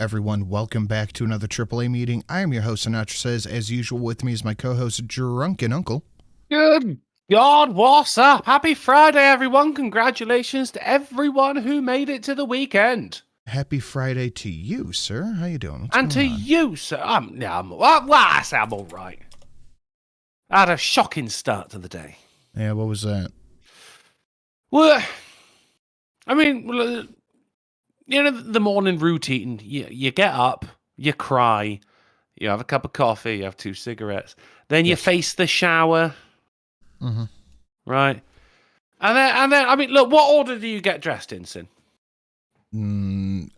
everyone. Welcome back to another AAA meeting. I am your host, Rsist. As usual, with me is my co-host, Drunken Uncle. Good God, what's up? Happy Friday, everyone. Congratulations to everyone who made it to the weekend. Happy Friday to you, sir. How you doing? What's and to going on? you, sir. I'm all right. I had a shocking start to the day. Yeah, what was that? Well, I mean, you know, the morning routine, you get up, you cry, you have a cup of coffee, you have 2 cigarettes, then you face the shower, right? And then, I mean, look, what order do you get dressed in, Sin?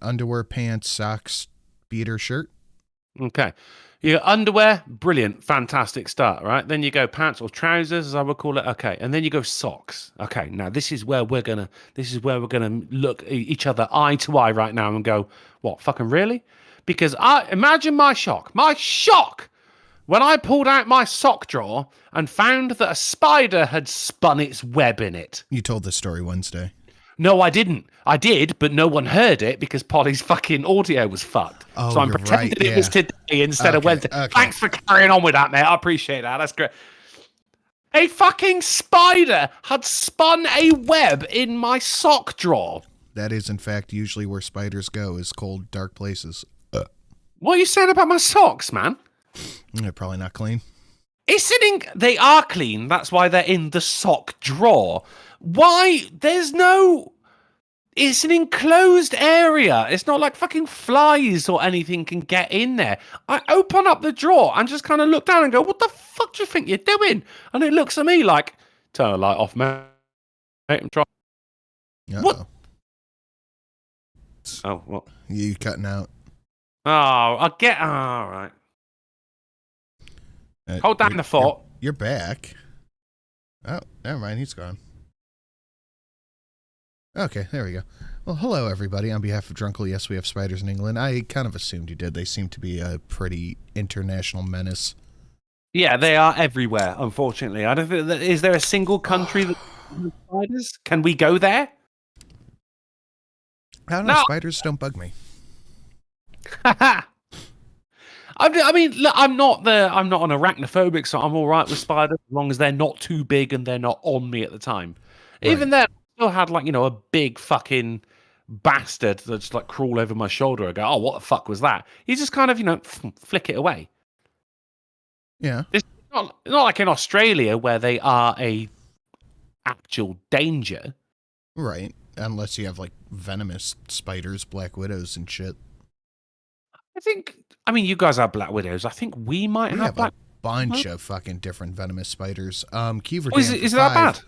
Underwear, pants, socks, beater, shirt. Okay. You go underwear, brilliant, fantastic start, right? Then you go pants or trousers, as I would call it. Okay. And then you go socks. Okay. Now this is where we're gonna look at each other eye to eye right now and go, what, fucking really? Because imagine my shock when I pulled out my sock drawer and found that a spider had spun its web in it. You told this story Wednesday. No, I didn't. I did, but no one heard it because Polly's fucking audio was fucked. Oh, so I'm pretending it was today instead of Wednesday. Okay. Thanks for carrying on with that, mate. I appreciate that. That's great. A fucking spider had spun a web in my sock drawer. That is, in fact, usually where spiders go, is cold, dark places. What are you saying about my socks, man? They're probably not clean. They are clean. That's why they're in the sock drawer. Why? It's an enclosed area. It's not like fucking flies or anything can get in there. I open up the drawer and just kind of look down and go, what the fuck do you think you're doing? And it looks at me like, turn the light off, mate. I'm trying. What? Oh, what? You cutting out. Oh, all right. Hold down the fort. You're back. Oh, never mind. He's gone. Okay, there we go. Well, hello, everybody. On behalf of Drunkle, yes, we have spiders in England. I kind of assumed you did. They seem to be a pretty international menace. Yeah, they are everywhere, unfortunately. I don't think is there a single country that has spiders? Can we go there? I don't know. No. Spiders don't bug me. I mean, look, I'm not an arachnophobic, so I'm all right with spiders as long as they're not too big and they're not on me at the time. Right. Even then, I still had a big fucking bastard that just crawl over my shoulder. I go, oh, what the fuck was that? You just kind of flick it away. Yeah, it's not like in Australia where they are a actual danger, right? Unless you have venomous spiders, black widows, and shit. I mean, you guys have black widows. I think we might have a bunch of fucking different venomous spiders. Kiever, is that bad?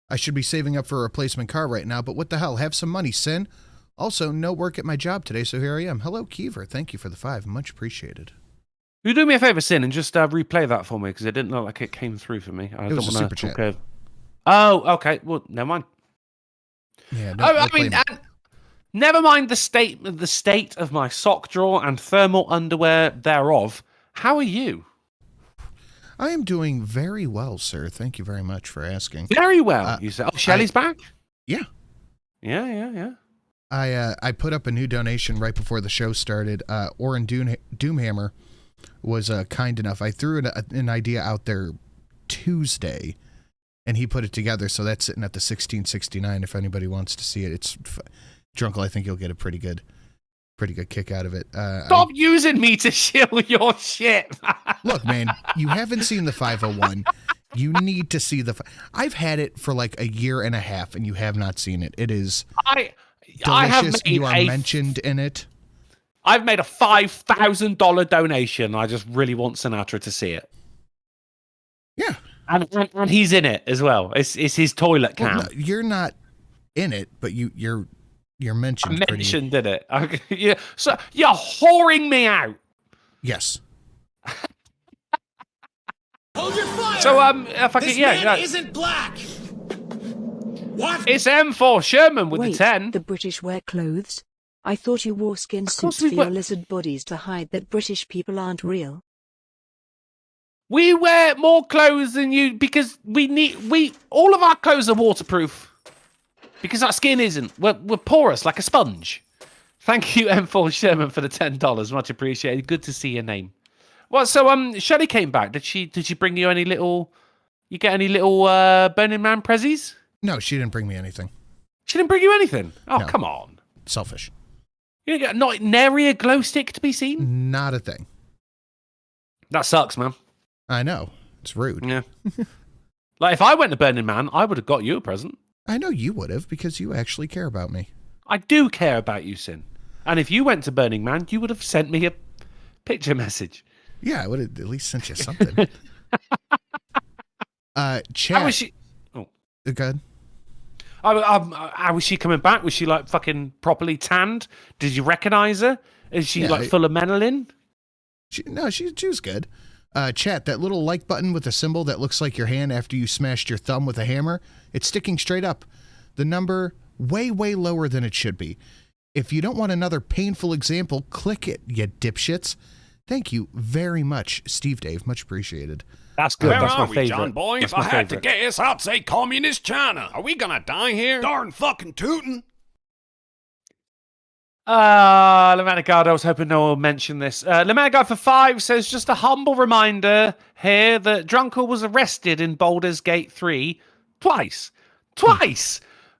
I should be saving up for a replacement car right now, but what the hell? Have some money, Sin. Also, no work at my job today, so here I am. Hello, Kiever. Thank you for the 5. Much appreciated. You do me a favor, Sin, and just replay that for me because it didn't look like it came through for me. It was a super chat. Oh, okay. Well, never mind. Yeah. Never mind the state of my sock drawer and thermal underwear thereof. How are you? I am doing very well, sir. Thank you very much for asking. Very well, you said. Oh, Shelley's back? Yeah. Yeah. I put up a new donation right before the show started. Oren Doomhammer was kind enough. I threw an idea out there Tuesday, and he put it together, so that's sitting at the 1669 if anybody wants to see it. It's Drunkle, I think you'll get a pretty good kick out of it. Stop using me to shill your shit. Look, man, you haven't seen the 501. You need to see I've had it for a year and a half, and you have not seen it. It is delicious. I have you are mentioned in it. I've made a $5,000 donation. I just really want Sinatra to see it. Yeah. And he's in it as well. It's his toilet cam. Well, no, you're not in it, but you're mentioned. I mentioned in it. Okay. Yeah. So you're whoring me out. Yes. Hold your fire. So if I this could, man isn't black. What? It's M4 Sherman with Wait, the 10. The British wear clothes? I thought you wore skin suits for your lizard bodies to hide that British people aren't real. We wear more clothes than you because all of our clothes are waterproof. Because our skin isn't. We're porous like a sponge. Thank you, M4 Sherman, for the $10. Much appreciated. Good to see your name. Well, so Shelley came back. Did she bring you any little? You get any little Burning Man prezzies? No, she didn't bring me anything. She didn't bring you anything. Oh, No. come on. Selfish. You got not nary a glow stick to be seen. Not a thing. That sucks, man. I know. It's rude. Yeah. Like if I went to Burning Man, I would have got you a present. I know you would have because you actually care about me. I do care about you, Sin. And if you went to Burning Man, you would have sent me a picture message. Yeah, I would have at least sent you something. Chat. How was she? Oh, Go ahead. how was she coming back? Was she like fucking properly tanned? Did you recognize her? Is she like full of melanin? She was good. Chat, that little like button with a symbol that looks like your hand after you smashed your thumb with a hammer, it's sticking straight up. The number way, way lower than it should be. If you don't want another painful example, click it, you dipshits. Thank you very much, Steve Dave. Much appreciated. That's good. Where That's are my we, favorite. John Boy? That's If I my had to favorite. guess, I'd say communist China. Are we gonna die here? Darn fucking tootin'. Lemanagard, I was hoping no one would mention this. Lemanagard for 5 says, just a humble reminder here that Drunkle was arrested in Baldur's Gate 3 twice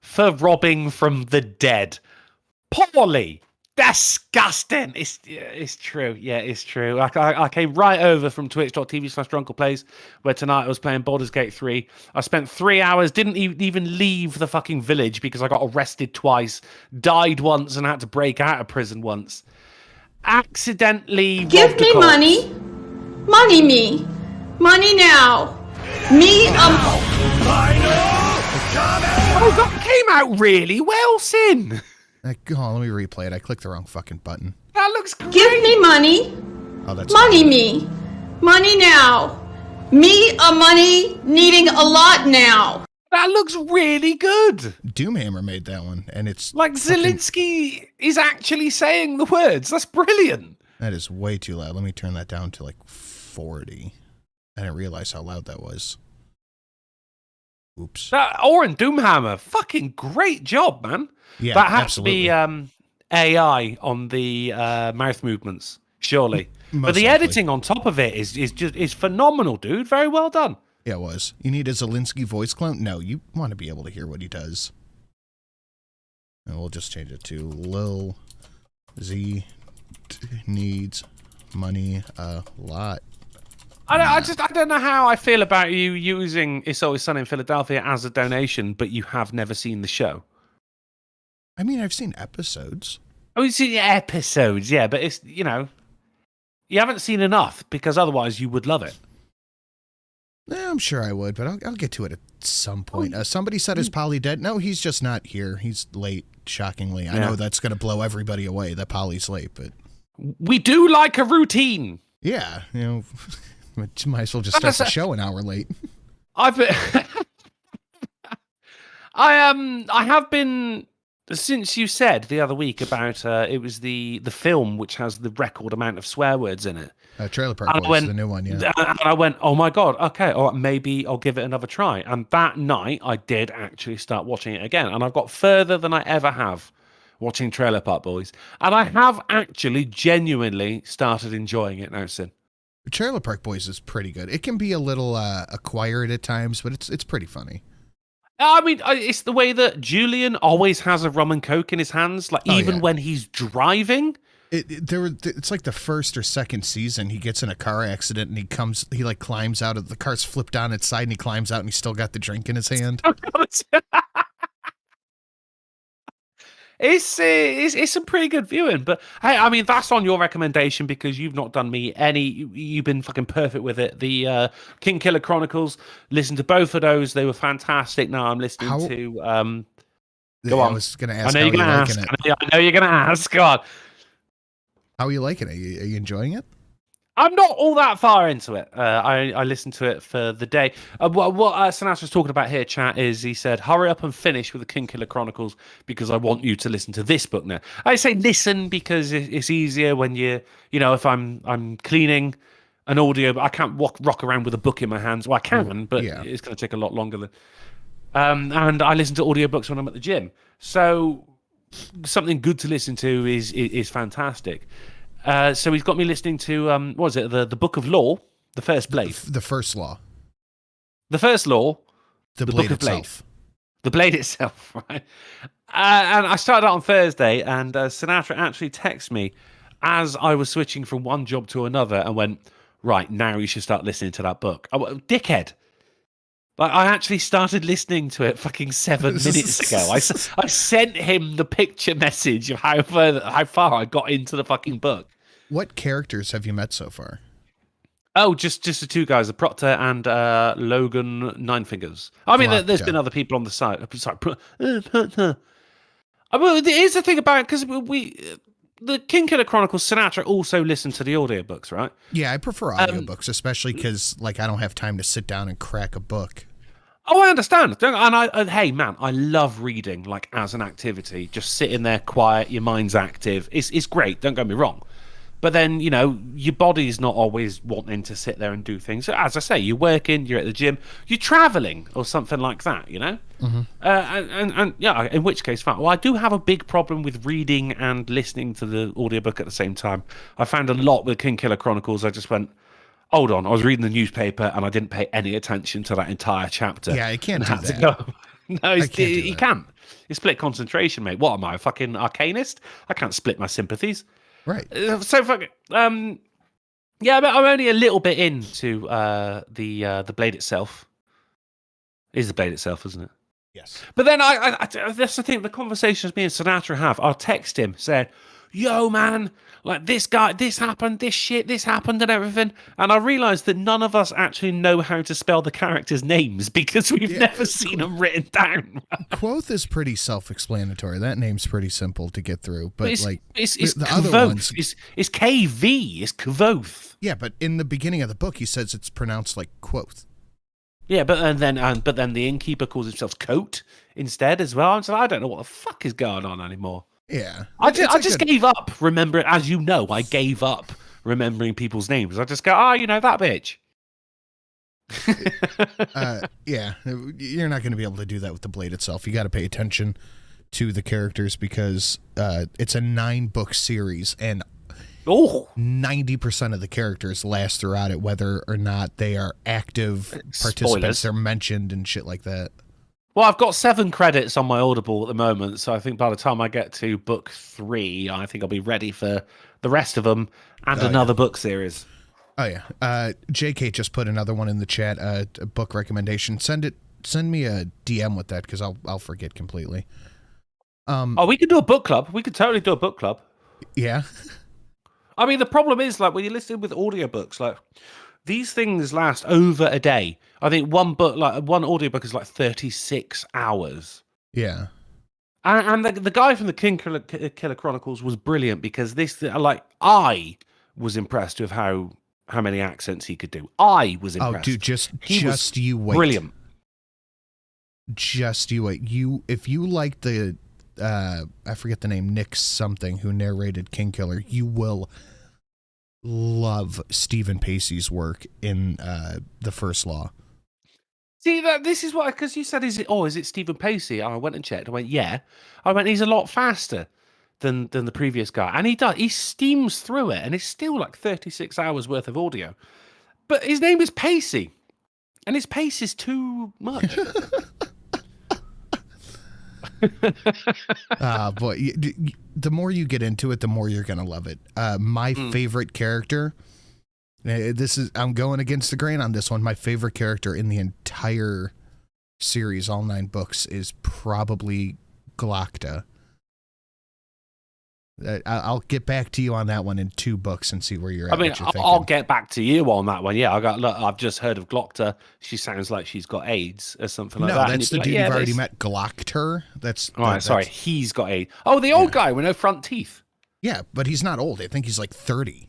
for robbing from the dead. Poorly. Disgusting. It's true. Yeah, it's true. I came right over from twitch.tv/drunkleplays where tonight I was playing Baldur's Gate 3. I spent 3 hours, didn't even leave the fucking village because I got arrested twice, died once and had to break out of prison once. Accidentally Give robbed a me corpse. money. Money me. Money now. Me Oh, that came out really well, Sin. Hold on, let me replay it. I clicked the wrong fucking button. That looks great. Give me money. Oh, that's Money me. Money now. Me a money needing a lot now. That looks really good. Doomhammer made that one, and it's Like fucking- Zelensky is actually saying the words. That's brilliant. That is way too loud. Let me turn that down to like 40. I didn't realize how loud that was. Oops. That Oren Doomhammer, fucking great job, man. Yeah, that has absolutely. to be AI on the mouth movements, surely. Most But the likely. editing on top of it is phenomenal, dude. Very well done. Yeah, it was. You need a Zelensky voice clone? No, you want to be able to hear what he does. And we'll just change it to Lil Z needs money a lot. I don't know how I feel about you using It's Always Sunny in Philadelphia as a donation, but you have never seen the show. I mean, I've seen episodes. Oh, you've seen the episodes, yeah, but it's, you haven't seen enough because otherwise you would love it. I'm sure I would, but I'll get to it at some point. Somebody said is Polly dead? No, he's just not here. He's late, shockingly. I know that's going to blow everybody away that Polly's late, but... We do like a routine. Yeah, might as well just start the show an hour late. I have been, since you said the other week about it was the film which has the record amount of swear words in it. Trailer Park Boys, the new one, yeah. And I went, oh my God, okay, or maybe I'll give it another try. And that night I did actually start watching it again. And I've got further than I ever have watching Trailer Park Boys. And I have actually genuinely started enjoying it now, Sin. Trailer Park Boys is pretty good. It can be a little acquired at times, but it's pretty funny. I mean, it's the way that Julian always has a rum and coke in his hands, like even when he's driving. It's like the first or second season. He gets in a car accident and he like climbs out of the car's flipped on its side and he climbs out and he's still got the drink in his hand. It's some pretty good viewing, but hey, I mean that's on your recommendation because you've not done me any. You've been fucking perfect with it. The King Killer Chronicles. Listen to both of those; they were fantastic. Now I'm listening to. Go on. I was going to ask. I know you're going to ask. I know you're going to ask. God, how are you liking it? Are you enjoying it? I'm not all that far into it. I listened to it for the day. What Sinatra was talking about here, chat, is he said, hurry up and finish with the King Killer Chronicles because I want you to listen to this book now. I say listen because it's easier when if I'm cleaning an audio, but I can't rock around with a book in my hands. Well, I can, but it's going to take a lot longer. And I listen to audiobooks when I'm at the gym. So something good to listen to is fantastic. So he's got me listening to what was it? The Book of Law, the first Blade, The first law. the first Law, The the blade Book of Blade. itself. The Blade itself, right? And I started out on Thursday, and Sinatra actually texted me as I was switching from one job to another and went, right, now you should start listening to that book. I went, dickhead. Like, I actually started listening to it fucking 7 minutes ago. I sent him the picture message of how far I got into the fucking book. What characters have you met so far? Oh, just the two guys, the Proctor and Logan Ninefingers. I mean, there's been other people on the side. Sorry, well, here's the thing about it, because the Kingkiller Chronicles, Sinatra also listened to the audiobooks, right? Yeah, I prefer audiobooks, especially because like I don't have time to sit down and crack a book. Oh, I understand. And hey, man, I love reading like as an activity. Just sitting there quiet, your mind's active. It's great. Don't get me wrong. But then, you know, your body's not always wanting to sit there and do things. So, as I say, you're working, you're at the gym, you're traveling or something like that, you know? Mm-hmm. And yeah, in which case, fine. Well, I do have a big problem with reading and listening to the audiobook at the same time. I found a lot with Kingkiller Chronicles. I just went, hold on, I was reading the newspaper and I didn't pay any attention to that entire chapter. Yeah, I can't do that. No, you can't. It's split concentration, mate. What am I, a fucking arcanist? I can't split my sympathies. Right. So fucking yeah, but I'm only a little bit into the blade itself. It is the blade itself, isn't it? Yes. But then I that's the thing. The conversations me and Sinatra have, I'll text him saying, "Yo, man, like this guy, this happened, this happened, and everything." And I realised that none of us actually know how to spell the characters' names because we've never seen them written down. Quoth is pretty self-explanatory. That name's pretty simple to get through. But it's the Kvoth. other ones, it's KV. It's Kvoth. yeah. But in the beginning of the book, he says it's pronounced like quoth. Yeah, but then the innkeeper calls himself Coat instead as well. So I don't know what the fuck is going on anymore. Yeah. I just gave up. Remember, as you know, I gave up remembering people's names. I just go, you know that bitch. Yeah, you're not going to be able to do that with the blade itself. You got to pay attention to the characters because it's a 9-book series, and 90% of the characters last throughout it, whether or not they are active participants. Spoilers. They're mentioned and shit like that. Well, I've got 7 credits on my Audible at the moment, so I think by the time I get to book 3, I think I'll be ready for the rest of them and another book series. Oh yeah. JK just put another one in the chat, a book recommendation. Send me a DM with that because I'll forget completely. We could do a book club. We could totally do a book club. Yeah. I mean, the problem is, like, when you're listening with audiobooks, like, these things last over a day. I think one audiobook is like 36 hours. Yeah. And the guy from the Killer Chronicles was brilliant because I was impressed with how many accents he could do. I was impressed. Oh, dude, just you wait. Brilliant. Just you wait. If you like the I forget the name, Nick something, who narrated Kingkiller, you will love Stephen Pacey's work in The First Law. See, this is what, because you said, is it Stephen Pacey? I went and checked. I went, yeah. I went, he's a lot faster than the previous guy. And he steams through it, and it's still like 36 hours worth of audio. But his name is Pacey, and his pace is too much. Boy, the more you get into it, the more you're gonna love it. My favorite character, I'm going against the grain on this one. My favorite character in the entire series, all 9 books, is probably GAWD. I'll get back to you on that one in 2 books and see where you're at. I mean, I'll get back to you on that one. Yeah, I've just heard of GAWD. She sounds like she's got AIDS or something like that. No, that's the dude you've already met, GAWD. Sorry, he's got AIDS. Oh, the old guy with no front teeth. Yeah, but he's not old. I think he's like 30.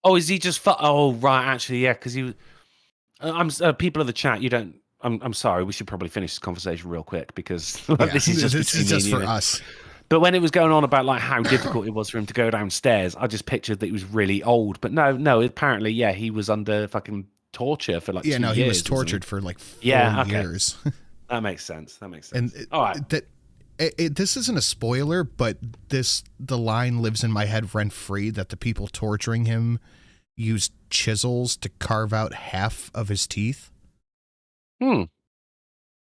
Oh, is he just? Oh, right. Actually, yeah. Because he, people of the chat. You don't. I'm sorry. We should probably finish this conversation real quick because this is just for us. But when it was going on about like how difficult it was for him to go downstairs, I just pictured that he was really old. But no. Apparently, yeah, he was under fucking torture for like 2 years. He was tortured for like 4 years. That makes sense. And all right. this isn't a spoiler, but the line lives in my head rent free that the people torturing him used chisels to carve out half of his teeth.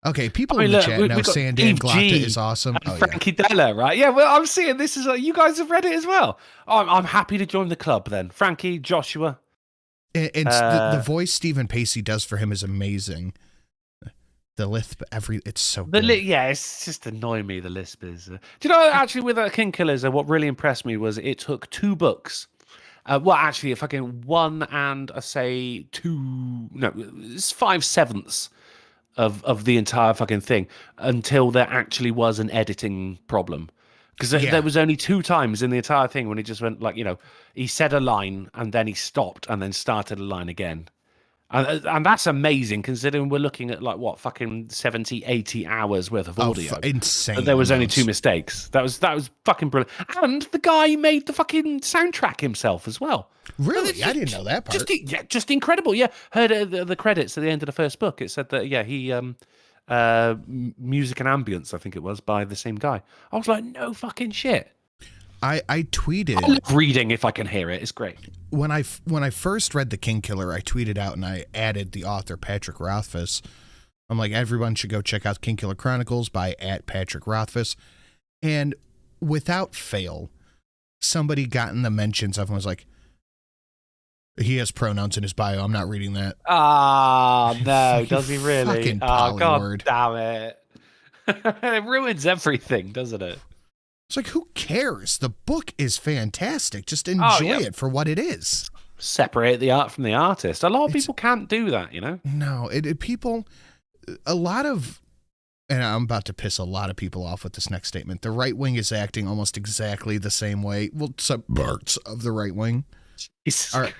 Okay, people in the chat know Sandan Glotta is awesome. Frankie Della, right? Yeah, well, I'm seeing this is you guys have read it as well. I'm happy to join the club then. Frankie, Joshua. And the voice Stephen Pacey does for him is amazing. The lisp, it's so good. It's just annoying me, the lisp is. Do you know, actually, with King Killers, what really impressed me was it took 2 books. Well, actually, fucking 1 and I say 2, no, it's 5/7 of the entire fucking thing until there actually was an editing problem. Because there was only 2 times in the entire thing when he just went like, he said a line and then he stopped and then started a line again. And that's amazing considering we're looking at like what fucking 70, 80 hours worth of audio. Insane. But there was only 2 mistakes. That was fucking brilliant. And the guy made the fucking soundtrack himself as well. Really? I didn't know that part. Just incredible. Yeah. Heard the credits at the end of the first book. It said that he music and ambience, I think it was, by the same guy. I was like, no fucking shit. I tweeted. I love reading if I can hear it. It's great. When I first read The King Killer, I tweeted out and I added the author Patrick Rothfuss. I'm like, everyone should go check out King Killer Chronicles by @Patrick Rothfuss. And without fail, somebody got in the mentions of him was like, he has pronouns in his bio. I'm not reading that. Ah, no, does he really? Fucking oh, God polyword. damn it. It ruins everything, doesn't it? It's like, who cares? The book is fantastic. Just enjoy it for what it is. Separate the art from the artist. A lot of people can't do that, No, people, a lot of, and I'm about to piss a lot of people off with this next statement. The right wing is acting almost exactly the same way. Well, some parts of the right wing are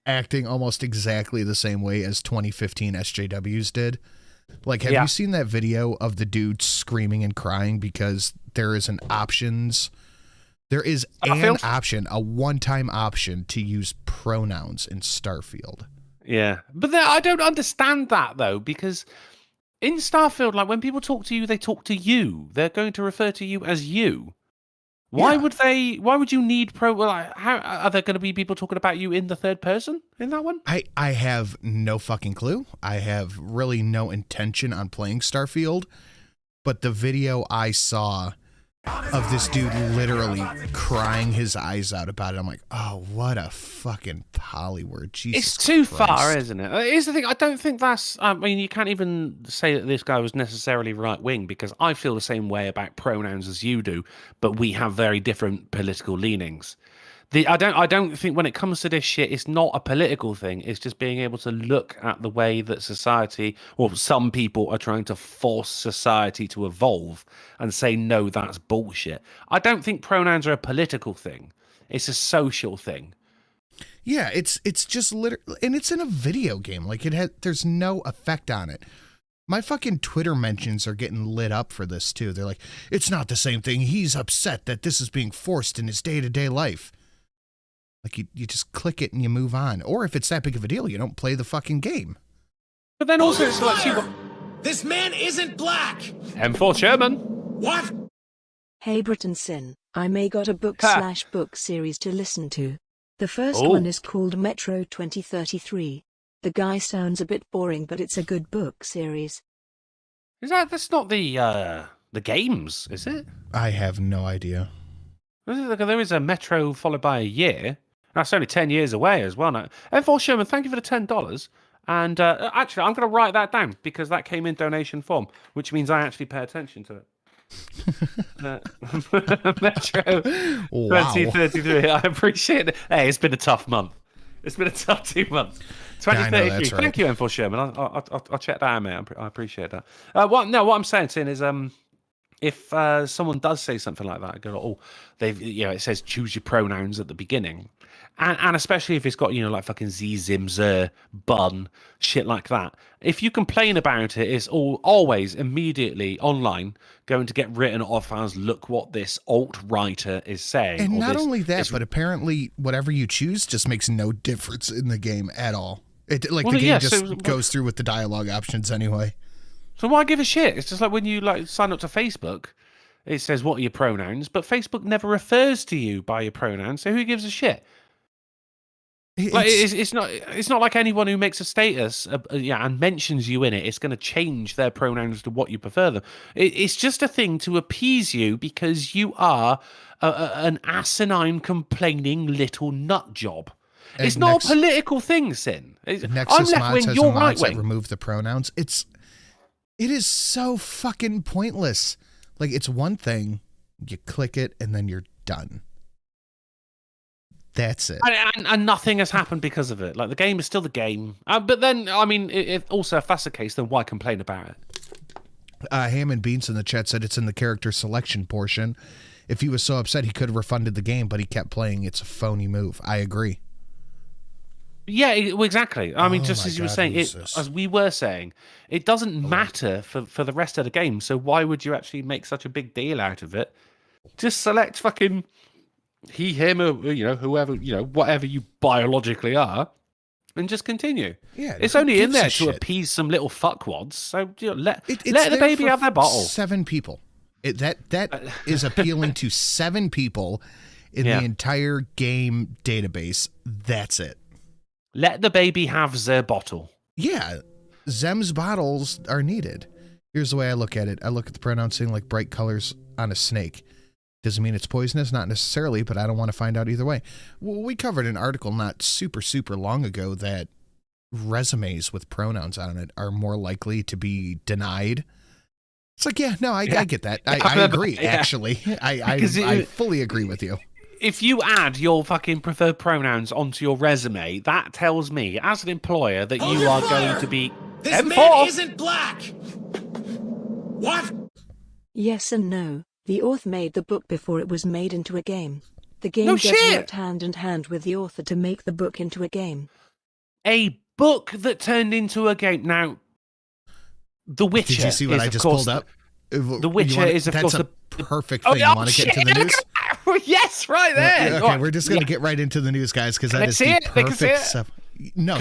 acting almost exactly the same way as 2015 SJWs did. Like, have you seen that video of the dude screaming and crying because there is an option, a one-time option to use pronouns in Starfield. Yeah. But I don't understand that, though, because in Starfield, like, when people talk to you, they talk to you. They're going to refer to you as you. Why would you need how are there going to be people talking about you in the third person in that one? I have no fucking clue. I have really no intention on playing Starfield, but the video I saw of this dude literally crying his eyes out about it, I'm like, oh, what a fucking polyword. Jesus It's too Christ. far, isn't it? Here's the thing. I don't think that's... I mean, you can't even say that this guy was necessarily right-wing because I feel the same way about pronouns as you do, but we have very different political leanings. I don't think when it comes to this shit, it's not a political thing. It's just being able to look at the way that society, or some people are trying to force society to evolve and say, no, that's bullshit. I don't think pronouns are a political thing. It's a social thing. Yeah, it's just literally, and it's in a video game. Like there's no effect on it. My fucking Twitter mentions are getting lit up for this too. They're like, it's not the same thing. He's upset that this is being forced in his day-to-day life. Like, you just click it and you move on. Or if it's that big of a deal, you don't play the fucking game. But then also it's like... This man isn't black! M4 Sherman! What? Hey Britain Sin, I may got a book/book series to listen to. The first one is called Metro 2033. The guy sounds a bit boring, but it's a good book series. That's not the games, is it? I have no idea. There is a Metro followed by a year. That's only 10 years away as well now. M4 Sherman, thank you for the $10. And actually, I'm going to write that down because that came in donation form, which means I actually pay attention to it. Metro 2033. I appreciate it. Hey, it's been a tough month. It's been a tough 2 months. 2033. Yeah, right. Thank you, M4 Sherman. I'll check that out, mate. I appreciate that. What I'm saying, Tin, is if someone does say something like that, I go, oh, it says choose your pronouns at the beginning. And especially if it's got, like fucking Z, Zim, Zer, bun, shit like that. If you complain about it, it's always immediately online going to get written off as, look what this alt-writer is saying. And not only that, but apparently whatever you choose just makes no difference in the game at all. The game just goes through with the dialogue options anyway. So why give a shit? It's just like when you sign up to Facebook It says, what are your pronouns? But Facebook never refers to you by your pronouns, so who gives a shit? It's not like anyone who makes a status and mentions you in it, it's going to change their pronouns to what you prefer them. It's just a thing to appease you because you are an asinine, complaining little nut job. It's not a political thing, Sin. I'm left wing, you're right wing. Remove the pronouns. It is so fucking pointless. Like, it's one thing, you click it, and then you're done. That's it. And nothing has happened because of it. Like, the game is still the game. But then, I mean, if that's the case, then why complain about it? Ham and Beans in the chat said it's in the character selection portion. If he was so upset, he could have refunded the game, but he kept playing. It's a phony move. I agree. Yeah, exactly. I mean, just as you were saying, as we were saying, it doesn't matter for the rest of the game. So why would you actually make such a big deal out of it? Just select fucking he, him, or whoever, whatever you biologically are, and just continue. Yeah, it's only in there to appease some little fuckwads. So let the baby have their bottle. 7 people. That is appealing to 7 people in the entire game database. That's it. Let the baby have their bottle. Yeah, Zem's bottles are needed. Here's the way I look at it. I look at the pronouncing like bright colors on a snake. Doesn't mean it's poisonous, not necessarily, but I don't want to find out either way. We covered an article not super long ago that resumes with pronouns on it are more likely to be denied. It's like, I get that. I agree, actually. I fully agree with you. If you add your fucking preferred pronouns onto your resume, that tells me, as an employer, that you are going to be... This man isn't black! What? Yes and no. The author made the book before it was made into a game. The game worked hand in hand with the author to make the book into a game. A book that turned into a game. Now, The Witcher. Did you see what I just pulled up? The Witcher is, of course, a perfect thing. You want to get into the news? Yes, right there. Okay, we're just going to get right into the news, guys, because that is the perfect stuff. No,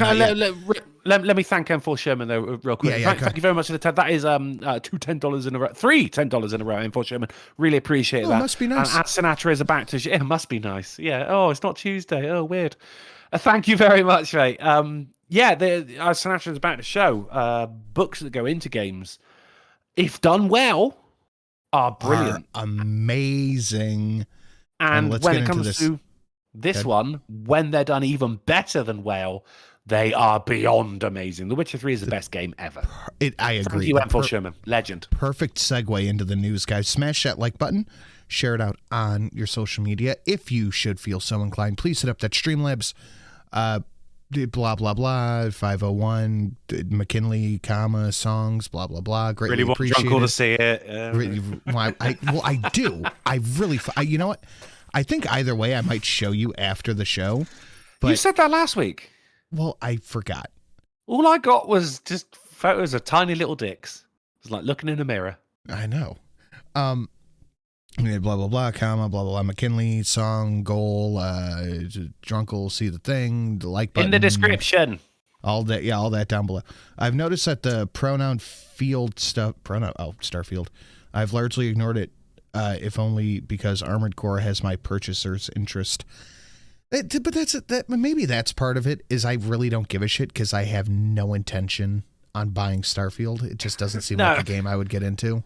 let me thank M4 Sherman though real quick. Thank you very much for the time. That is $2 $10 in a row, $3 $10 in a row. M4 Sherman, really appreciate that. Must be nice. And Sinatra is about to. It must be nice. Yeah. Oh, it's not Tuesday. Oh, weird. Thank you very much, mate. Sinatra is about to show books that go into games, if done well, are brilliant, amazing. And when it comes to this one, when they're done even better than well, they are beyond amazing. The Witcher 3 is the best game ever. I agree. Thank you, M4 Sherman. Legend. Perfect segue into the news, guys. Smash that like button. Share it out on your social media. If you should feel so inclined, please hit up that Streamlabs, blah, blah, blah, 501, McKinley, songs, blah, blah, blah. Greatly really appreciate want it. To see it. I do. You know what? I think either way, I might show you after the show. But, you said that last week. Well, I forgot. All I got was just photos of tiny little dicks. It was like looking in a mirror. I know. Blah, blah, blah, blah, blah, McKinley, song, goal, Drunkle, see the thing, the like button. In the description. All that down below. I've noticed that the pronoun field stuff, Starfield, I've largely ignored it, if only because Armored Core has my purchaser's interest. But maybe that's part of it, is I really don't give a shit because I have no intention on buying Starfield. It just doesn't seem like a game I would get into.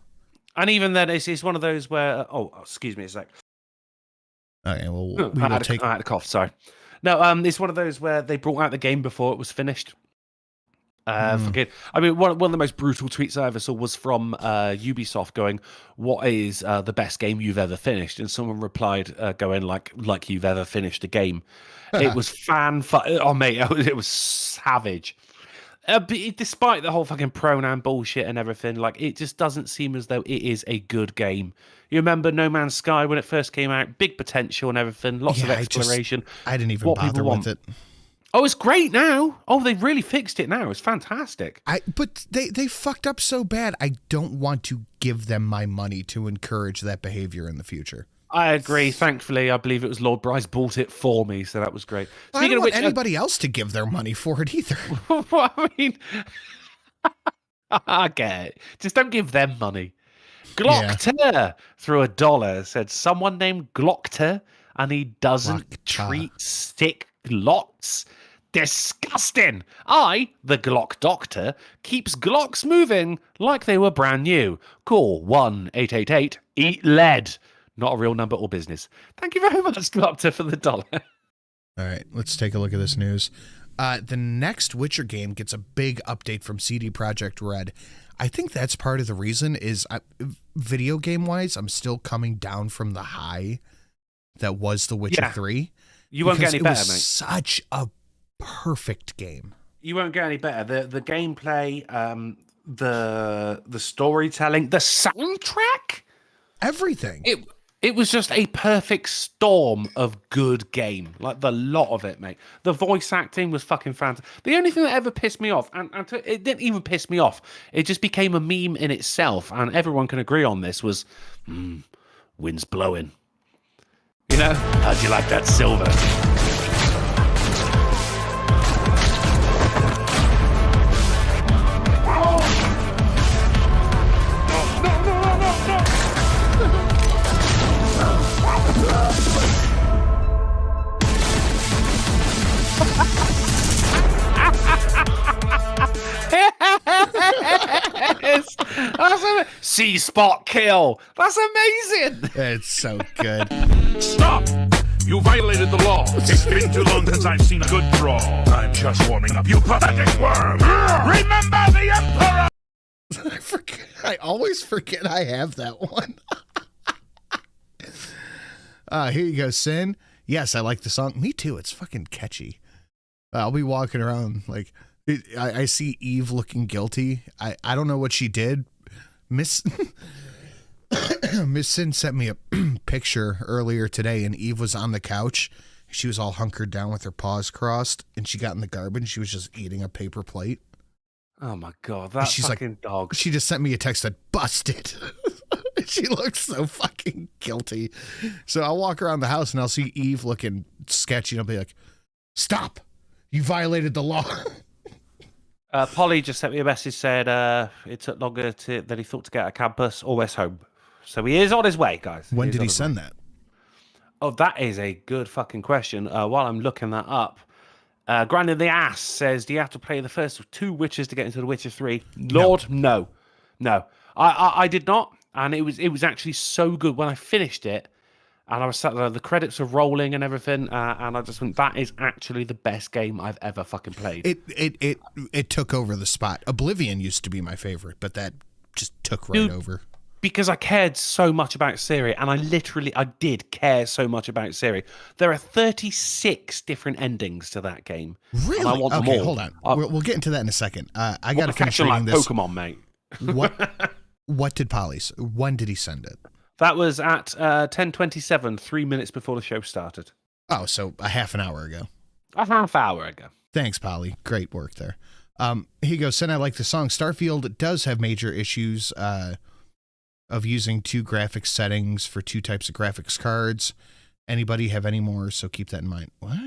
And even then, it's one of those where... excuse me a sec. Okay, well, I had a cough, sorry. No, it's one of those where they brought out the game before it was finished. I mean, one of the most brutal tweets I ever saw was from Ubisoft going, "What is the best game you've ever finished?" And someone replied, going like you've ever finished a game. It was oh mate, it was savage. But despite the whole fucking pronoun bullshit and everything, like, it just doesn't seem as though it is a good game. You remember No Man's Sky when it first came out? Big potential and everything, lots of exploration. I didn't even bother with it. Oh, it's great now. Oh, they really fixed it now. It's fantastic. But they fucked up so bad. I don't want to give them my money to encourage that behavior in the future. I agree. Thankfully, I believe it was Lord Bryce bought it for me, so that was great. I don't want anybody else to give their money for it either. I mean, I get it. Just don't give them money. Glockter threw $1. Said someone named Glockter, and he doesn't Glockter. treat sick glocks. Disgusting. The Glock Doctor, keeps Glocks moving like they were brand new. Call 1-888-EAT-LED. Not a real number or business. Thank you very much, Glockter, for the $1. All right, let's take a look at this news. The next Witcher game gets a big update from CD Projekt Red. I think that's part of the reason is video game-wise, I'm still coming down from the high that was The Witcher 3. You won't get any better, mate. Such a perfect game. You won't get any better. The gameplay, the storytelling, the soundtrack, everything. It was just a perfect storm of good game. Like the lot of it, mate. The voice acting was fucking fantastic. The only thing that ever pissed me off, and it didn't even piss me off, it just became a meme in itself, and everyone can agree on this, was wind's blowing. You know? How'd you like that silver? C-spot kill. That's amazing. It's so good. Stop! You violated the law. It's been too long since I've seen a good draw. I'm just warming up, you pathetic worm. Remember the Emperor! I always forget I have that one. Here you go, Sin. Yes, I like the song. Me too. It's fucking catchy. I'll be walking around like I see Eve looking guilty. I don't know what she did. Miss Sin sent me a picture earlier today, and Eve was on the couch. She was all hunkered down with her paws crossed, and she got in the garbage. She was just eating a paper plate. Oh my god, that fucking dog. She just sent me a text that busted. She looks so fucking guilty. So I'll walk around the house and I'll see Eve looking sketchy, and I'll be like, "Stop! You violated the law." Polly just sent me a message, said it took longer than he thought to get out of campus, almost home. So he is on his way, guys. When did he send that? Oh, that is a good fucking question. While I'm looking that up, Grinding the Ass says, do you have to play the first of 2 Witchers to get into The Witcher 3? Lord, no. I did not, and it was actually so good when I finished it. And I was sat there, the credits are rolling and everything, and I just went, that is actually the best game I've ever fucking played. It took over the spot. Oblivion used to be my favorite, but that just took right over. Because I cared so much about Ciri, and I did care so much about Ciri. There are 36 different endings to that game. Really? And I want them all. Hold on. We'll get into that in a second. I got to finish reading this. Pokemon, mate. What did Polly's? When did he send it? That was at 10:27, 3 minutes before the show started. Oh, so a half an hour ago. A half hour ago. Thanks, Polly. Great work there. He goes, Sin, I like the song. Starfield does have major issues of using 2 graphics settings for 2 types of graphics cards. Anybody have any more? So keep that in mind. What?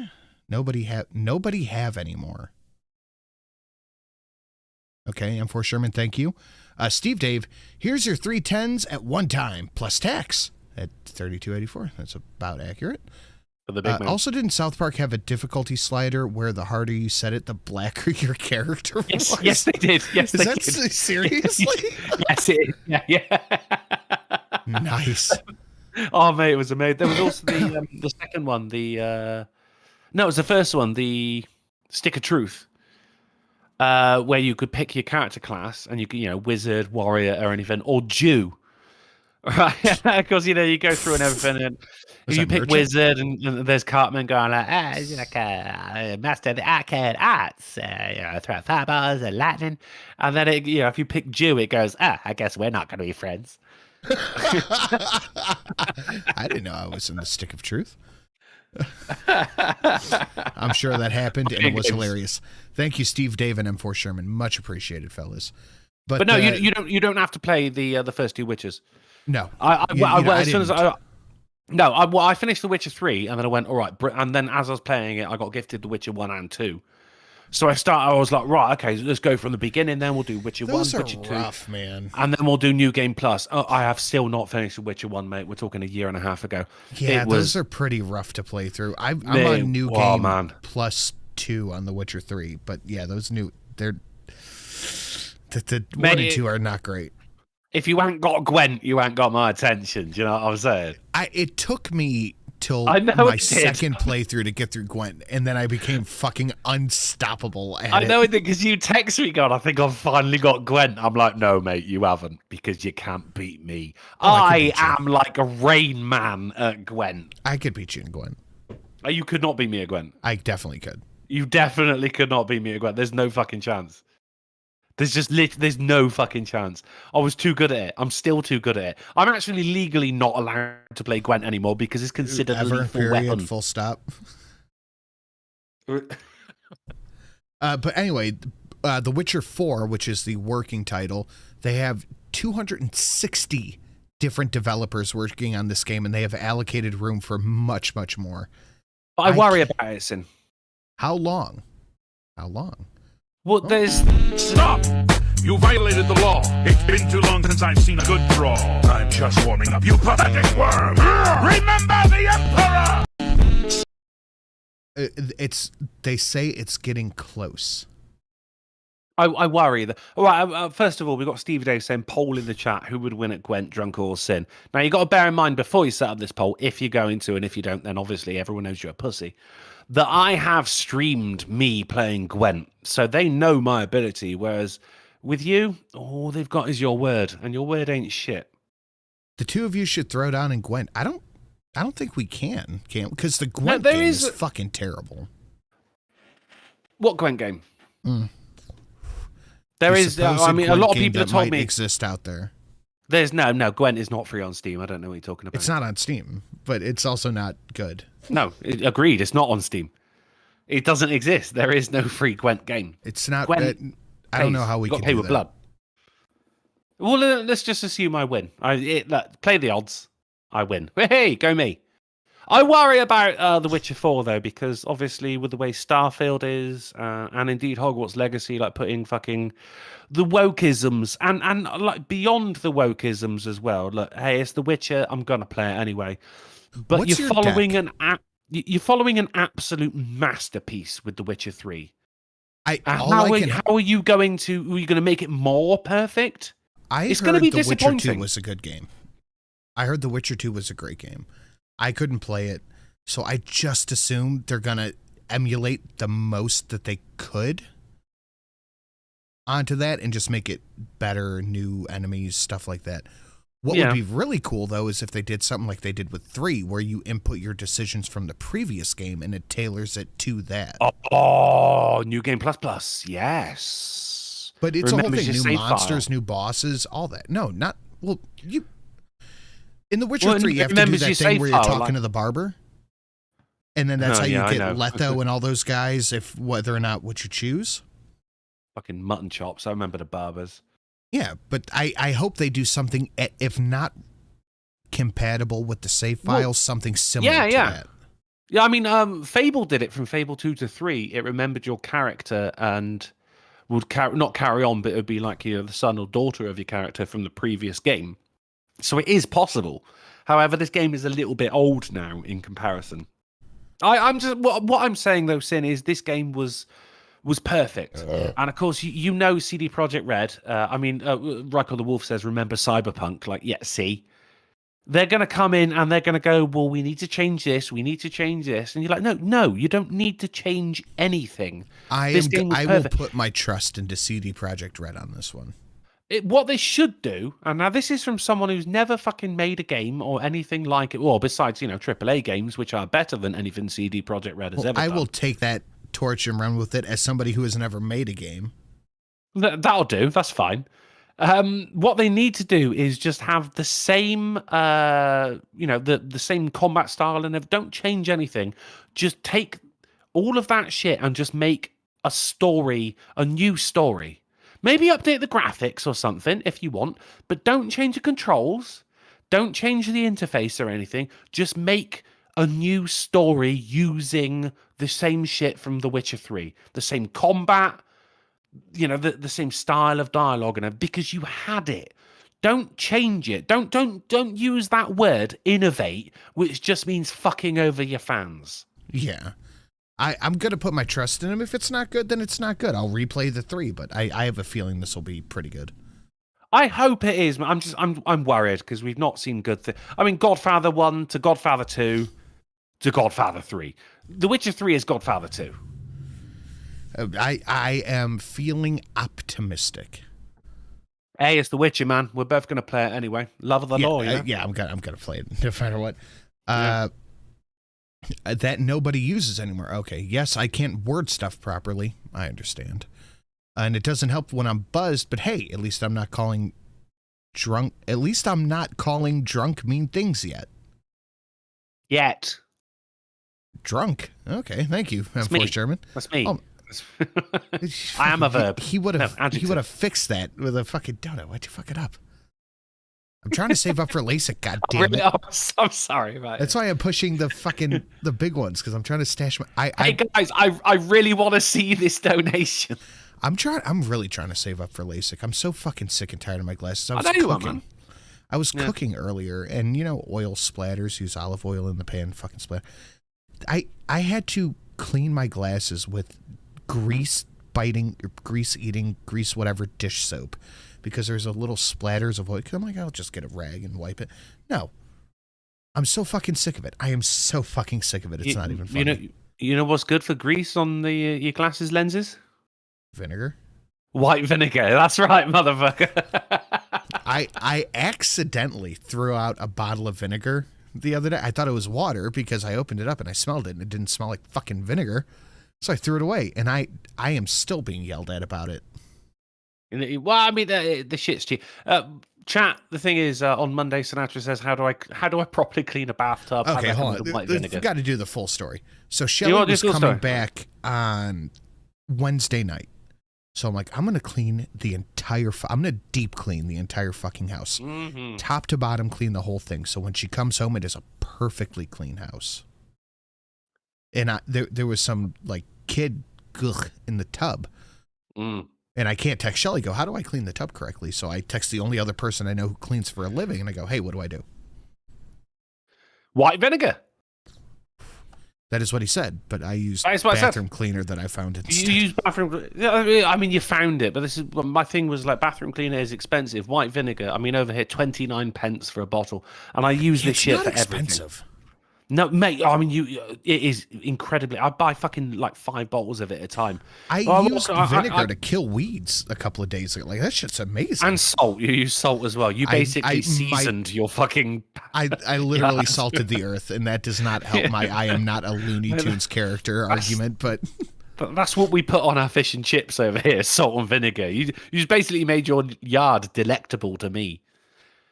Nobody have any more. Okay, M4 Sherman, thank you. Steve Dave, here's your 3 10s at one time, plus tax at $32.84. That's about accurate. For the big man. Also, didn't South Park have a difficulty slider where the harder you set it, the blacker your character was? Yes, they did. Yes, Is they that did. Seriously? Yes, it is. Yeah. Nice. Oh, mate, it was amazing. There was also the second one, no, it was the first one, the Stick of Truth. Where you could pick your character class, and you could, wizard, warrior, or anything, or Jew, right? Because you go through and everything, and if you pick wizard, and there's Cartman going like, it's like a master of the arcane arts, throw fireballs and lightning, and then if you pick Jew, it goes, I guess we're not going to be friends. I didn't know I was in the Stick of Truth. I'm sure that happened, and it was hilarious. Thank you, Steve, Dave, and M4 Sherman. Much appreciated, fellas. But no, you don't have to play the first 2 Witchers. No, I finished The Witcher 3, and then I went, all right, and then as I was playing it, I got gifted The Witcher 1 and 2. So I was like, right, okay, let's go from the beginning. Then we'll do Witcher Those 1, are Witcher 2. rough, man. And then we'll do New Game Plus. Oh, I have still not finished The Witcher 1, mate. We're talking a year and a half ago. Yeah, those are pretty rough to play through. I'm on New Game Plus 2 on The Witcher 3. But yeah, they're the 1 and 2 are not great. If you ain't got Gwent, you ain't got my attention. Do you know what I'm saying? It took me till my second playthrough to get through Gwent, and then I became fucking unstoppable at I know it because you text me, God, I think I've finally got Gwent. I'm like, no, mate, you haven't, because you can't beat me. I am like a Rain Man at Gwent. I could beat you in Gwent. You could not beat me at Gwent. I definitely could. You definitely could not beat me at Gwent. There's no fucking chance. There's no fucking chance. I was too good at it. I'm still too good at it. I'm actually legally not allowed to play Gwent anymore because it's considered a lethal weapon. Full stop. But anyway, The Witcher 4, which is the working title, they have 260 different developers working on this game, and they have allocated room for much, much more. But I worry about it, Sin. How long? How long? Well, there's... Stop! You violated the law. It's been too long since I've seen a good draw. I'm just warming up, you pathetic worm! Remember the Emperor! They say it's getting close. I worry that. All right. First of all, we've got Stevie Dave saying poll in the chat: who would win at Gwent, Drunk or Sin? Now you got to bear in mind before you set up this poll, if you're going to, and if you don't, then obviously everyone knows you're a pussy. That I have streamed me playing Gwent, so they know my ability. Whereas with you, all they've got is your word, and your word ain't shit. The two of you should throw down in Gwent. I don't think we can because the Gwent game is fucking terrible. What Gwent game? There is. I mean, a lot of people have told me exist out there. There's no. Gwent is not free on Steam. I don't know what you're talking about. It's not on Steam, but it's also not good. No, agreed. It's not on Steam. It doesn't exist. There is no free Gwent game. It's not. Gwent I don't know how we can pay do with that. blood. Well, let's just assume I win. Play the odds. I win. Hey, go me. I worry about The Witcher 4 though, because obviously with the way Starfield is, and indeed Hogwarts Legacy, like putting fucking the wokeisms and like beyond the wokeisms as well. Look, hey, it's The Witcher. I'm gonna play it anyway. But What's you're following an absolute masterpiece with The Witcher 3. How are you going to make it more perfect? It's going to be disappointing. Witcher 2 was a good game. I heard The Witcher 2 was a great game. I couldn't play it, so I just assumed they're going to emulate the most that they could onto that and just make it better, new enemies, stuff like that. What would be really cool, though, is if they did something like they did with 3, where you input your decisions from the previous game and it tailors it to that. Oh, New Game Plus, yes. But it's a whole thing, new monsters, new bosses, all that. No, not... Well, you... In The Witcher 3, you have to do that thing where you're talking to the barber. And then that's how you get Leto and all those guys, whether or not what you choose. Fucking mutton chops. I remember the barbers. Yeah, but I hope they do something, if not compatible with the save files, something similar to that. Yeah, I mean, Fable did it from Fable 2 to 3. It remembered your character and would not carry on, but it would be like the son or daughter of your character from the previous game. So it is possible. However, this game is a little bit old now in comparison. I'm just what I'm saying though, Sin, is this game was perfect. And of course, you know CD Projekt Red. I mean, Ryko the Wolf says, remember Cyberpunk? Like, yeah, see? They're going to come in and they're going to go, well, we need to change this. We need to change this. And you're like, no, you don't need to change anything. I will put my trust into CD Projekt Red on this one. What they should do, and now this is from someone who's never fucking made a game or anything like it, well, besides, AAA games, which are better than anything CD Projekt Red has ever done. I will take that torch and run with it as somebody who has never made a game. That'll do. That's fine. What they need to do is just have the same, the same combat style, and don't change anything. Just take all of that shit and just make a new story. Maybe update the graphics or something if you want, but don't change the controls. Don't change the interface or anything. Just make a new story using the same shit from The Witcher 3, the same combat, you know, the same style of dialogue, and because you had it. Don't change it. Don't use that word innovate, which just means fucking over your fans. Yeah. I'm going to put my trust in him. If it's not good, then it's not good. I'll replay the 3, but I have a feeling this will be pretty good. I hope it is. I'm worried because we've not seen good things. I mean, Godfather 1 to Godfather 2 to Godfather 3. The Witcher 3 is Godfather 2. I am feeling optimistic. Hey, it's The Witcher, man. We're both going to play it anyway. Love of the law, yeah? Yeah, I'm gonna play it no matter what. That nobody uses anymore. Okay, yes, I can't word stuff properly. I understand. And it doesn't help when I'm buzzed, but hey, at least I'm not calling drunk. At least I'm not calling drunk mean things yet. Yet. Drunk. Okay, thank you. That's I'm me. Sherman. That's me. Oh. I am a verb. He would have fixed that with a fucking donut. Why'd you fuck it up? I'm trying to save up for LASIK. God damn it! I'm sorry, man. That's why I'm pushing the big ones because I'm trying to stash my. Hey guys, I really want to see this donation. I'm really trying to save up for LASIK. I'm so fucking sick and tired of my glasses. I was know you are, cooking. man. I was cooking earlier, and you know, oil splatters. Use olive oil in the pan. Fucking splatter. I had to clean my glasses with grease eating grease whatever dish soap because there's a little splatters of oil. I'm like, I'll just get a rag and wipe it. No, I'm so fucking sick of it. I am so fucking sick of it. It's not even funny. You know what's good for grease on the your glasses lenses? Vinegar. White vinegar. That's right, motherfucker. I accidentally threw out a bottle of vinegar the other day. I thought it was water because I opened it up and I smelled it and it didn't smell like fucking vinegar. So I threw it away, and I am still being yelled at about it. Well, I mean, the shit's cheap. Chat. The thing is, on Monday, Sinatra says, "How do I properly clean a bathtub?" Okay, hold on. We've got to do the full story. So Shelly was coming back on Wednesday night. So I'm like, I'm gonna clean the entire. I'm gonna deep clean the entire fucking house, top to bottom, clean the whole thing. So when she comes home, it is a perfectly clean house. And there was some like kid in the tub. And I can't text Shelly, go, how do I clean the tub correctly? So I text the only other person I know who cleans for a living, and I go, hey, what do I do? White vinegar. That is what he said, but I used bathroom cleaner that I found instead. You use bathroom. I mean, you found it, but this is my thing. Was like bathroom cleaner is expensive. White vinegar. I mean, over here, 29 pence for a bottle, and I use this shit for everything. No, mate. I mean, it is incredibly. I buy fucking like 5 bottles of it at a time. I used vinegar to kill weeds a couple of days ago. Like that shit's amazing. And salt. You use salt as well. You basically seasoned your fucking. I literally salted the earth, and that does not help my I am not a Looney Tunes character argument, but that's what we put on our fish and chips over here: salt and vinegar. You just basically made your yard delectable to me.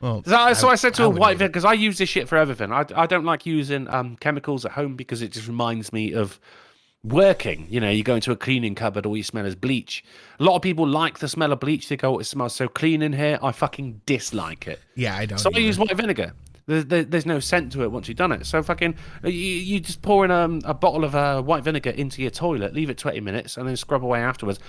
Well, so I said to her, white vinegar, because I use this shit for everything. I don't like using chemicals at home because it just reminds me of working. You know, you go into a cleaning cupboard, all you smell is bleach. A lot of people like the smell of bleach. They go, it smells so clean in here. I fucking dislike it. Yeah, I don't. So I use white vinegar. There's no scent to it once you've done it. So fucking, you just pour in a bottle of white vinegar into your toilet, leave it 20 minutes, and then scrub away afterwards.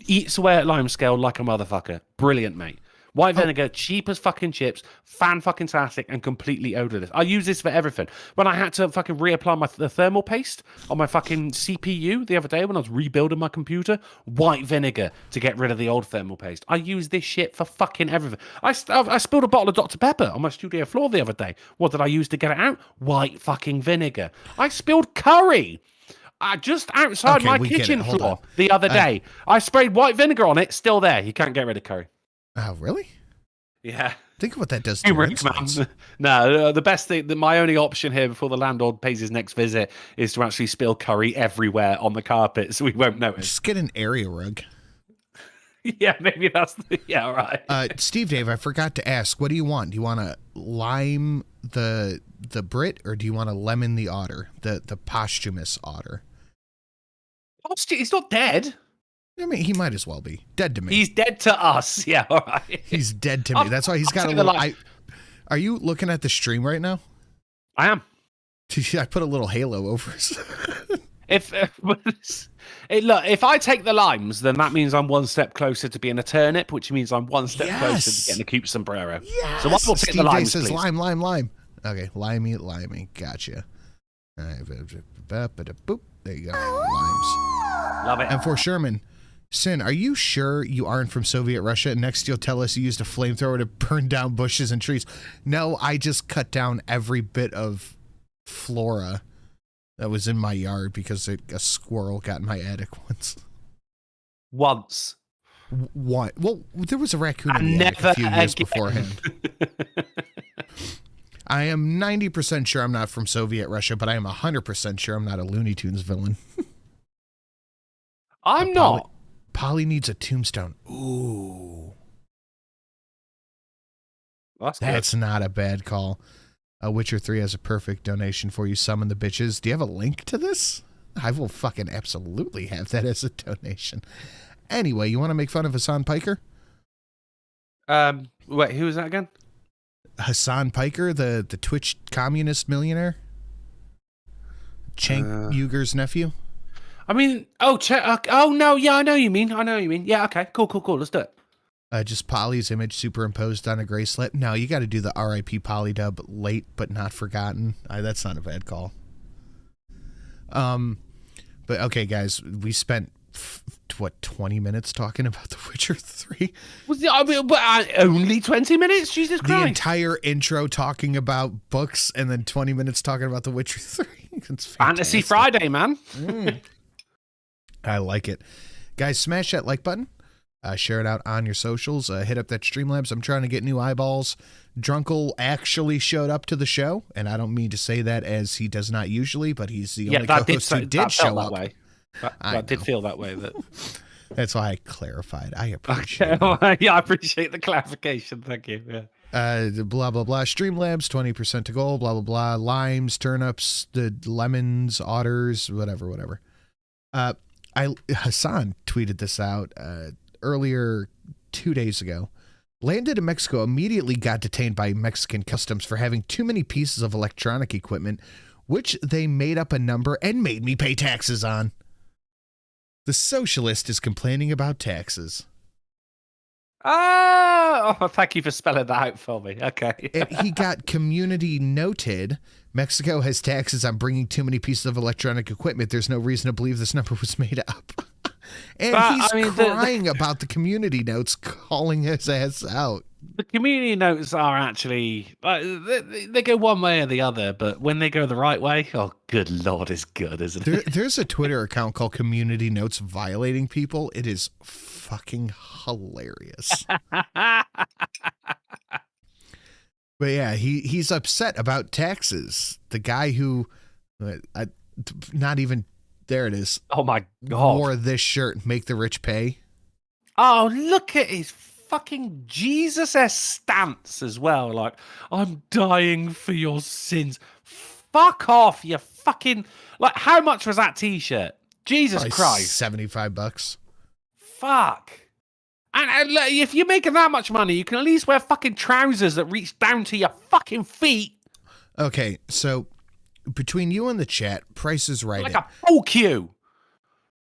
Eats away at lime scale like a motherfucker. Brilliant, mate. White vinegar, cheap as fucking chips, fan-fucking-tastic, and completely odorless. I use this for everything. When I had to fucking reapply the thermal paste on my fucking CPU the other day when I was rebuilding my computer, white vinegar to get rid of the old thermal paste. I use this shit for fucking everything. I spilled a bottle of Dr. Pepper on my studio floor the other day. What did I use to get it out? White fucking vinegar. I spilled curry just outside my kitchen floor the other day. I sprayed white vinegar on it, still there. You can't get rid of curry. Oh, really? Yeah. Think of what that does to your insides. No, the best thing, my only option here before the landlord pays his next visit is to actually spill curry everywhere on the carpet so we won't notice. Just get an area rug. Yeah, maybe that's all right. Steve Dave, I forgot to ask, what do you want? Do you want to lime the Brit, or do you want to lemon the otter, the posthumous otter? He's not dead. I mean, he might as well be dead to me. He's dead to us. Yeah, all right. He's dead to me. That's why he's got a little. Are you looking at the stream right now? I am. I put a little halo over us. If I take the limes, then that means I'm one step closer to being a turnip, which means I'm one step closer to getting a cute sombrero. Yes. So I will take the limes, says please. lime. Okay, limey. Gotcha. Boop. There you go. Limes. Love it. And for Sherman, Sin, are you sure you aren't from Soviet Russia? Next, you'll tell us you used a flamethrower to burn down bushes and trees. No, I just cut down every bit of flora that was in my yard because a squirrel got in my attic once. What? Well, there was a raccoon in the attic a few years beforehand. I am 90% sure I'm not from Soviet Russia, but I am 100% sure I'm not a Looney Tunes villain. I'm not. Polly needs a tombstone. Ooh. That's not a bad call. Witcher 3 has a perfect donation for you. Summon the bitches. Do you have a link to this? I will fucking absolutely have that as a donation. Anyway, you want to make fun of Hassan Piker? Wait, who is that again? Hassan Piker, the Twitch communist millionaire? Cenk Uyghur's nephew? I mean, oh no, yeah, I know you mean. Yeah, okay, cool. Let's do it. Just Polly's image superimposed on a gray slip. No, you got to do the R.I.P. Polly dub, late but not forgotten. That's not a bad call. But okay, guys, we spent 20 minutes talking about The Witcher 3? Only 20 minutes? Jesus Christ! The entire intro talking about books, and then 20 minutes talking about The Witcher 3. It's Fantasy Friday, man. I like it, guys. Smash that like button. Share it out on your socials. Hit up that Streamlabs. I'm trying to get new eyeballs. Drunkle actually showed up to the show, and I don't mean to say that as he does not usually, but he's the only co-host who did show up. That did feel that way. That's why I clarified. I appreciate it. Yeah, I appreciate the clarification. Thank you. Yeah. Blah, blah, blah. Streamlabs, 20% to gold, blah, blah, blah. Limes, turnips, the lemons, otters, whatever. Hassan tweeted this out earlier 2 days ago. Landed in Mexico, immediately got detained by Mexican customs for having too many pieces of electronic equipment, which they made up a number and made me pay taxes on. The socialist is complaining about taxes. Oh, thank you for spelling that out for me. Okay. And he got community noted. Mexico has taxes on bringing too many pieces of electronic equipment. There's no reason to believe this number was made up. And he's crying about the community notes, calling his ass out. The community notes are actually, they go one way or the other, but when they go the right way, oh, good Lord, it's good, isn't it? There's a Twitter account called Community Notes Violating People. It is fucking hilarious. But yeah, he's upset about taxes. The guy who, not even, there it is. Oh my God. Wore this shirt, make the rich pay. Oh, look at his fucking Jesus-esque stance as well. Like, I'm dying for your sins. Fuck off, you fucking... Like, how much was that t-shirt? Jesus Christ. $75. Fuck. And if you're making that much money, you can at least wear fucking trousers that reach down to your fucking feet. Okay, so between you and the chat, Price is Right. Like a full queue.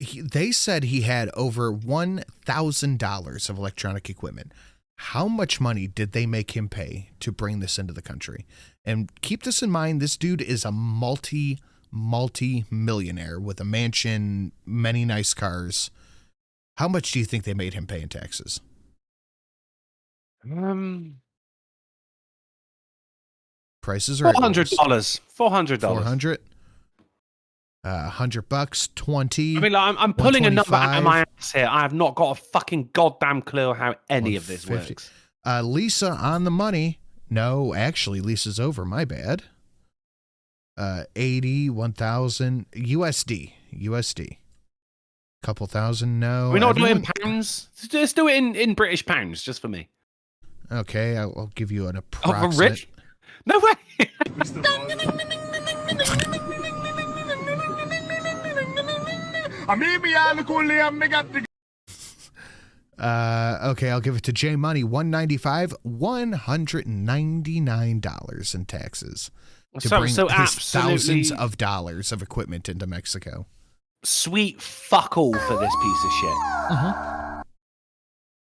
They said he had over $1,000 of electronic equipment. How much money did they make him pay to bring this into the country? And keep this in mind, this dude is a multi-millionaire with a mansion, many nice cars. How much do you think they made him pay in taxes? Prices are $400. $400. $400. $100, 20. I mean, like, I'm pulling a number out of my ass here. I have not got a fucking goddamn clue how any of this works. Lisa on the money. No, actually, Lisa's over. My bad. 80, 1,000 USD. Couple thousand. No, we're not doing pounds. Just do it in British pounds, just for me. Okay, I'll give you an approximate. Oh, for Rich? No way. Okay, I'll give it to J Money. $195, $199 in taxes. to So- bring so his absolutely- thousands of dollars of equipment into Mexico. Sweet fuck all for this piece of shit.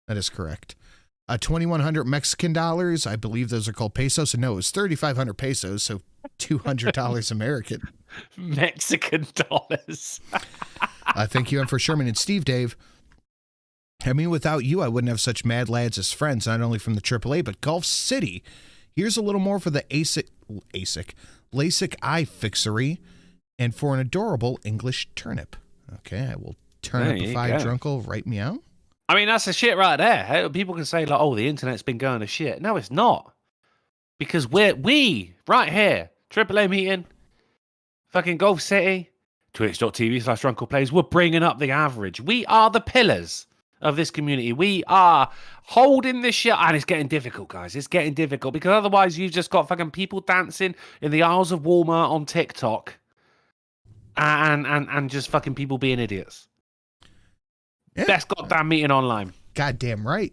That is correct. 2,100 Mexican dollars. I believe those are called pesos. And no, it was 3,500 pesos, so $200 American. Mexican dollars. Thank you, M for Sherman and Steve Dave. I mean, without you, I wouldn't have such mad lads as friends, not only from the AAA, but Gulf City. Here's a little more for the LASIK eye fixery and for an adorable English turnip. Okay, I will turnipify drunkle right meow. I mean, that's the shit right there. People can say, like, oh, the internet's been going to shit. No, it's not. Because we right here, AAA meeting, fucking Gulf City, twitch.tv/drunkleplays, we're bringing up the average. We are the pillars of this community. We are holding this shit, and it's getting difficult, guys. It's getting difficult because otherwise you've just got fucking people dancing in the aisles of Walmart on TikTok and just fucking people being idiots. Yeah. Best goddamn meeting online. Goddamn right.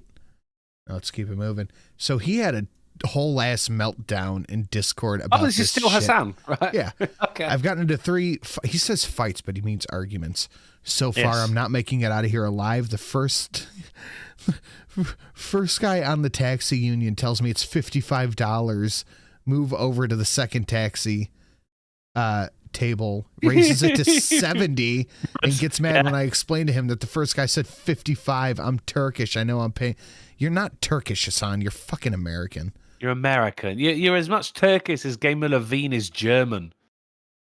Let's keep it moving. So he had a whole ass meltdown in Discord about this is still shit. Hassan, right? Yeah. Okay. I've gotten into 3, he says fights, but he means arguments. So far, Yes. I'm not making it out of here alive. The first guy on the taxi union tells me it's $55. Move over to the second taxi table, raises it to 70 and gets mad when I explain to him that the first guy said 55. I'm Turkish. I know I'm paying. You're not Turkish, Hassan. You're fucking American. You're American. You're as much Turkish as Gamer Levine is German.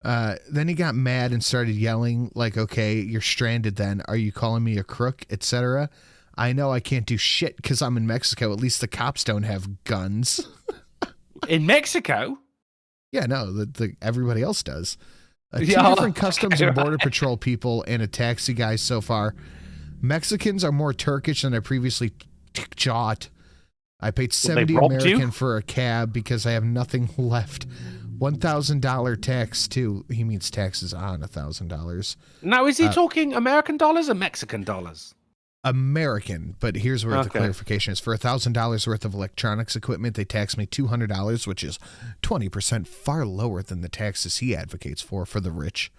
Then he got mad and started yelling like, okay, you're stranded then. Are you calling me a crook, etc.? I know I can't do shit because I'm in Mexico. At least the cops don't have guns. In Mexico? Yeah, no, everybody else does. Two Yeah, different Customs and Border right. Patrol people and a taxi guy so far. Mexicans are more Turkish than I previously thought. I paid $70 robbed you? American for a cab because I have nothing left. $1,000 tax too. He means taxes on $1,000. Now, is he talking American dollars or Mexican dollars? American, but here's where the Okay. clarification is. For $1,000 worth of electronics equipment, they tax me $200, which is 20% far lower than the taxes he advocates for the rich.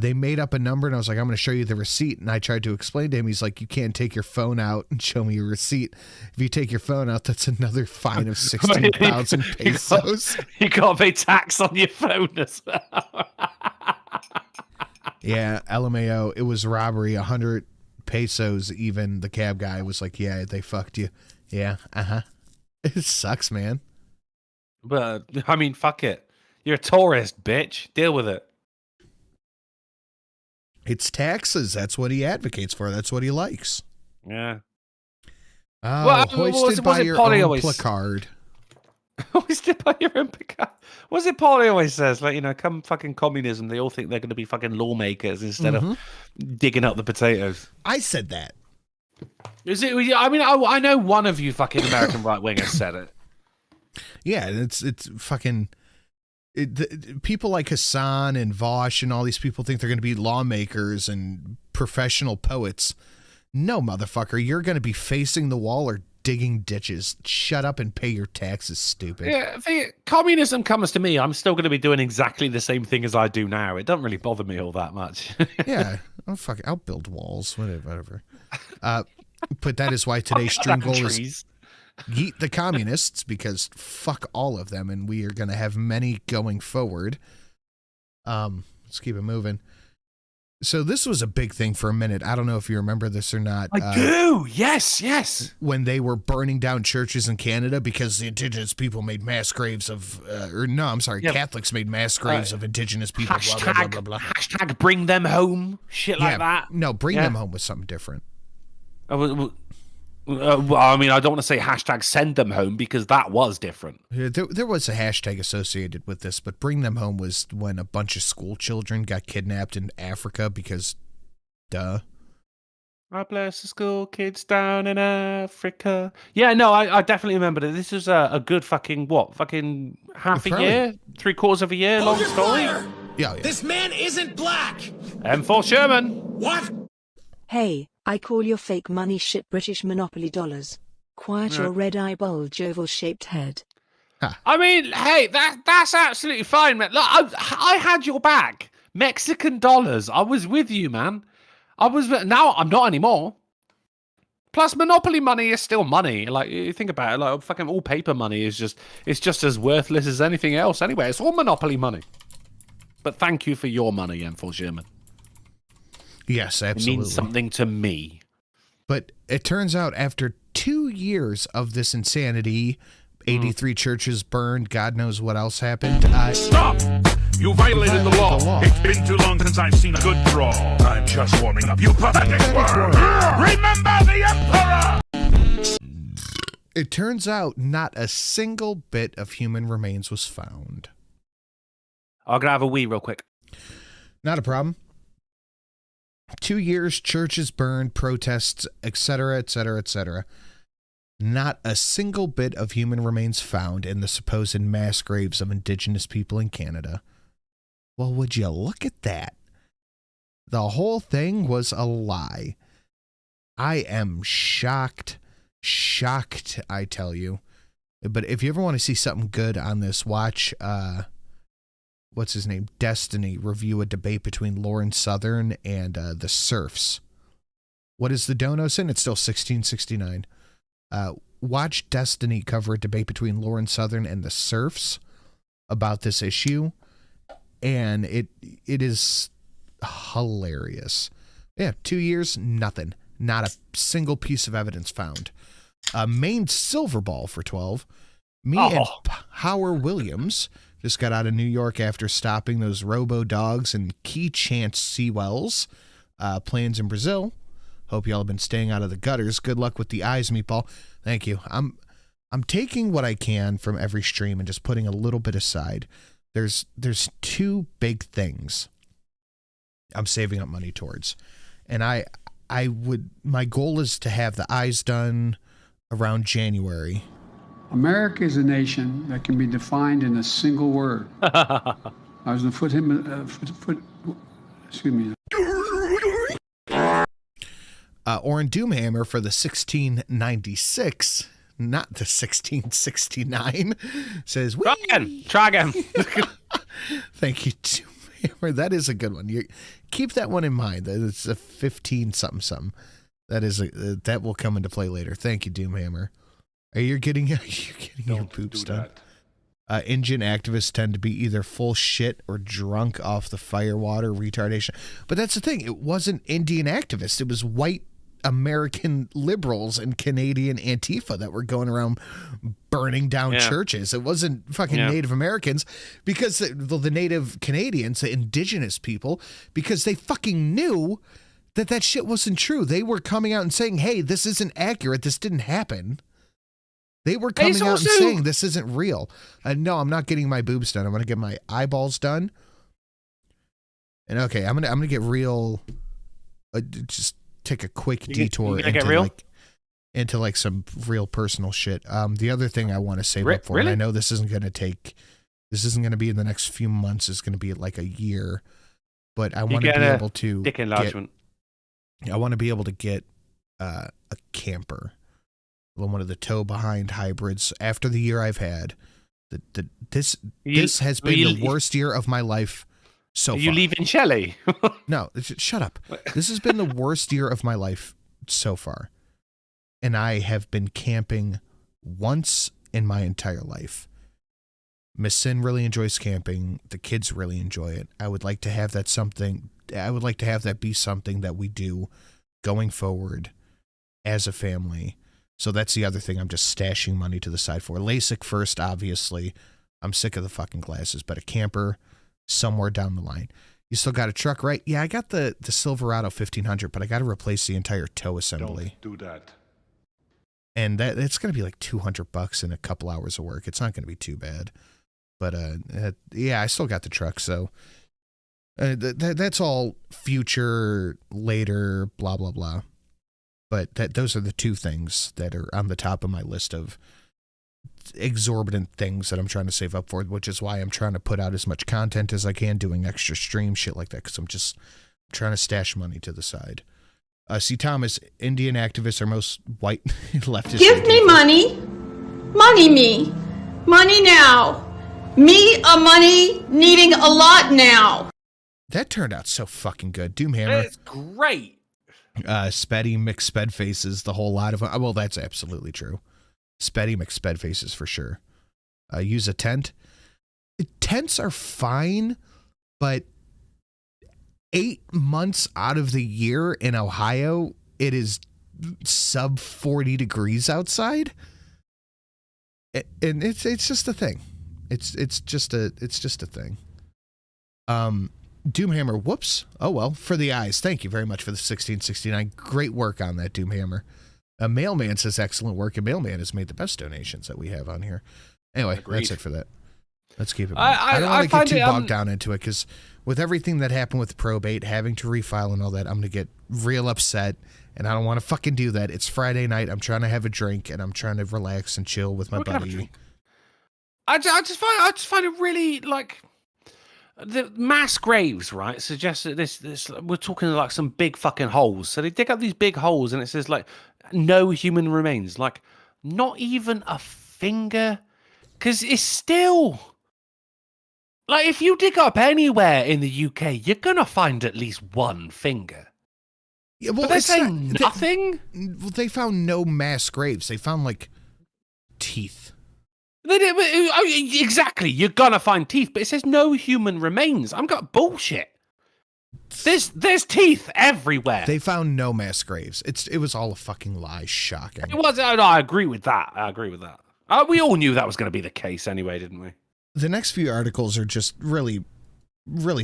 They made up a number, and I was like, I'm going to show you the receipt. And I tried to explain to him. He's like, you can't take your phone out and show me your receipt. If you take your phone out, that's another fine of 16,000 pesos. You got to pay tax on your phone as well. Yeah, LMAO, it was robbery, 100 pesos even. The cab guy was like, yeah, they fucked you. Yeah, It sucks, man. But, I mean, fuck it. You're a tourist, bitch. Deal with it. It's taxes. That's what he advocates for. That's what he likes. Yeah. Oh, Well, hoisted by your Polly own always- placard. Hoisted by your own pickup. What's it Polly always says? Like, come fucking communism, they all think they're going to be fucking lawmakers instead of digging up the potatoes. I said that. Is it? I mean, I know one of you fucking American right wingers said it. Yeah, it's fucking... people like Hassan and Vosh and all these people think they're going to be lawmakers and professional poets. No, motherfucker, you're going to be facing the wall or digging ditches. Shut up and pay your taxes, stupid. Yeah, if communism comes to me, I'm still going to be doing exactly the same thing as I do now. It doesn't really bother me all that much. Yeah, I'll build walls, whatever. But that is why today's stream goal is yeet the communists, because fuck all of them, and we are going to have many going forward. Let's keep it moving. So this was a big thing for a minute. I don't know if you remember this or not. I do. Yes. When they were burning down churches in Canada because the indigenous people made mass graves of, Catholics made mass graves of indigenous people. Hashtag, blah, blah, blah, blah. hashtag bring them home. Shit like that. No, bring them home was something different. Well, I mean, I don't want to say hashtag send them home because that was different. There was a hashtag associated with this, but bring them home was when a bunch of school children got kidnapped in Africa because, duh. I bless the school kids down in Africa. Yeah, no, I definitely remember that. This was a good fucking half a year, 3/4 of a year long story. Yeah. This man isn't black! M4 Sherman. What? Hey, I call your fake money shit British Monopoly dollars. Quiet your red eye bulge oval shaped head. I mean, hey, that's absolutely fine, man. Look, I had your back. Mexican dollars. I was with you, man. Now I'm not anymore. Plus, monopoly money is still money. Like, you think about it, like fucking all paper money is just as worthless as anything else. Anyway, it's all monopoly money. But thank you for your money, M4 Sherman. Yes, absolutely. It means something to me. But it turns out after 2 years of this insanity, 83 churches burned, God knows what else happened. Stop! You violated the law. It's been too long since I've seen a good draw. I'm just warming up, you pathetic worm. Remember the Emperor! It turns out not a single bit of human remains was found. I'm going to have a wee real quick. Not a problem. 2 years, churches burned, protests, etc., etc., etc. Not a single bit of human remains found in the supposed mass graves of indigenous people in Canada. Well, would you look at that? The whole thing was a lie. I am shocked, I tell you. But if you ever want to see something good on this, watch, what's his name? Destiny review a debate between Lauren Southern and the Surfs. What is the dono sin? It's still 1669. Watch Destiny cover a debate between Lauren Southern and the Surfs about this issue, and it is hilarious. Yeah, 2 years, nothing. Not a single piece of evidence found. Maine silver ball for 12. And Howard Williams just got out of New York after stopping those robo dogs and key chance seawells. Plans in Brazil. Hope y'all have been staying out of the gutters. Good luck with the eyes, Meatball. Thank you. I'm taking what I can from every stream and just putting a little bit aside. There's two big things I'm saving up money towards. And my goal is to have the eyes done around January. America is a nation that can be defined in a single word. I was going to put him, excuse me. Oren Doomhammer for the 1696, not the 1669, says, Try again. Thank you, Doomhammer. That is a good one. You keep that one in mind. It's a 15 something. That will come into play later. Thank you, Doomhammer. Are you getting your poops done? Indian activists tend to be either full shit or drunk off the firewater retardation. But that's the thing. It wasn't Indian activists. It was white American liberals and Canadian Antifa that were going around burning down churches. It wasn't fucking Native Americans, because the Native Canadians, the indigenous people, because they fucking knew that shit wasn't true. They were coming out and saying, hey, this isn't accurate. This didn't happen. They were coming out and saying this isn't real. No, I'm not getting my boobs done. I'm going to get my eyeballs done. And okay, I'm gonna get real. Just take a quick detour into like some real personal shit. The other thing I want to save up for, and I know this isn't going to be in the next few months. It's going to be like a year, but I want to be able to dick enlargement. I want to be able to get a camper, one of the tow behind hybrids. After the year I've had, this has been the worst year of my life so far. You leaving Shelley? No, shut up. This has been the worst year of my life so far. And I have been camping once in my entire life. Miss Sin really enjoys camping. The kids really enjoy it. I would like to have that be something that we do going forward as a family. So that's the other thing I'm just stashing money to the side for. LASIK first, obviously. I'm sick of the fucking glasses, but a camper somewhere down the line. You still got a truck, right? Yeah, I got the Silverado 1500, but I got to replace the entire tow assembly. Don't do that. And it's going to be like $200 in a couple hours of work. It's not going to be too bad. But yeah, I still got the truck, so that's all future, later, blah, blah, blah. But those are the two things that are on the top of my list of exorbitant things that I'm trying to save up for, which is why I'm trying to put out as much content as I can, doing extra stream shit like that, because I'm just trying to stash money to the side. See, Thomas, Indian activists are most white leftist. Give me money. Money me. money now. Me a money needing a lot now. That turned out so fucking good. Doomhammer. It's great. Speddy McSped faces, the whole lot of well, that's absolutely true. Speddy McSped faces for sure. Use a tent. Tents are fine, but 8 months out of the year in Ohio, it is sub 40 degrees outside. And it's just a thing. It's just a thing. Doomhammer, whoops. Oh well, for the eyes. Thank you very much for the 1669. Great work on that, Doomhammer. Mailman says excellent work, and Mailman has made the best donations that we have on here. Anyway, Agreed. That's it for that. Let's keep it moving. I don't want to get too bogged down into it, because with everything that happened with probate, having to refile and all that, I'm going to get real upset, and I don't want to fucking do that. It's Friday night. I'm trying to have a drink, and I'm trying to relax and chill with my buddy. I just find it really, like, the mass graves, right, suggests that this we're talking like some big fucking holes. So they dig up these big holes, and it says, like, no human remains. Like, not even a finger, because it's still... Like, if you dig up anywhere in the UK, you're going to find at least one finger. Yeah, well, but they're saying nothing? They found no mass graves. They found, like, teeth. Exactly. You're going to find teeth, but it says no human remains. I'm got bullshit. There's teeth everywhere. They found no mass graves. It was all a fucking lie. Shocking. It was. I agree with that. We all knew that was going to be the case anyway, didn't we? The next few articles are just really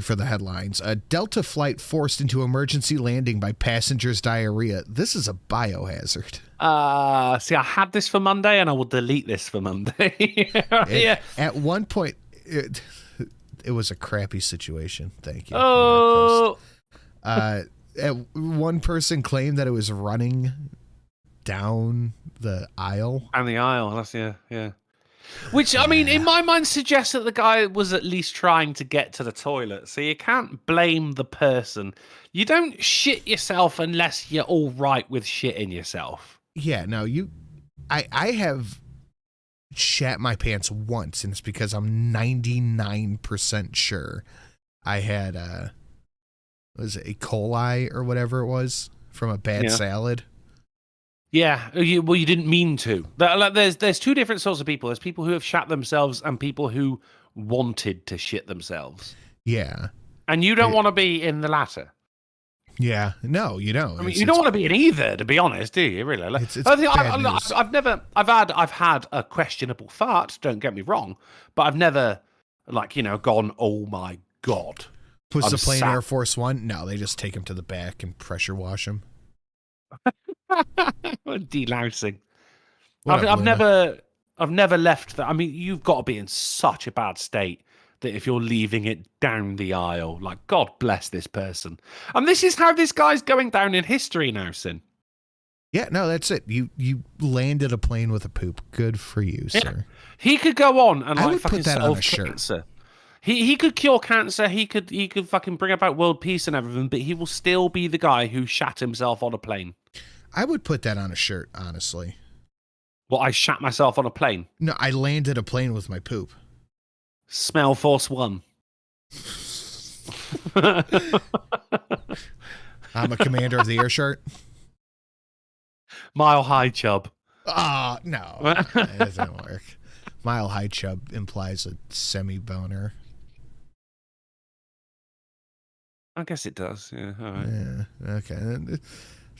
for the headlines. A Delta flight forced into emergency landing by passengers' diarrhea. This is a biohazard. See, I had this for Monday, and I will delete this for Monday. Yeah. At one point, it was a crappy situation. Thank you. Oh. One person claimed that it was running down the aisle. And the aisle. That's yeah. Which, I mean, in my mind suggests that the guy was at least trying to get to the toilet. So you can't blame the person. You don't shit yourself unless you're all right with shitting yourself. Yeah, no, I have shat my pants once, and it's because I'm 99% sure I had was it E. coli or whatever it was from a bad salad. Yeah, well, you didn't mean to. There's two different sorts of people. There's people who have shat themselves and people who wanted to shit themselves. Yeah. And you don't want to be in the latter. Yeah, no, you don't. I mean, you don't want to be in either, to be honest, do you? Really? Like, I've had a questionable fart. Don't get me wrong, but I've never, like, gone, oh my god. Was the plane Air Force One? No, they just take him to the back and pressure wash him. Delousing. I've never left that. I mean, you've got to be in such a bad state that if you're leaving it down the aisle, like, God bless this person. And this is how this guy's going down in history now, Sin. Yeah, no, that's it. You landed a plane with a poop. Good for you, sir. He could go on and I like would fucking put that solve on a shirt. cancer. He could cure cancer. He could fucking bring about world peace and everything. But he will still be the guy who shat himself on a plane. I would put that on a shirt, honestly. Well, I shat myself on a plane. No, I landed a plane with my poop. Smell Force 1. I'm a commander of the air shirt. Mile High Chub. No, that doesn't work. Mile High Chub implies a semi-boner. I guess it does. Yeah. All right. Yeah. Okay.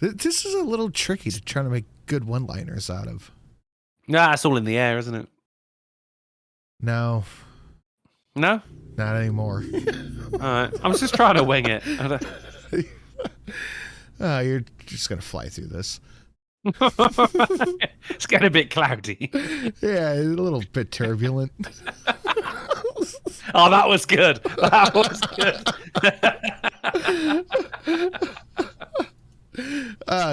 This is a little tricky to try to make good one-liners out of. Nah, it's all in the air, isn't it? No. No? Not anymore. All right. I was just trying to wing it. You're just going to fly through this. It's getting a bit cloudy. Yeah, a little bit turbulent. Oh, that was good. That was good.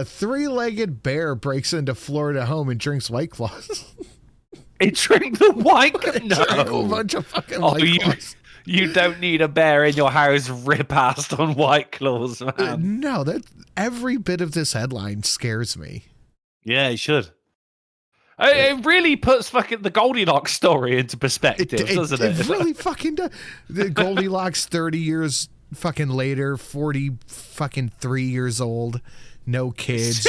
Three-legged bear breaks into Florida home and drinks White Claws. It drank the White Claws? No. A bunch of fucking White Claws. You don't need a bear in your house rip-assed on White Claws, man. No, every bit of this headline scares me. Yeah, it should. It really puts fucking the Goldilocks story into perspective, doesn't it? It really fucking does. The Goldilocks 30 years fucking later, 40 fucking 3 years old, no kids,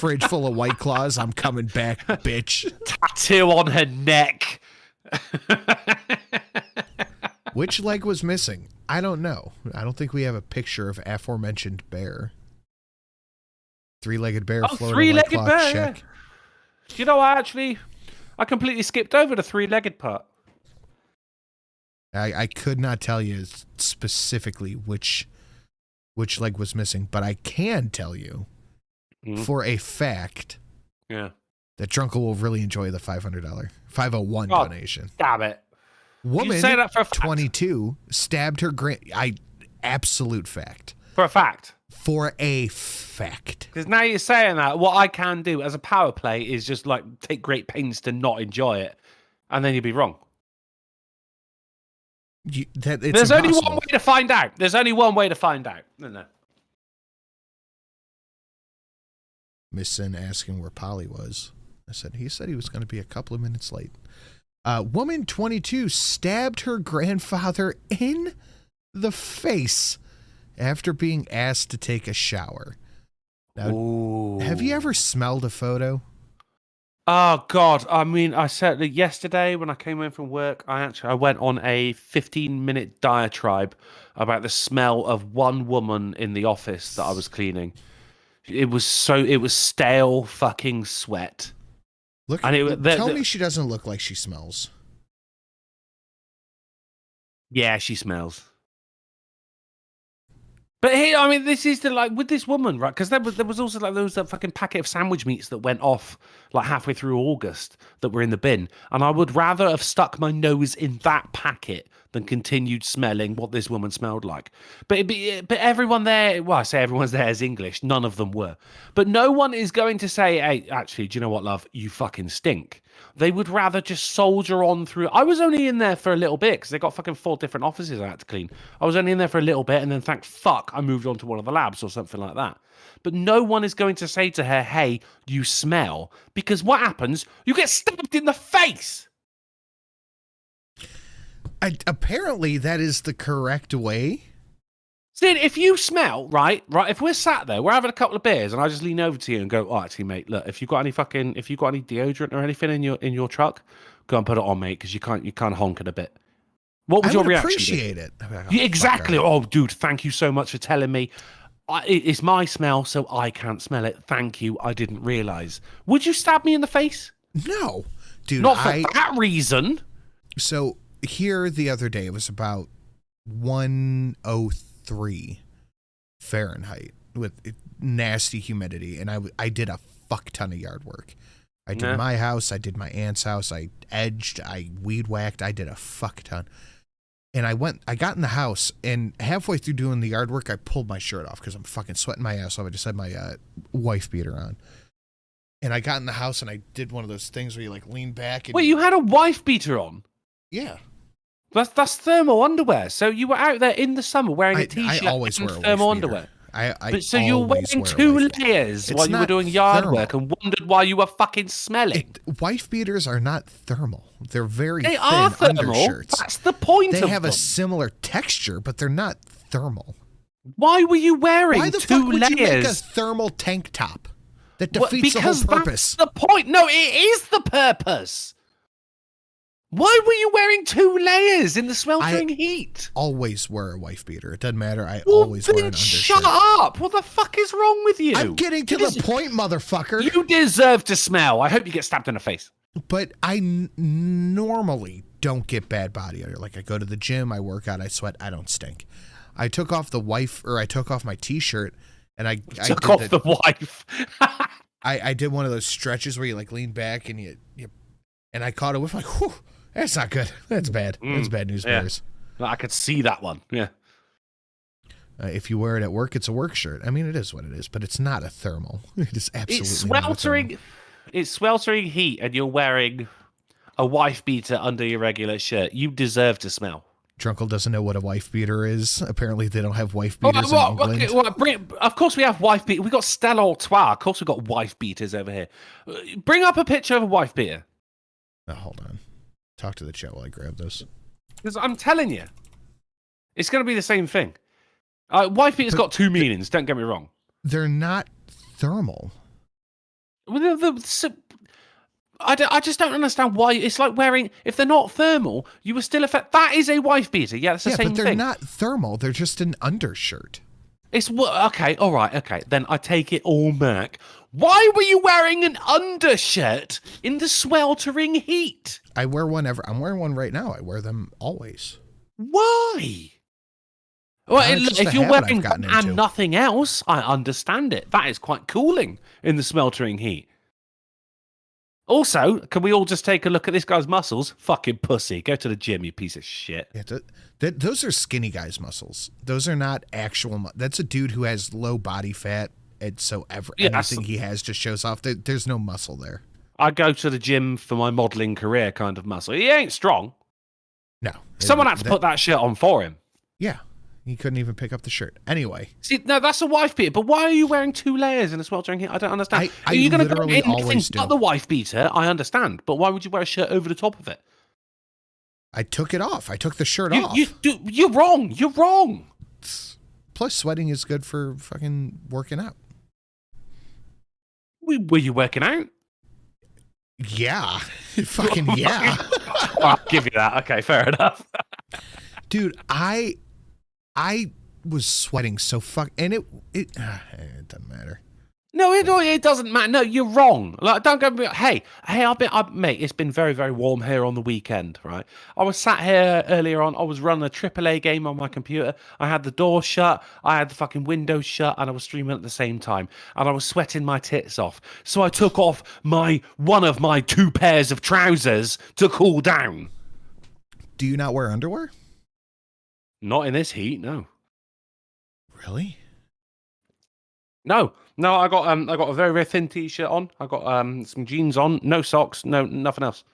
fridge full of White Claws. I'm coming back, bitch. Tattoo on her neck. Which leg was missing? I don't know. I don't think we have a picture of aforementioned bear. Three-legged bear. Oh, Florida three-legged White Claw, bear. check. Yeah. You know, I completely skipped over the three-legged part. I could not tell you specifically which leg was missing, but I can tell you for a fact that Drunkle will really enjoy the $500, 501 donation. Damn it. Woman, you say that for a fact? 22, stabbed her absolute fact. For a fact. For a fact. Because now you're saying that, what I can do as a power play is just like take great pains to not enjoy it, and then you'd be wrong. There's only one way to find out. There's only one way to find out. No. Miss Sin asking where Polly was. He said he was going to be a couple of minutes late. Woman 22 stabbed her grandfather in the face after being asked to take a shower. Now, have you ever smelled a photo? Oh, God. I mean, I said that yesterday when I came in from work, I went on a 15-minute diatribe about the smell of one woman in the office that I was cleaning. It was stale fucking sweat. Look, tell me she doesn't look like she smells. Yeah, she smells. But here, I mean, this is with this woman, right? Because there was also that fucking packet of sandwich meats that went off like halfway through August that were in the bin, and I would rather have stuck my nose in that packet than continued smelling what this woman smelled like. But everyone there, well, I say everyone's there is English. None of them were. But no one is going to say, hey, actually, do you know what, love? You fucking stink. They would rather just soldier on through. I was only in there for a little bit because they got fucking 4 different offices I had to clean. I was only in there for a little bit, and then thank fuck I moved on to one of the labs or something like that. But no one is going to say to her, hey, you smell. Because what happens? You get stabbed in the face. Apparently, that is the correct way. See, if you smell, right, if we're sat there, we're having a couple of beers, and I just lean over to you and go, oh, actually, mate, look, if you got any deodorant or anything in your truck, go and put it on, mate, because you can't honk it a bit. What would your reaction be? Appreciate it. Yeah, exactly. Oh, dude, thank you so much for telling me. It's my smell, so I can't smell it. Thank you. I didn't realize. Would you stab me in the face? No, dude. Not for that reason. So here the other day, it was about 103 Fahrenheit with nasty humidity, and I did a fuck ton of yard work. I did my house, I did my aunt's house, I edged, I weed whacked, I did a fuck ton. And I got in the house, and halfway through doing the yard work, I pulled my shirt off because I'm fucking sweating my ass off. I just had my wife beater on. And I got in the house, and I did one of those things where you like lean back. And wait, you had a wife beater on? Yeah. That's thermal underwear. So you were out there in the summer wearing a t-shirt I always and wear a thermal wife beater. underwear. So you were wearing 2 layers while you were doing yard work and wondered why you were fucking smelling. Wife beaters are not thermal. They're very thin are thermal. Undershirts. That's the point of them. They have a similar texture, but they're not thermal. Why were you wearing 2 layers? Why the fuck would you make a thermal tank top? That defeats the whole purpose. That's the point. No, it is the purpose. Why were you wearing 2 layers in the sweltering heat? Always wear a wife beater. It doesn't matter. I always wear an undershirt. Shut up! What the fuck is wrong with you? I'm getting to the point, motherfucker. You deserve to smell. I hope you get stabbed in the face. But I normally don't get bad body odor. Like I go to the gym, I work out, I sweat, I don't stink. I took off my t-shirt and I took off the wife. I did one of those stretches where you like lean back and you and I caught a whiff like, whew, that's not good. That's bad. That's bad news bears. Yeah. I could see that one. Yeah. If you wear it at work, it's a work shirt. I mean, it is what it is, but it's not a thermal. It is absolutely it's sweltering. Not a it's sweltering heat, and you're wearing a wife beater under your regular shirt. You deserve to smell. Drunkle doesn't know what a wife beater is. Apparently, they don't have wife beaters in England. Okay, of course, we have wife beater. We got Stella Artois. Of course, we got wife beaters over here. Bring up a picture of a wife beater. Oh, hold on. Talk to the chat while I grab those. Because I'm telling you, it's going to be the same thing. Wife beater's got two meanings. Don't get me wrong. They're not thermal. Well, I just don't understand why it's like wearing. If they're not thermal, you were still that is a wife beater. Yeah, it's the same thing. Yeah, but they're not thermal. They're just an undershirt. It's okay. All right. Okay. Then I take it all back. Why were you wearing an undershirt in the sweltering heat? I wear one I'm wearing one right now. I wear them always. Why? Well, if you're wearing and nothing else, I understand it. That is quite cooling in the sweltering heat. Also, can we all just take a look at this guy's muscles? Fucking pussy. Go to the gym, you piece of shit. Yeah, those are skinny guys' muscles. Those are not actual. That's a dude who has low body fat, and so anything he has just shows off. There's no muscle there. I go to the gym for my modelling career kind of muscle. He ain't strong. No. Someone had to put that shirt on for him. Yeah. He couldn't even pick up the shirt. Anyway. See, no, that's a wife beater. But why are you wearing two layers in a sweltering heat? I don't understand. Are you going to go in anything but the wife beater? I understand. But why would you wear a shirt over the top of it? I took it off. I took the shirt off. You're wrong. You're wrong. Plus, sweating is good for fucking working out. Were you working out? Yeah. Fucking yeah. I'll give you that. Okay, fair enough. Dude, I was sweating so and it doesn't matter. No, it doesn't matter. No, you're wrong. Like, don't go. Hey, mate. It's been very, very warm here on the weekend, right? I was sat here earlier on. I was running a AAA game on my computer. I had the door shut. I had the fucking window shut, and I was streaming at the same time. And I was sweating my tits off. So I took off one of my two pairs of trousers to cool down. Do you not wear underwear? Not in this heat, no. Really? No, I got a very, very thin t-shirt on. I got some jeans on, no socks, nothing else.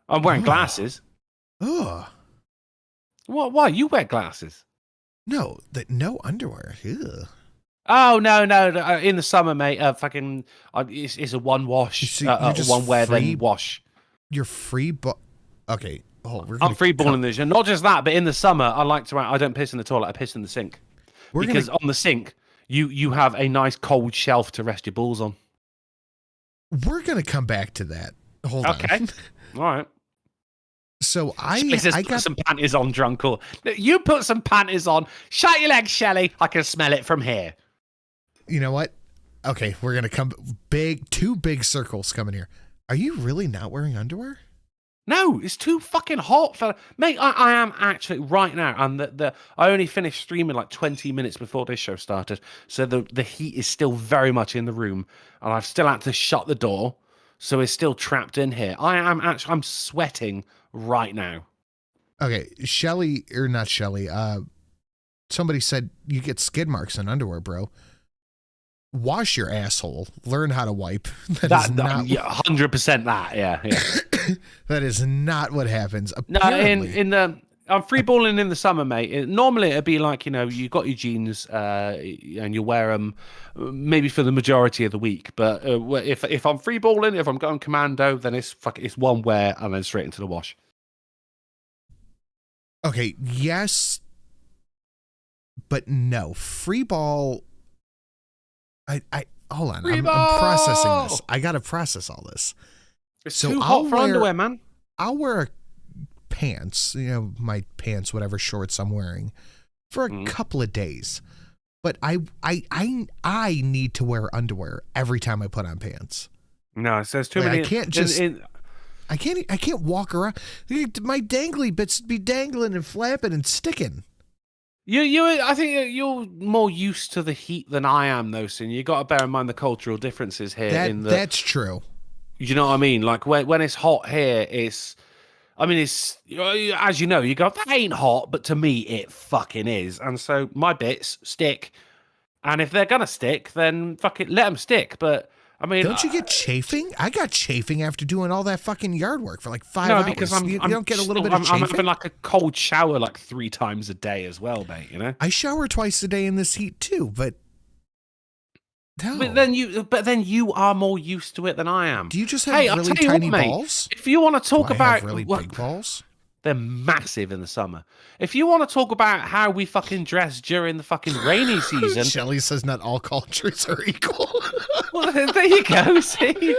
I'm wearing glasses. Oh. What? Why? You wear glasses? No, no underwear. Ew. Oh no! In the summer, mate, it's a one wash, one wear then wash. You're free, but okay. Oh, I'm free balling this year. Not just that, but in the summer, I don't piss in the toilet. I piss in the sink because on the sink, you have a nice cold shelf to rest your balls on. We're gonna come back to that. Hold on. Okay. All right. So I got some panties on, Drunkle. You put some panties on. Shut your legs, Shelley. I can smell it from here. You know what? Okay, we're gonna come two big circles coming here. Are you really not wearing underwear? No, it's too fucking hot for mate. I am actually right now, and I only finished streaming like 20 minutes before this show started, so the heat is still very much in the room, and I've still had to shut the door, so it's still trapped in here. I'm sweating right now. Okay, Shelly or not Shelly? Somebody said you get skid marks in underwear, bro. Wash your asshole. Learn how to wipe. That is not 100% that. Yeah. That is not what happens. Apparently. No, I'm free balling in the summer, mate. Normally it'd be like, you got your jeans and you wear them maybe for the majority of the week. But if I'm free balling, if I'm going commando, then it's one wear and then straight into the wash. Okay, yes, but no. Free ball. I hold on. I'm processing this. I gotta process all this. It's too hot for underwear, man. I'll wear pants, my pants, whatever shorts I'm wearing, for a couple of days. But I need to wear underwear every time I put on pants. No, it says too many. I can't just. I can't walk around. My dangly bits be dangling and flapping and sticking. I think you're more used to the heat than I am, though, Sin. You got to bear in mind the cultural differences here. That's true. You know what I mean? Like when it's hot here, it's as you know, you go, that ain't hot, but to me it fucking is. And so my bits stick, and if they're gonna stick, then fuck it, let them stick. But I mean, don't you get chafing? I got chafing after doing all that fucking yard work for like 5 no, hours. because you don't get a little bit of I'm chafing? having like a cold shower like 3 times a day as well, mate. You know. I shower twice a day in this heat too, but no. But then you are more used to it than I am. Do you just have Hey, I'll really tell you tiny what, mate, balls? If you want to talk Do I about have really big balls? they're massive in the summer. If you want to talk about how we fucking dress during the fucking rainy season, Shelley says not all cultures are equal. well, there you go. See,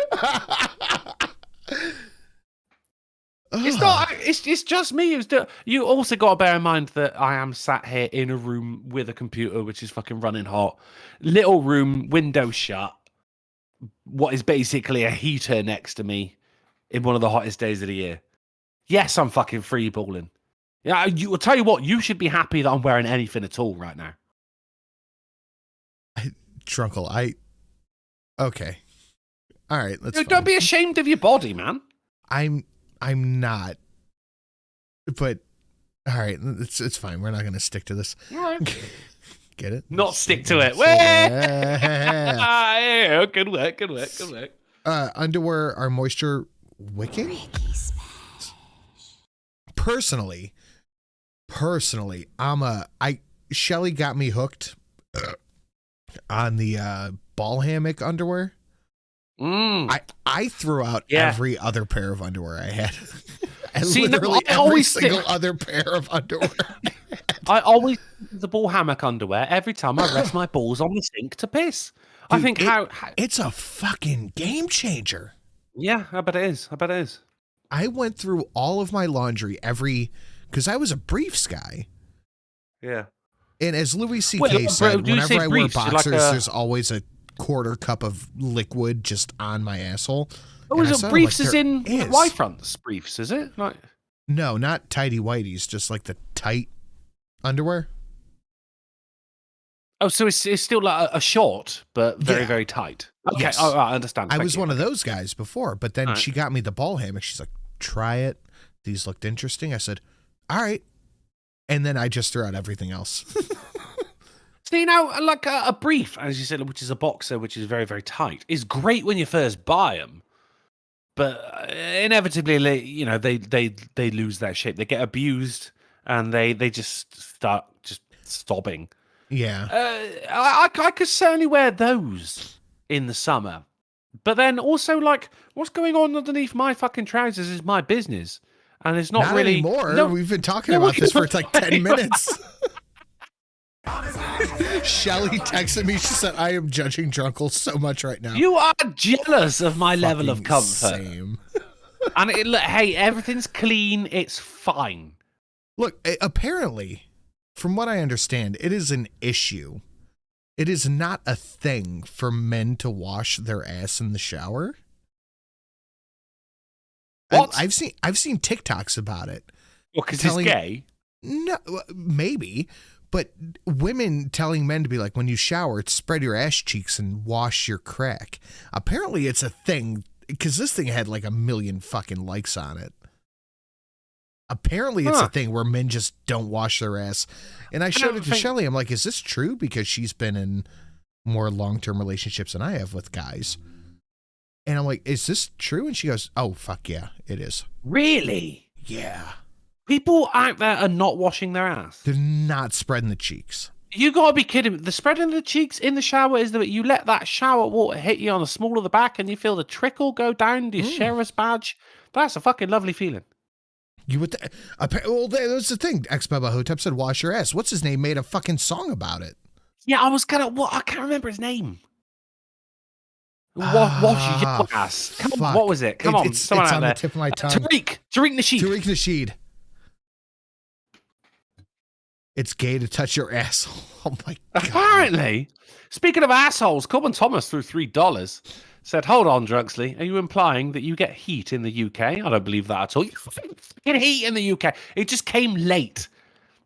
it's not. It's just me who's doing. You also got to bear in mind that I am sat here in a room with a computer which is fucking running hot, little room, window shut. What is basically a heater next to me in one of the hottest days of the year. Yes, I'm fucking free balling. Yeah, I'll tell you what. You should be happy that I'm wearing anything at all right now. Drunkle, okay. All right, let's. Don't be ashamed of your body, man. I'm not. But all right, it's fine. We're not going to stick to this. All right. Get it? Not stick to it. Yeah. Good work. Underwear are moisture wicking. Personally, Shelley got me hooked on the ball hammock underwear. I threw out every other pair of underwear I had. Every single other pair of underwear. I always use the ball hammock underwear every time I rest my balls on the sink to piss. Dude, I think it's a fucking game changer. Yeah, I bet it is. I went through all of my laundry because I was a briefs guy. Yeah. And as Louis C.K. said, whenever I wear boxers, there's always a quarter cup of liquid just on my asshole. Oh, is it briefs as in Y-fronts briefs, is it? Like... No, not tighty whities, just like the tight underwear. Oh, so it's still like a short, but very, very tight. Okay, yes. I understand. I was one of those guys before, but then she got me the ball hammock. She's like, try it. These looked interesting. I said, all right. And then I just threw out everything else. So, you know, like a brief, as you said, which is a boxer, which is very, very tight, is great when you first buy them. But inevitably, you know, they lose their shape. They get abused and they just start just stopping. Yeah. I could certainly wear those in the summer. But then also, like, what's going on underneath my fucking trousers is my business. And it's not really anymore. No, we've been talking about this for like 10 minutes. Shelley texted me. She said, I am judging Drunkle so much right now. You are jealous of my level of Fucking comfort. Same. And hey, everything's clean. It's fine. Look, apparently, from what I understand, it is an issue. It is not a thing for men to wash their ass in the shower. What? I've seen TikToks about it. Well, because he's gay? No, maybe. But women telling men to be like, when you shower, spread your ass cheeks and wash your crack. Apparently it's a thing, because this thing had like 1 million fucking likes on it. Apparently it's a thing where men just don't wash their ass. And I showed it to Shelley. I'm like, is this true? Because she's been in more long-term relationships than I have with guys. And I'm like, is this true? And she goes, oh, fuck yeah, it is. Really? Yeah. People out there are not washing their ass. They're not spreading the cheeks. You gotta be kidding me. The spreading the cheeks in the shower is that you let that shower water hit you on the small of the back and you feel the trickle go down to your sheriff's badge. That's a fucking lovely feeling. You would, well, that's the thing. Ex-Bubba Hotep said, wash your ass. What's his name? Made a fucking song about it. Yeah, I can't remember his name. Wash your ass. Come on, what was it? Come on, someone it's out on there. The tip of my tongue. Tariq Nasheed. Tariq Nasheed. It's gay to touch your asshole. Oh my God. Apparently, speaking of assholes, Corbin Thomas threw $3. Said, hold on, Drugsley. Are you implying that you get heat in the UK? I don't believe that at all. You get heat in the UK. It just came late.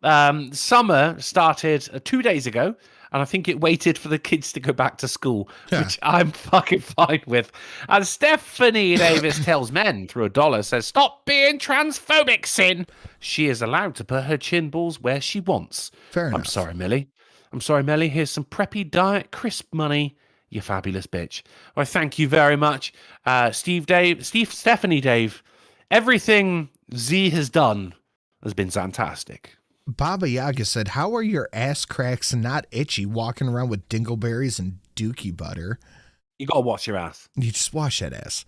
Summer started 2 days ago, and I think it waited for the kids to go back to school, which I'm fucking fine with. And Stephanie Davis tells men through $1, says, stop being transphobic, Sin. She is allowed to put her chin balls where she wants. Fair enough. I'm sorry, Millie. Here's some preppy diet crisp money. You fabulous bitch. Well, thank you very much, Stephanie Dave. Everything Z has done has been fantastic. Baba Yaga said, how are your ass cracks not itchy walking around with dingleberries and dookie butter? You got to wash your ass. You just wash that ass.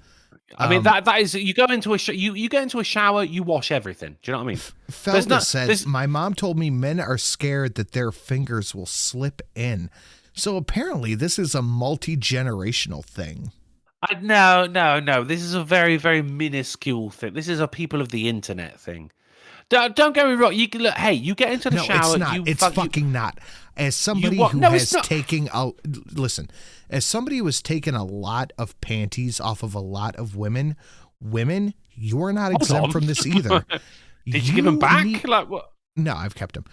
I mean, that is, you go into you get into a shower, you wash everything. Do you know what I mean? Felda said, my mom told me men are scared that their fingers will slip in. So apparently this is a multi-generational thing. No. This is a very, very minuscule thing. This is a people of the internet thing. Don't get me wrong. You can look. Hey, you get into the shower. It's not. It's fucking not. As somebody who has taken listen, as somebody who has taken a lot of panties off of a lot of women, you're not exempt from this either. Did you give them back? Like what? No, I've kept them.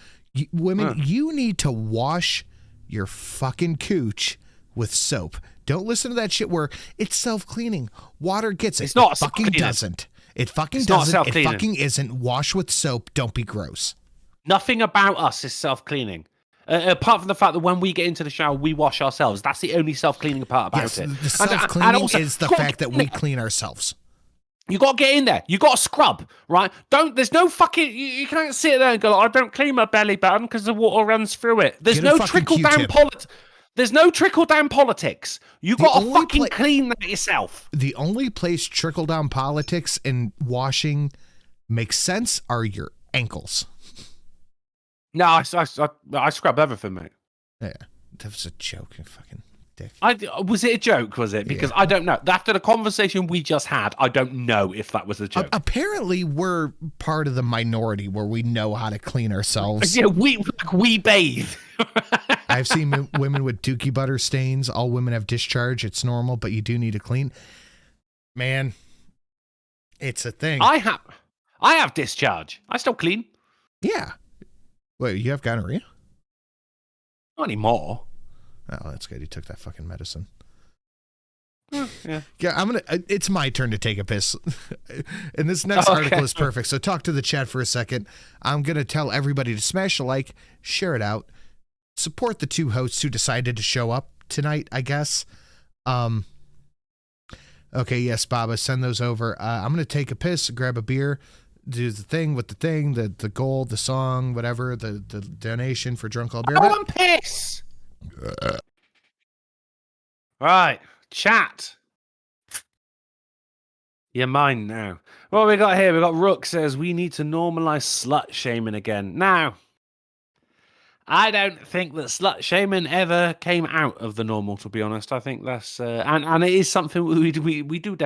Women, you need to wash your fucking cooch with soap. Don't listen to that shit where it's self-cleaning. Water gets it. It's not it fucking doesn't. It fucking doesn't. It fucking isn't. Wash with soap. Don't be gross. Nothing about us is self-cleaning. Apart from the fact that when we get into the shower, we wash ourselves. That's the only self-cleaning part about it. The self-cleaning is the fact that we clean ourselves. You got to get in there. You got to scrub, right? There's no fucking, you can't sit there and go, I don't clean my belly button because the water runs through it. There's no trickle-down politics. There's no trickle-down politics. You got to fucking clean that yourself. The only place trickle-down politics and washing makes sense are your ankles. No, I scrub everything, mate. Yeah, that was a joke, you fucking dick. Was it a joke, was it? Because I don't know. After the conversation we just had, I don't know if that was a joke. Apparently, we're part of the minority where we know how to clean ourselves. Yeah, we bathe. I've seen women with dookie butter stains. All women have discharge. It's normal, but you do need to clean. Man, it's a thing. I have discharge. I still clean. Yeah. Wait, you have gonorrhea? Not anymore. Oh, that's good. You took that fucking medicine. Yeah. Yeah, it's my turn to take a piss. And this next article is perfect. So talk to the chat for a second. I'm going to tell everybody to smash a like, share it out, support the two hosts who decided to show up tonight, I guess. Okay, yes, Baba, send those over. I'm going to take a piss, grab a beer, do the thing with the thing, the gold, the song, whatever, the donation for Drunk All Beer. I want piss. Right, chat. You're mine now. What we got here? We got Rook says we need to normalize slut shaming again. Now, I don't think that slut shaming ever came out of the normal. To be honest, I think that's and it is something we do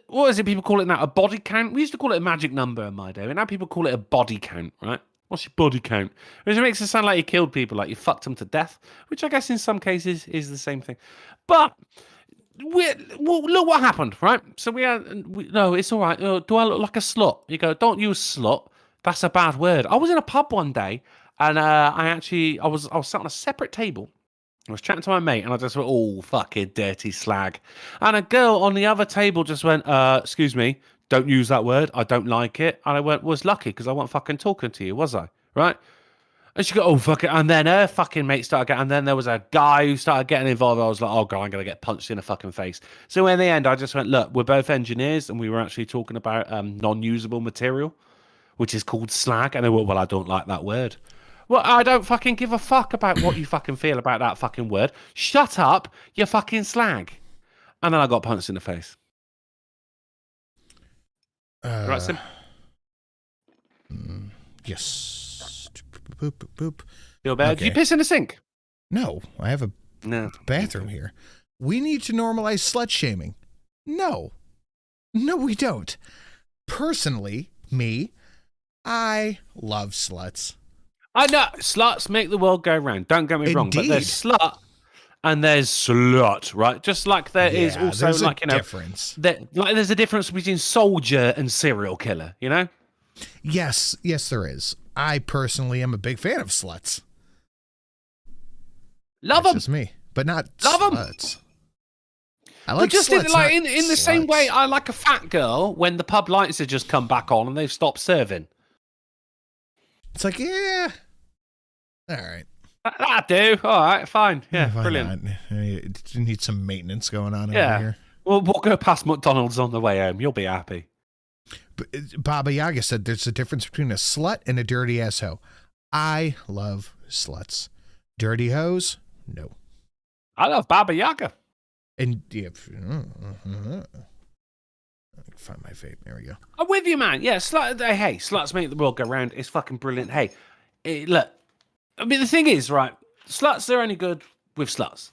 what is it people call it now? A body count? We used to call it a magic number in my day, and now people call it a body count, right? What's your body count? Which makes it sound like you killed people, like you fucked them to death, which I guess in some cases is the same thing. But look what happened, right? So no, it's all right. Do I look like a slut? You go, don't use slut. That's a bad word. I was in a pub one day, and I was sat on a separate table. I was chatting to my mate, and I just went, oh, fucking dirty slag. And a girl on the other table just went, excuse me, don't use that word. I don't like it. And I went, was lucky, because I wasn't fucking talking to you, was I? Right? And she go, oh, fuck it. And then her fucking mate started getting, and then there was a guy who started getting involved. I was like, oh, God, I'm going to get punched in the fucking face. So in the end, I just went, look, we're both engineers, and we were actually talking about non-usable material, which is called slag. And they went, well, I don't like that word. Well, I don't fucking give a fuck about what you fucking feel about that fucking word. Shut up, you fucking slag. And then I got punched in the face. Right, Sim? Yes. Boop, boop, boop. Feel bad? Okay. Do you piss in the sink? No, I have a bathroom here. We need to normalize slut shaming. No, we don't. Personally, I love sluts. I know sluts make the world go round. Don't get me wrong, but there's slut and there's slut, right? Just like there is also like difference. There's a difference between soldier and serial killer. You know? Yes, there is. I personally am a big fan of sluts. Love them. That's just me, but not love sluts. Them. I like just sluts, in the same way I like a fat girl when the pub lights have just come back on and they've stopped serving. It's like, yeah. All right. That'll do. All right, fine. Yeah, Why brilliant. not? You need some maintenance going on over Yeah. here. We'll go past McDonald's on the way home. You'll be happy. Baba Yaga said there's a difference between a slut and a dirty ass hoe. I love sluts. Dirty hoes? No. I love Baba Yaga. And yeah, find my vape. There we go. I'm with you, man. Yeah, hey, sluts make the world go round. It's fucking brilliant. Hey, look, I mean, the thing is, right, sluts, they're only good with sluts.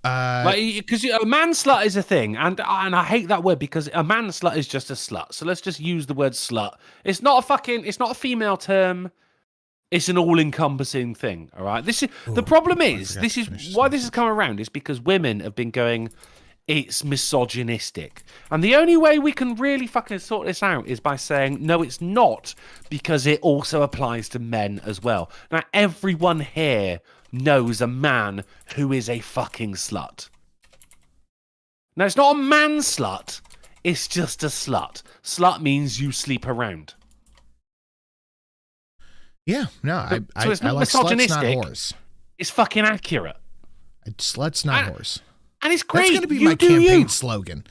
Because a man slut is a thing, and I hate that word because a man slut is just a slut. So let's just use the word slut. It's not a female term. It's an all-encompassing thing. All right. The problem is why this has come around is because women have been going, it's misogynistic, and the only way we can really fucking sort this out is by saying no, it's not, because it also applies to men as well. Now everyone here knows a man who is a fucking slut. Now, it's not a man slut, it's just a slut. Slut means you sleep around. Yeah, no, So it's I not like sluts, not misogynistic. whores. It's fucking accurate. Sluts, not whores. And it's great. That's going to be You my do campaign you. slogan.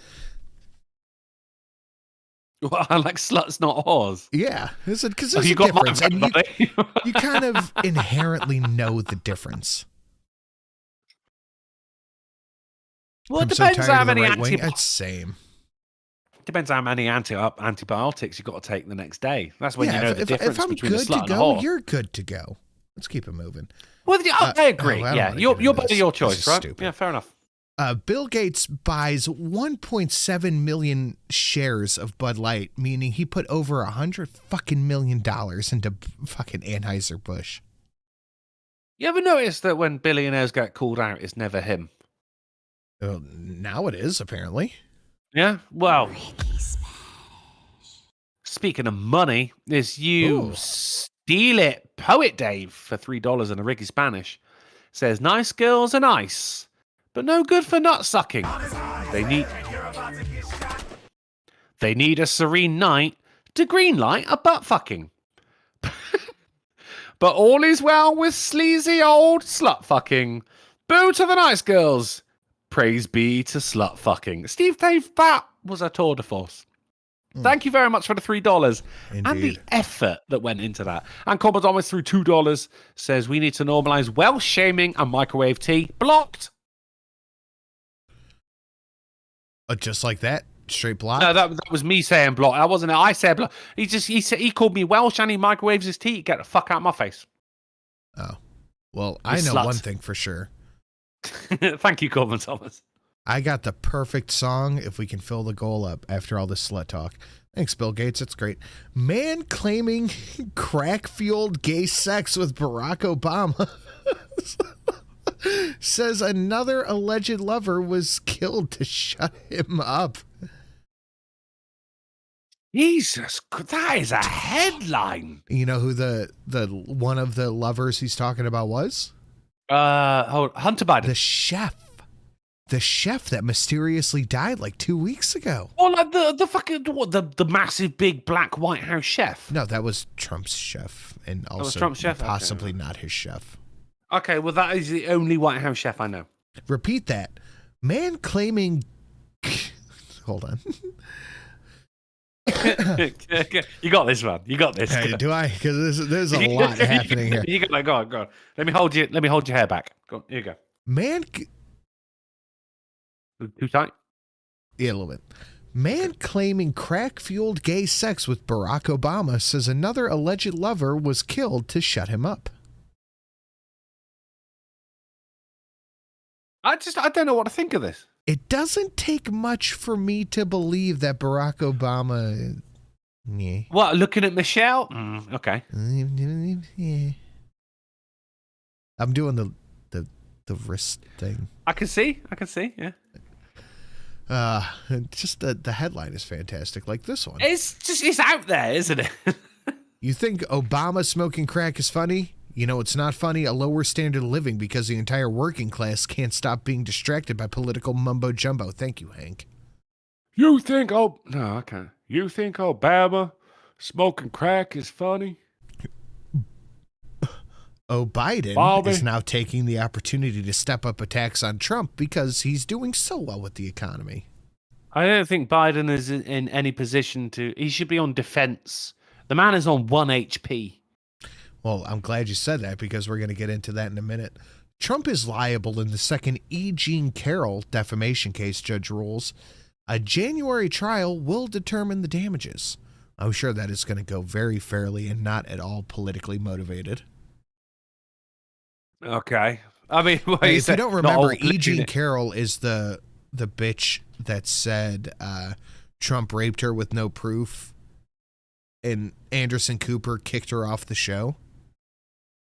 Well, I like sluts, not whores. Yeah, because Oh, there's you a got difference, mine, and buddy. you kind of inherently know the difference. Well, it I'm so depends tired how of the many right wing. It's same. Depends how many antibiotics you've got to take the next day. That's when you know the if difference I'm between a good slut to and a go, whore. you're good to go. Let's keep it moving. Well, I agree. I don't Yeah, wanna you're get into better this. your This choice, is right? stupid. Yeah, fair enough. Bill Gates buys 1.7 million shares of Bud Light, meaning he put over $100 fucking million into fucking Anheuser-Busch. You ever notice that when billionaires get called out, it's never him? Well, now it is, apparently. Yeah? Well, speaking of money, this Steal It Poet Dave for $3 in a Ricky Spanish says, nice girls are nice, but no good for nut sucking. They need a serene night to greenlight a butt fucking. But all is well with sleazy old slut fucking. Boo to the nice girls. Praise be to slut fucking. Steve Dave, that was a tour de force. Thank you very much for the $3 and the Indeed. effort that went into that. And Commodore through $2 says we need to normalize Welsh shaming and microwave tea. Blocked. Just like that, straight block. No, that was me saying block. That wasn't it. I said block. He called me Welsh and he microwaves his tea. Get the fuck out of my face. Oh, well, I You know slut. one thing for sure. Thank you, Corbin Thomas. I got the perfect song if we can fill the goal up after all this slut talk. Thanks, Bill Gates. That's great. Man claiming crack-fueled gay sex with Barack Obama says another alleged lover was killed to shut him up. Jesus, that is a headline. You know who the one of the lovers he's talking about was? Hunter Biden. The chef that mysteriously died like 2 weeks ago. Or like the fucking the massive big black White House chef. No, that was Trump's chef, and was also Trump's chef? possibly Okay. not his chef. Okay, well that is the only White House chef I know. Repeat that. Man claiming. Hold on. You got this, man. You got this. Hey, do I? Because there's a lot happening here. You got, go on. Let me hold your hair back. Go on, here you go. Man. Too tight. Yeah, a little bit. Man claiming crack-fueled gay sex with Barack Obama says another alleged lover was killed to shut him up. I don't know what to think of this. It doesn't take much for me to believe that Barack Obama. Yeah. What? Looking at Michelle? Okay. Yeah. I'm doing the wrist thing. I can see. Yeah. Just the headline is fantastic, like this one. It's out there, isn't it? You think Obama smoking crack is funny? You know, it's not funny. A lower standard of living because the entire working class can't stop being distracted by political mumbo jumbo. Thank you, Hank. You think You think Obama smoking crack is funny? Biden is now taking the opportunity to step up attacks on Trump because he's doing so well with the economy. I don't think Biden is in any position to... He should be on defense. The man is on 1 HP. Well, I'm glad you said that because we're going to get into that in a minute. Trump is liable in the second E. Jean Carroll defamation case, Judge rules. A January trial will determine the damages. I'm sure that is going to go very fairly and not at all politically motivated. Okay. I mean, if you don't remember, E. Jean Carroll is the bitch that said Trump raped her with no proof, and Anderson Cooper kicked her off the show.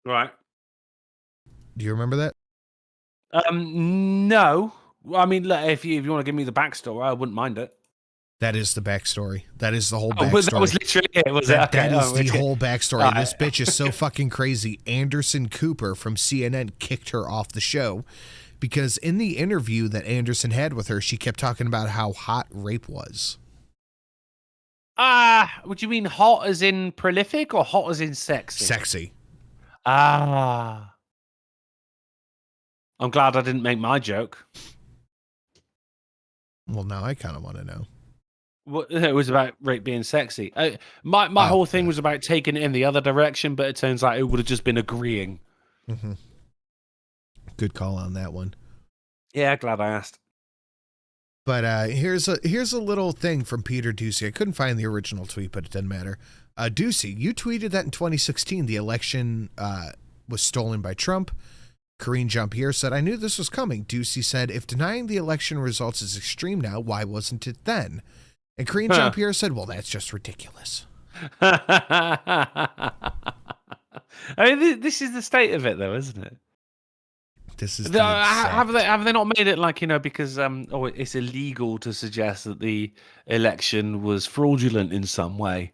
Right. Do you remember that? No. I mean, if you want to give me the backstory, I wouldn't mind it. That is the backstory. That is the whole backstory. That was literally it. Was that is the whole backstory. This bitch is so fucking crazy. Anderson Cooper from CNN kicked her off the show because in the interview that Anderson had with her, she kept talking about how hot rape was. Would you mean hot as in prolific or hot as in sexy? Sexy. I'm glad I didn't make my joke. Well, now I kind of want to know. Well, it was about rape being sexy. My whole thing was about taking it in the other direction, but it turns out it would have just been agreeing. Mm-hmm. Good call on that one. Yeah, glad I asked. But here's a little thing from Peter Ducey. I couldn't find the original tweet, but it doesn't matter. Ducey, you tweeted that in 2016 the election was stolen by Trump. Karine Jean-Pierre said, I knew this was coming. Ducey said, if denying the election results is extreme now, why wasn't it then? And Karine Jean-Pierre said, well, that's just ridiculous. I mean, this is the state of it, though, isn't it? This is have they not made it like, because it's illegal to suggest that the election was fraudulent in some way,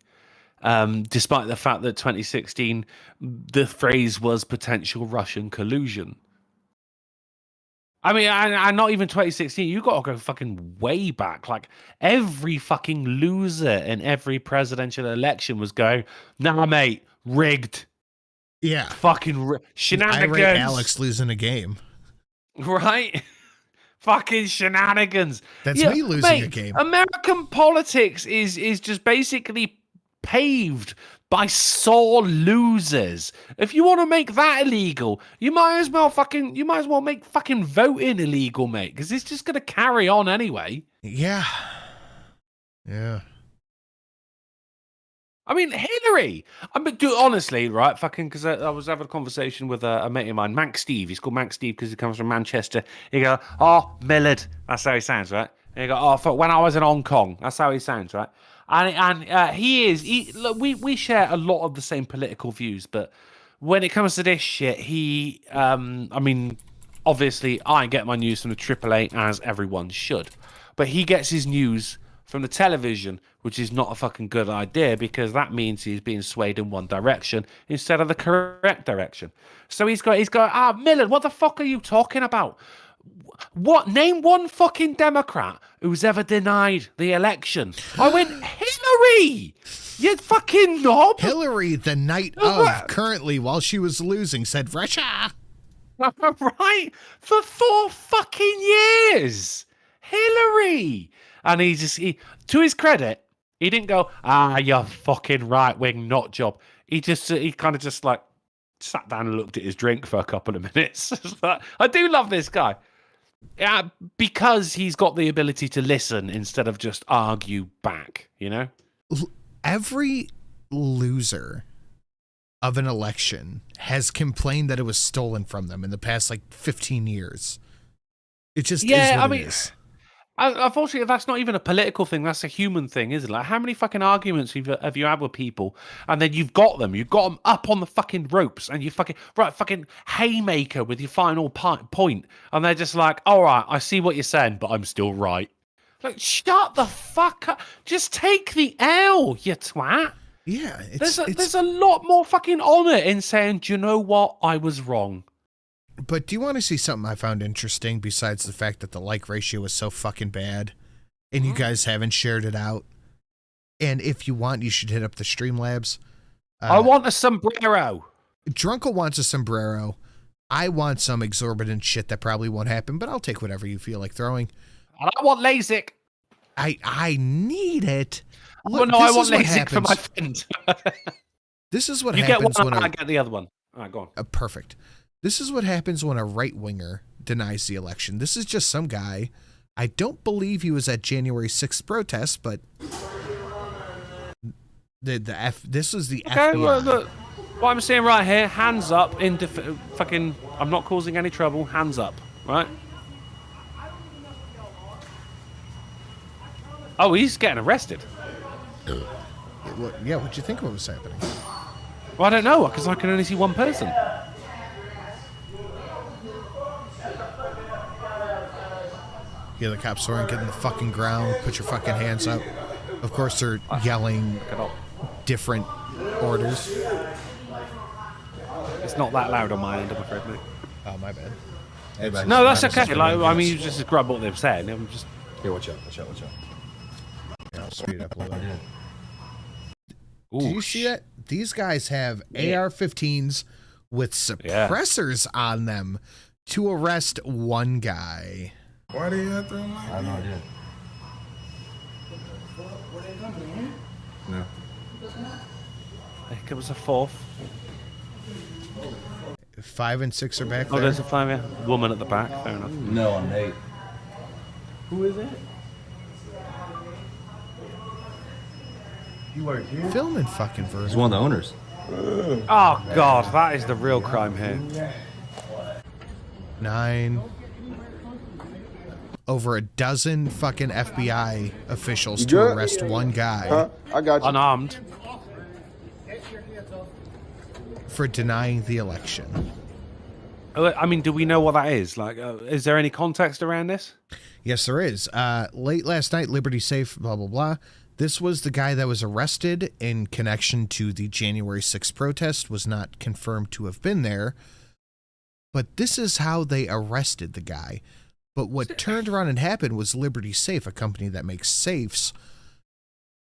despite the fact that 2016 the phrase was potential Russian collusion. I mean, and not even 2016. You got to go fucking way back. Like every fucking loser in every presidential election was going, "Nah, mate, rigged." Yeah, fucking shenanigans. I rate Alex losing a game, right? Fucking shenanigans. That's me losing a game. American politics is just basically paved by sore losers. If you want to make that illegal, you might as well make fucking voting illegal, mate, because it's just going to carry on anyway. Yeah. I mean, Hillary. Honestly, right? Fucking, because I was having a conversation with a mate of mine, Mach Steve. He's called Mach Steve because he comes from Manchester. He go, "Oh, Millard." That's how he sounds, right? And he go, "Oh, when I was in Hong Kong." That's how he sounds, right? And look, we share a lot of the same political views, but when it comes to this shit, I mean, obviously I get my news from the AAA as everyone should, but he gets his news from the television, which is not a fucking good idea because that means he's being swayed in one direction instead of the correct direction. So he's going, Millard, what the fuck are you talking about? Name one fucking Democrat who's ever denied the election. I went, Hillary, you fucking knob. Hillary, the night of, currently, while she was losing, said Russia. Right? For 4 fucking years. Hillary. And to his credit, he didn't go, you fucking right-wing nut job. He kind of just like sat down and looked at his drink for a couple of minutes. I do love this guy. Yeah, because he's got the ability to listen instead of just argue back, Every loser of an election has complained that it was stolen from them in the past, 15 years. It just is what it is. Unfortunately, that's not even a political thing. That's a human thing, isn't it? Like, how many fucking arguments have you had with people, and then you've got them up on the fucking ropes, and you fucking haymaker with your final point, and they're just like, all right, I see what you're saying, but I'm still right. Like, shut the fuck up. Just take the L, you twat. Yeah. There's a lot more fucking honor in saying, do you know what? I was wrong. But do you want to see something I found interesting besides the fact that the like ratio is so fucking bad and you guys haven't shared it out? And if you want, you should hit up the Streamlabs. I want a sombrero. Drunkle wants a sombrero. I want some exorbitant shit that probably won't happen, but I'll take whatever you feel like throwing. And I want LASIK. I need it. Well, no, I want LASIK for my friend. This is what you happens get one, when I get the other one. All right, go on. Perfect. This is what happens when a right-winger denies the election. This is just some guy. I don't believe he was at January 6th protest, but this was the FBI. Well, look, what I'm saying right here, hands up in fucking, I'm not causing any trouble, hands up, right? Oh, he's getting arrested. Yeah, what'd you think what was happening? Well, I don't know, because I can only see one person. Yeah, the cops soaring, get in the fucking ground, put your fucking hands up. Of course, they're yelling different orders. It's not that loud on my end, I'm afraid, mate. Oh, my bad. Hey, man. No, that's okay. Like, I mean, you just describe what they've said. I'm just... Here, watch out. Yeah, I'll speed up a little bit. Ooh, Did you see that? These guys have AR-15s with suppressors on them to arrest one guy. Why do you have to like I have no idea. No. I think it was a fourth. 5 and 6 are back Oh, there. there's a 5, yeah. Woman at the back, fair enough. No, I'm Nate. Who is it? You work here? Filming fucking He's version. one of the owners. Oh, God, that is the real crime here. 9. Over a dozen fucking FBI officials to arrest one guy I got you. Unarmed. for denying the election. I mean, do we know what that is? Like, is there any context around this? Yes, there is. Late last night, Liberty Safe, blah, blah, blah. This was the guy that was arrested in connection to the January 6th protest, was not confirmed to have been there. But this is how they arrested the guy. But what turned around and happened was Liberty Safe, a company that makes safes,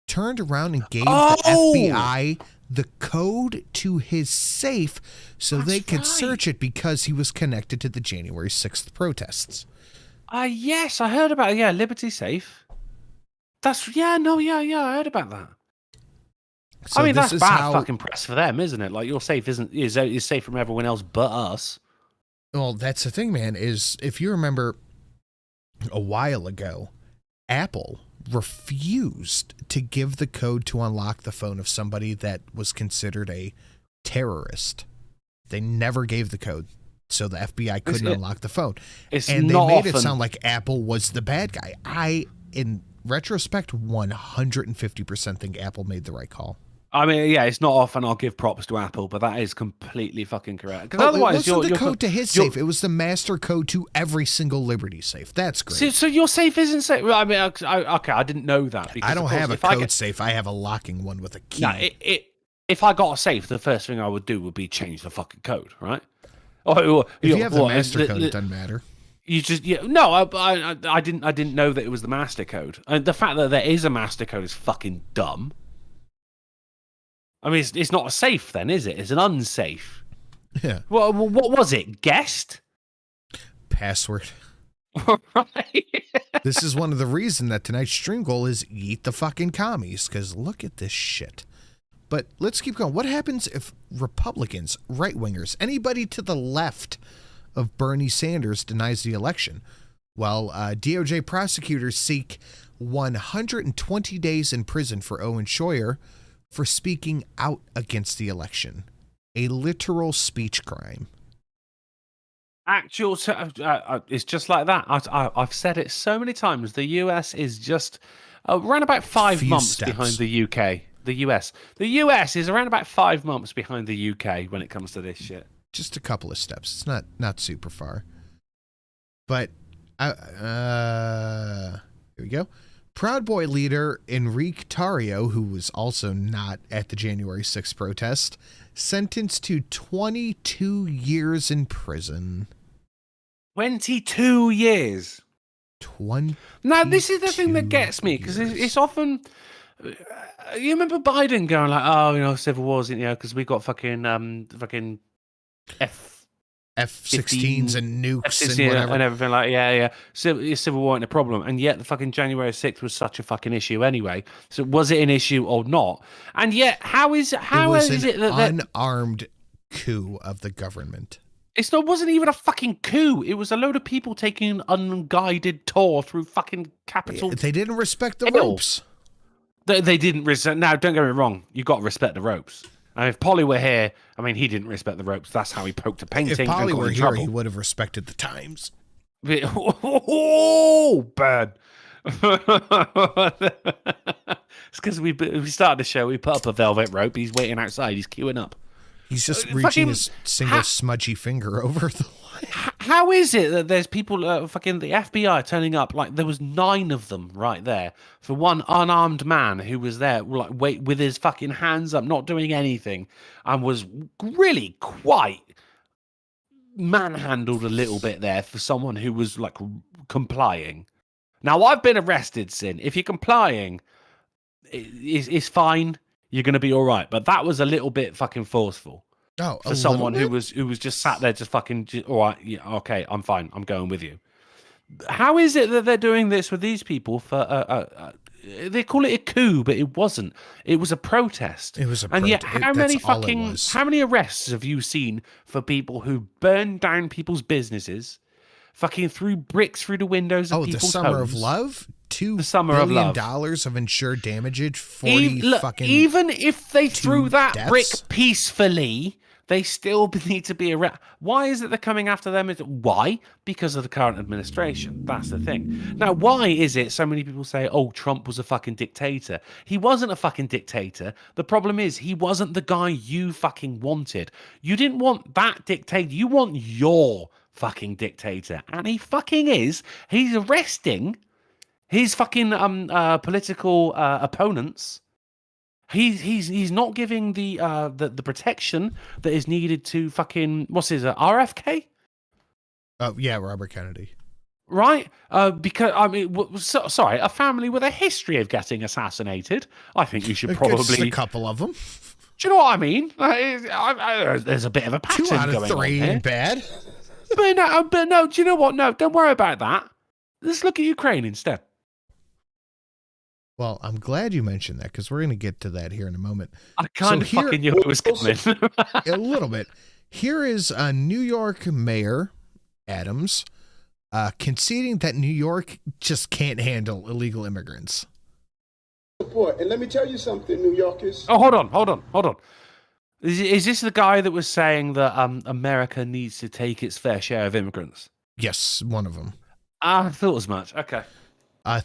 turned around and gave the FBI the code to his safe so they could search it because he was connected to the January 6th protests. Yes, I heard about it. Yeah, Liberty Safe. That's, I heard about that. So I mean, this that's is bad how, fucking press for them, isn't it? Like, your safe is safe from everyone else but us. Well, that's the thing, man, is if you remember a while ago, Apple refused to give the code to unlock the phone of somebody that was considered a terrorist. They never gave the code, so the FBI couldn't unlock the phone. And they made it sound like Apple was the bad guy. I, in retrospect, 150% think Apple made the right call. I mean, yeah, it's not often I'll give props to Apple, but that is completely fucking correct. Because otherwise, it wasn't the code to his safe. It was the master code to every single Liberty safe. That's great. So your safe isn't safe. I mean, okay, I didn't know that. I don't have a code safe. I have a locking one with a key. No, if I got a safe, the first thing I would do would be change the fucking code, right? Or, if you have the master code, it doesn't matter. You just no, I didn't know that it was the master code, and the fact that there is a master code is fucking dumb. I mean, it's not a safe then, is it? It's an unsafe. Yeah. What was it? Guessed? Password. Right. This is one of the reasons that tonight's stream goal is eat the fucking commies, because look at this shit. But let's keep going. What happens if Republicans, right-wingers, anybody to the left of Bernie Sanders denies the election? Well, DOJ prosecutors seek 120 days in prison for Owen Schroyer for speaking out against the election. A literal speech crime. It's just like that. I've said it so many times. The US is just around about 5 months behind the UK. The US is around about 5 months behind the UK when it comes to this shit. Just a couple of steps. It's not super far. But here we go. Proud Boy leader Enrique Tarrio, who was also not at the January 6th protest, sentenced to 22 years in prison. 22 years. 20. Now, this is the thing that gets me, because it's often... You remember Biden going like, oh, civil wars, because we got fucking F-16s and nukes F-16 and whatever. and everything like Civil War ain't a problem, and yet the fucking January 6th was such a fucking issue anyway. So was it an issue or not? And yet, how is it that unarmed coup of the government? Wasn't even a fucking coup. It was a load of people taking an unguided tour through fucking Capitol. They didn't respect the Hill. ropes. They didn't respect. Now, don't get me wrong. You got to respect the ropes. And if Polly were here, I mean, he didn't respect the ropes. That's how he poked a painting. If Polly and got were in here, trouble. he would have respected the times. Oh, bad. It's because we started the show. We put up a velvet rope. He's waiting outside. He's queuing up. He's just reaching his single smudgy finger over the line. How is it that there's people, fucking the FBI turning up? Like there was 9 of them right there for one unarmed man who was there, like with his fucking hands up, not doing anything, and was really quite manhandled a little bit there for someone who was like complying. Now I've been arrested, Sin. If you're complying, it's fine. You're going to be all right. But that was a little bit fucking forceful. Oh, for someone who was just sat there, just fucking, all right, yeah, okay, I'm fine. I'm going with you. How is it that they're doing this with these people for, they call it a coup, but it wasn't. It was a protest. It was a And yet, protest. how many arrests have you seen for people who burned down people's businesses, fucking threw bricks through the windows of people's homes? The Summer of Love? $2 billion of insured damage, 40 fucking even if they threw that deaths? brick peacefully, they still need to be arrested. Why is it they're coming after them? Why? Because of the current administration. That's the thing. Now, why is it so many people say, oh, Trump was a fucking dictator? He wasn't a fucking dictator. The problem is he wasn't the guy you fucking wanted. You didn't want that dictator. You want your fucking dictator. And he fucking is. He's arresting his fucking political opponents. He's not giving the protection that is needed to fucking RFK? Yeah, Robert Kennedy. Right? Because I mean, sorry, a family with a history of getting assassinated. I think you should probably Just a couple of them. Do you know what I mean? There's a bit of a pattern 2 out of going 3 on here. ain't bad. But no. Do you know what? No, don't worry about that. Let's look at Ukraine instead. Well, I'm glad you mentioned that because we're going to get to that here in a moment. I kind of fucking knew it was coming. A little bit. Here is New York Mayor Adams conceding that New York just can't handle illegal immigrants. And let me tell you something, New Yorkers. Oh, hold on. Is this the guy that was saying that America needs to take its fair share of immigrants? Yes, one of them. I thought as much. Okay.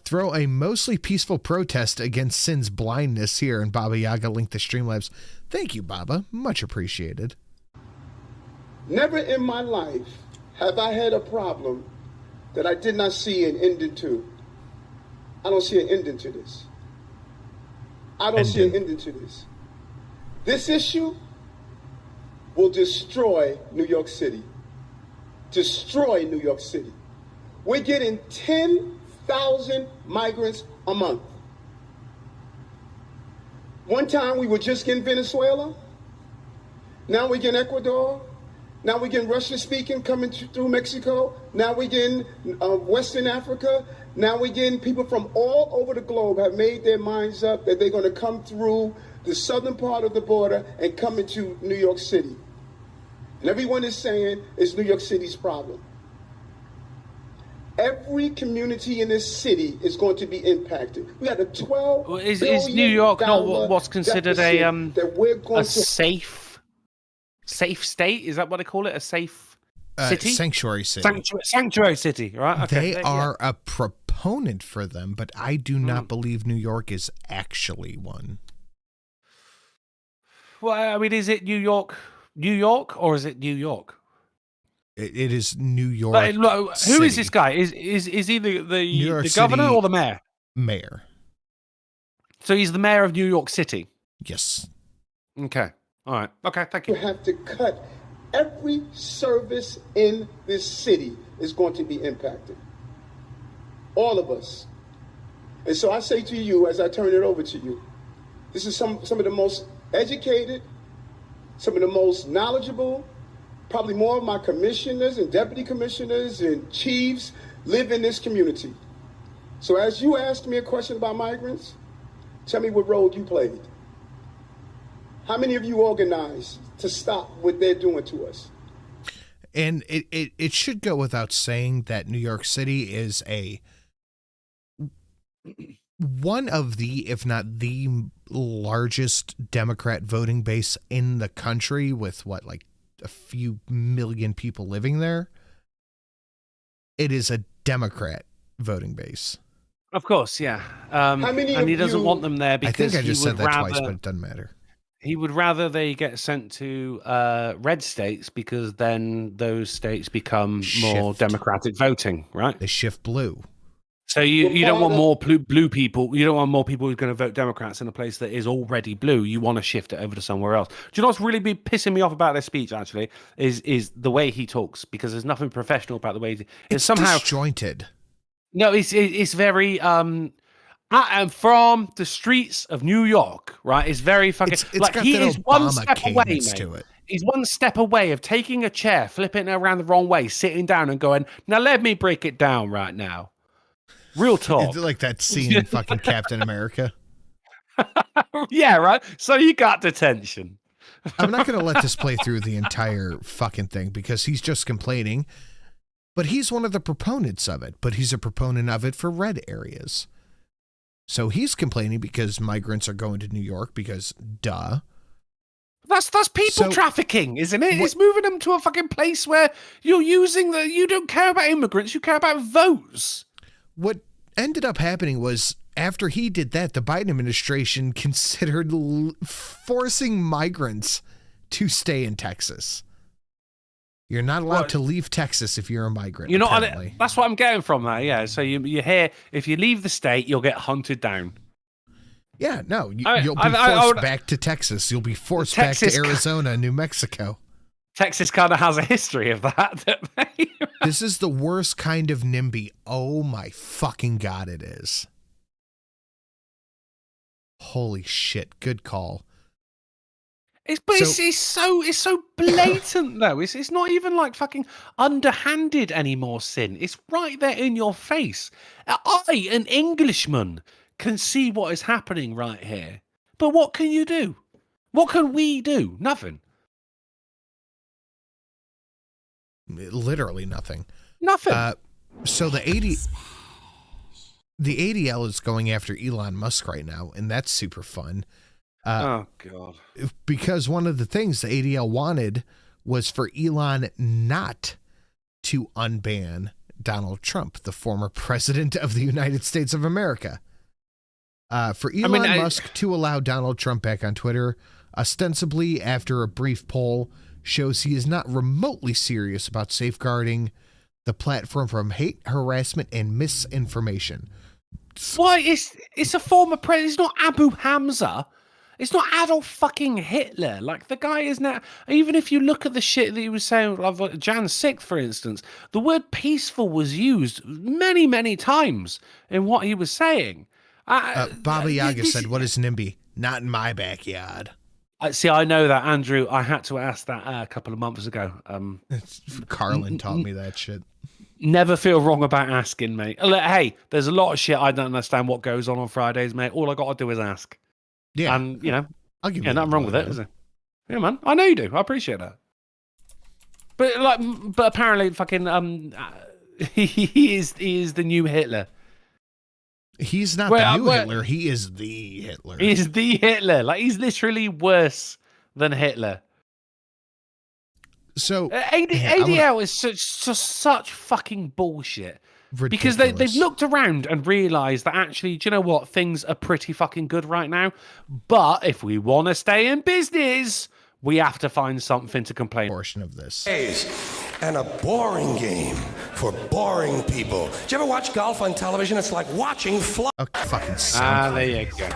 Throw a mostly peaceful protest against Sin's blindness here, and Baba Yaga linked to Streamlabs. Thank you, Baba. Much appreciated. Never in my life have I had a problem that I did not see an ending to. I don't see an ending to this. This issue will destroy New York City. Destroy New York City. We're getting 10,000 migrants a month. One time we were just getting Venezuela. Now we're getting Ecuador. Now we're getting Russian speaking coming through Mexico. Now we're getting Western Africa. Now we're getting people from all over the globe have made their minds up that they're going to come through the southern part of the border and come into New York City. And everyone is saying it's New York City's problem. Every community in this city is going to be impacted. We got a $12 is billion New York not what's considered a safe state? Is that what they call it? A safe city? Sanctuary city. Sanctuary city, right? Okay. They are a proponent for them, but I do not believe New York is actually one. Well, I mean, is it New York, or is it New York? It is New York. Who is this guy? Is he the governor or the mayor? Mayor. So he's the mayor of New York City. Yes. Okay. All right. Okay. Thank you. You have to cut every service in this city is going to be impacted. All of us. And so I say to you, as I turn it over to you, this is some of the most educated, some of the most knowledgeable, Probably more of my commissioners and deputy commissioners and chiefs live in this community. So as you ask me a question about migrants, tell me what role you played. How many of you organized to stop what they're doing to us? And it should go without saying that New York City is one of the, if not the largest Democrat voting base in the country, with what, like a few million people living there. It is a Democrat voting base. Of course, yeah. How many and he of doesn't you- want them there I because think I just he said would that rather, twice, but it doesn't matter. he would rather they get sent to red states, because then those states become more Shift. democratic voting, right? They shift blue. So you don't want Father- more blue people. You don't want more people who are going to vote Democrats in a place that is already blue. You want to shift it over to somewhere else. Do you know what's really be pissing me off about this speech? Actually, is the way he talks, because there's nothing professional about the way It's somehow disjointed. no. It's very I am from the streets of New York, right? It's very fucking It's like got he that is one Obama step away, cadence mate. to it. He's one step away of taking a chair, flipping it around the wrong way, sitting down, and going, "Now let me break it down right now." Real talk. It's like that scene in fucking Captain America. Yeah, right. So you got detention. I'm not going to let this play through the entire fucking thing because he's just complaining, but he's one of the proponents of it, but he's a proponent of it for red areas. So he's complaining because migrants are going to New York because duh. That's people So- trafficking, isn't it? What- It's moving them to a fucking place where you're using you don't care about immigrants, you care about votes. What ended up happening was after he did that, the Biden administration considered forcing migrants to stay in Texas. You're not allowed What? to leave Texas if you're a migrant. You're not. apparently. That's what I'm getting from that. Yeah. So you hear if you leave the state, you'll get hunted down. Yeah, no, I- you'll be I forced would- back to Texas. You'll be forced back Texas- to Arizona, New Mexico. Texas kind of has a history of that. This is the worst kind of NIMBY. Oh my fucking God, it is. Holy shit. Good call. It's so blatant though. It's not even like fucking underhanded anymore, Sin. It's right there in your face. I, an Englishman, can see what is happening right here. But what can you do? What can we do? Nothing. Literally nothing. Nothing. So the ADL is going after Elon Musk right now, and that's super fun. Oh God. Because one of the things the ADL wanted was for Elon not to unban Donald Trump, the former president of the United States of America. For Elon Musk to allow Donald Trump back on Twitter, ostensibly after a brief poll shows he is not remotely serious about safeguarding the platform from hate, harassment, and misinformation. Why? It's a former president. It's not Abu Hamza. It's not Adolf fucking Hitler. Like, the guy is now... Even if you look at the shit that he was saying, like Jan 6th, for instance, the word peaceful was used many, many times in what he was saying. Baba Yaga said, what is NIMBY? Not in my backyard. See, I know that, Andrew. I had to ask that a couple of months ago. Carlin taught me that shit. Never feel wrong about asking, mate. Hey, there's a lot of shit I don't understand what goes on Fridays, mate. All I got to do is ask. Yeah. And, you know, I'll give you nothing wrong with it, is there? Yeah, man. I know you do. I appreciate that. But apparently, fucking, he is the new Hitler. He's not the new Hitler. He is the Hitler. He is the Hitler. Like, he's literally worse than Hitler. So ADL is such fucking bullshit. Ridiculous. Because they've looked around and realised that actually, do you know what? Things are pretty fucking good right now. But if we want to stay in business, we have to find something to complain. Portion of this. And a boring game for boring people. Do you ever watch golf on television? It's like watching fly. Fucking there you go.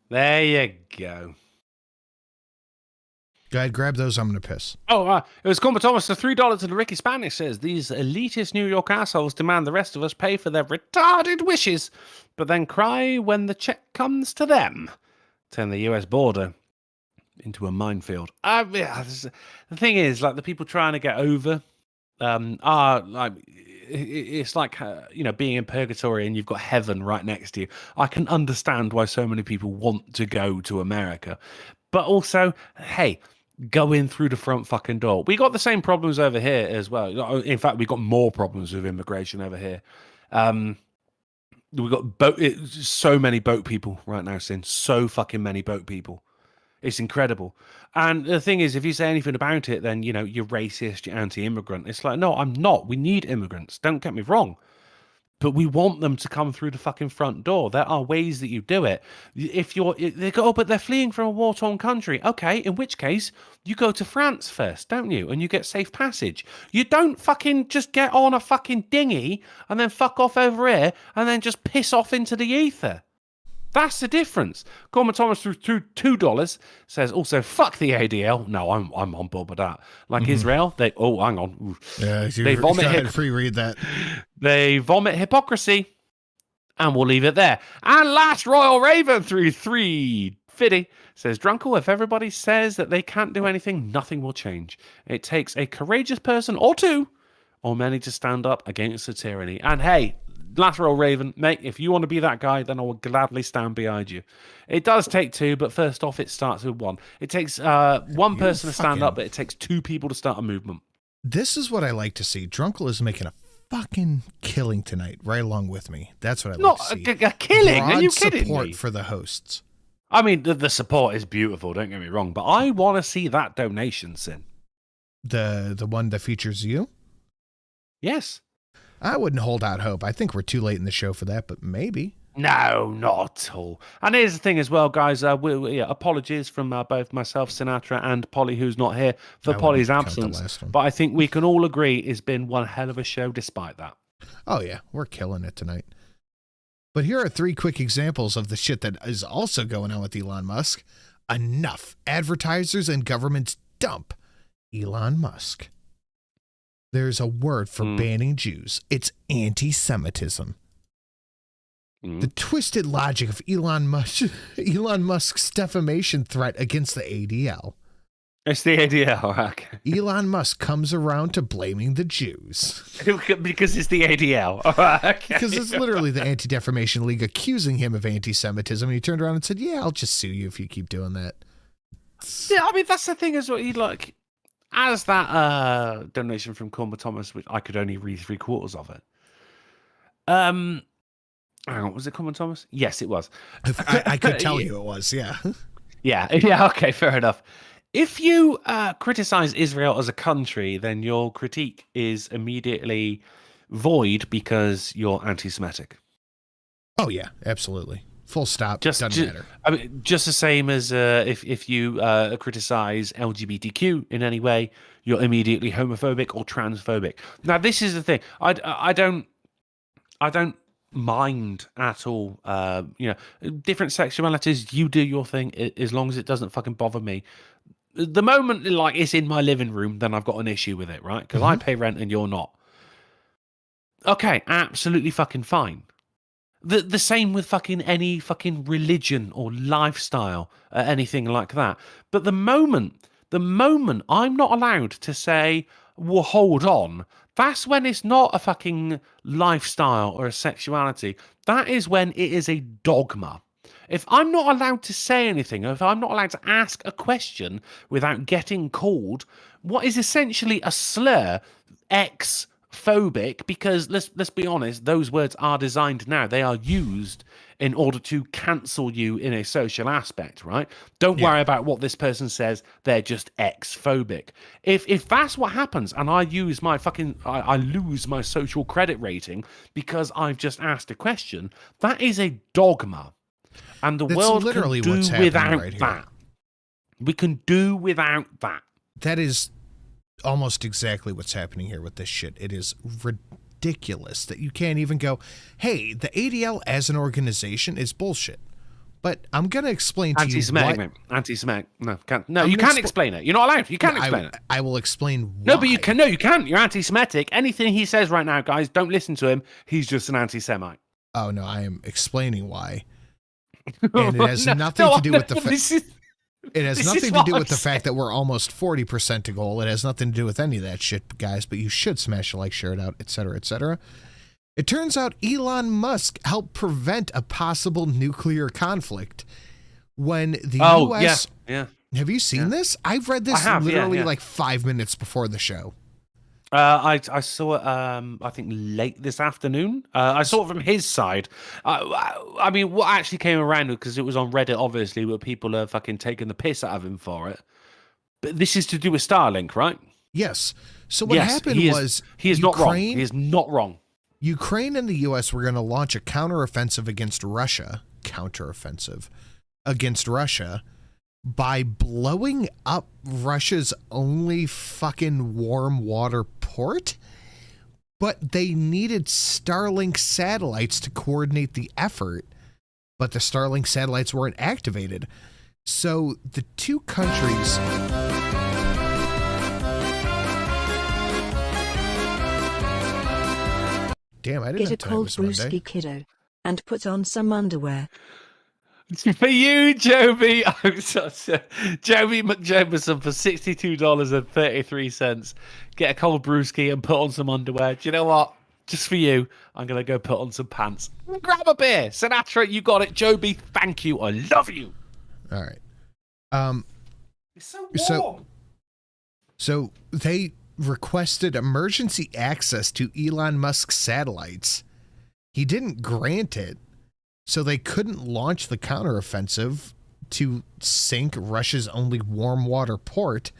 There you go. Go ahead, grab those. I'm going to piss. Oh, it was Compa Thomas. The $3 to the Ricky Spanish says, these elitist New York assholes demand the rest of us pay for their retarded wishes, but then cry when the check comes to them. Turn the US border into a minefield. The thing is, like, the people trying to get over are like, it's like being in purgatory and you've got heaven right next to you. I can understand why so many people want to go to America, but also, hey, go in through the front fucking door. We got the same problems over here as well. In fact, we got more problems with immigration over here. We got so many boat people right now, Sin. So fucking many boat people. It's incredible. And the thing is, if you say anything about it, then, you're racist, you're anti-immigrant. It's like, no, I'm not. We need immigrants. Don't get me wrong. But we want them to come through the fucking front door. There are ways that you do it. They go, but they're fleeing from a war-torn country. Okay, in which case, you go to France first, don't you? And you get safe passage. You don't fucking just get on a fucking dinghy and then fuck off over here and then just piss off into the ether. That's the difference. Cormac Thomas through $2 says also, fuck the ADL. No, I'm on board with that. Like Israel, hang on. Yeah, they vomit free read that. They vomit hypocrisy, and we'll leave it there. And last Royal Raven through Treefiddy says, Drunkle, if everybody says that they can't do anything, nothing will change. It takes a courageous person or two, or many to stand up against the tyranny. And hey, Lateral Raven, mate, if you want to be that guy, then I will gladly stand behind you. It does take two, but first off, it starts with one. It takes one person to stand up, but it takes two people to start a movement. This is what I like to see. Drunkle is making a fucking killing tonight, right along with me. That's what I like to see. Not a killing? Broad Are you kidding support me? for the hosts. I mean, the support is beautiful, don't get me wrong, but I want to see that donation, Sin. The one that features you? Yes. I wouldn't hold out hope. I think we're too late in the show for that, but maybe. No, not at all. And here's the thing as well, guys. Apologies from both myself, Sinatra, and Polly, who's not here, for Polly's absence. But I think we can all agree it's been one hell of a show despite that. Oh, yeah. We're killing it tonight. But here are 3 quick examples of the shit that is also going on with Elon Musk. Enough. Advertisers and governments dump Elon Musk. There's a word for banning Jews. It's anti-Semitism. The twisted logic of Elon Musk's defamation threat against the ADL. It's the ADL. Okay. Elon Musk comes around to blaming the Jews. Because it's the ADL. Okay. Because it's literally the Anti-Defamation League accusing him of anti-Semitism. And he turned around and said, yeah, I'll just sue you if you keep doing that. Yeah, I mean, that's the thing as well. As that donation from Cormac Thomas, which I could only read 3/4 of it. Was it Cormac Thomas? Yes, it was. I could tell you it was, yeah. Yeah, okay, fair enough. If you criticize Israel as a country, then your critique is immediately void because you're anti-Semitic. Oh, yeah, absolutely. Full stop. Doesn't matter. I mean, just the same as if you criticize LGBTQ in any way, you're immediately homophobic or transphobic. Now, this is the thing. I don't mind at all. Different sexualities. You do your thing as long as it doesn't fucking bother me. The moment it's in my living room, then I've got an issue with it, right? Because I pay rent and you're not. Okay, absolutely fucking fine. The same with fucking any fucking religion or lifestyle, anything like that. But the moment I'm not allowed to say, well, hold on, that's when it's not a fucking lifestyle or a sexuality. That is when it is a dogma. If I'm not allowed to say anything, or if I'm not allowed to ask a question without getting called what is essentially a slur, X-phobic, because let's be honest, those words are designed now. They are used in order to cancel you in a social aspect, right? Don't worry about what this person says. They're just X-phobic. If that's what happens and I use my I lose my social credit rating because I've just asked a question, that is a dogma. And the world literally can do without right that. We can do without that. That is almost exactly what's happening here with this shit. It is ridiculous that you can't even go, hey, the ADL as an organization is bullshit. But I'm going to explain to you why. Anti-Semitic. No, you can't explain it. You're not allowed. You can't explain it. I will explain why. No, but you can. No, you can't. You're anti-Semitic. Anything he says right now, guys, don't listen to him. He's just an anti-Semite. Oh, no, I am explaining why. And it has nothing to do with the fact. It has This is nothing to what do I'm with the saying. fact that we're almost 40% to goal. It has nothing to do with any of that shit, guys, but you should smash a like, share it out, etc., etc. It turns out Elon Musk helped prevent a possible nuclear conflict when the U.S. Yeah. Have you seen this? I've read this literally yeah. like 5 minutes before the show. I saw it, I think, late this afternoon. I saw it from his side. I mean, what actually came around, because it was on Reddit, obviously, where people are fucking taking the piss out of him for it. But this is to do with Starlink, right? Yes. So what happened was he is not wrong. He is not wrong. Ukraine and the U.S. were going to launch a counteroffensive against Russia. By blowing up Russia's only fucking warm water port, but they needed Starlink satellites to coordinate the effort, but the Starlink satellites weren't activated. So the two countries... Damn, I didn't Get know a today cold was Monday. brewski, kiddo, and put on some underwear. For you, Joby. Joby McJameson for $62.33. Get a cold brewski and put on some underwear. Do you know what? Just for you, I'm going to go put on some pants. Grab a beer. Sinatra, you got it. Joby, thank you. I love you. All right. It's so warm. So they requested emergency access to Elon Musk's satellites. He didn't grant it. So they couldn't launch the counteroffensive to sink Russia's only warm water port.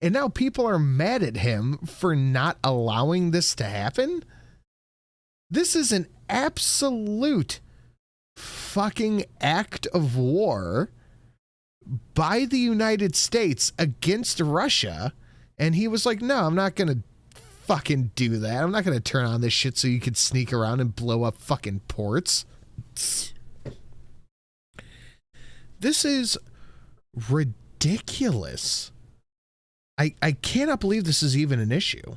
And now people are mad at him for not allowing this to happen. This is an absolute fucking act of war by the United States against Russia. And he was like, no, I'm not going to fucking do that. I'm not going to turn on this shit so you could sneak around and blow up fucking ports. This is ridiculous. I cannot believe this is even an issue.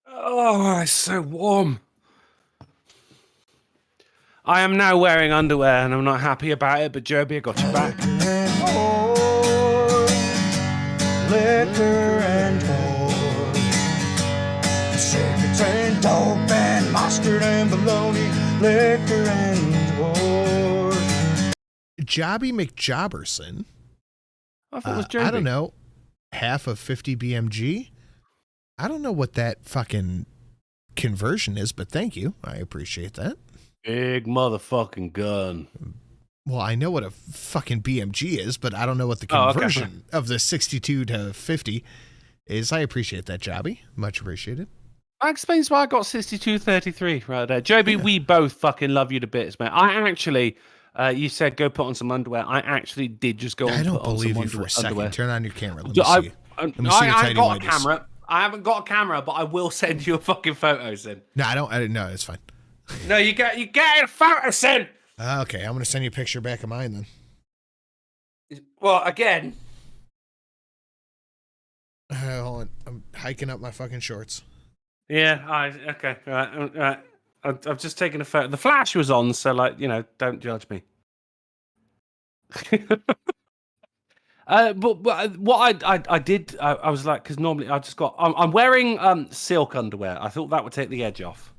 Oh, it's so warm. I am now wearing underwear and I'm not happy about it, but Joby, I got your back. Liquor and whore, cigarettes and dope and mustard and bologna, liquor and whore. Jobby McJobberson. I thought it was Joby. I don't know. Half of 50 BMG. I don't know what that fucking conversion is, but thank you. I appreciate that. Big motherfucking gun. Well, I know what a fucking BMG is, but I don't know what the conversion of the 62 to 50 is. I appreciate that, Jobby. Much appreciated. That explains why I got 62.33 right there. Joby, we both fucking love you to bits, mate. I actually, you said go put on some underwear. I actually did just go I and don't put on believe some you for a second. underwear. Turn on your camera. Let me see. Let me see I your haven't tiny got a whities. camera. I haven't got a camera, but I will send you a fucking photo, Sin. No, I don't know. It's fine. No, you get a photo, Sin. Okay, I'm going to send you a picture back of mine then. Well, again. Hold on. I'm hiking up my fucking shorts. Yeah, okay. All right. I've just taken a photo. The flash was on, so, like, you know, don't judge me. But what I did, I was like, because normally I just got, I'm wearing silk underwear. I thought that would take the edge off.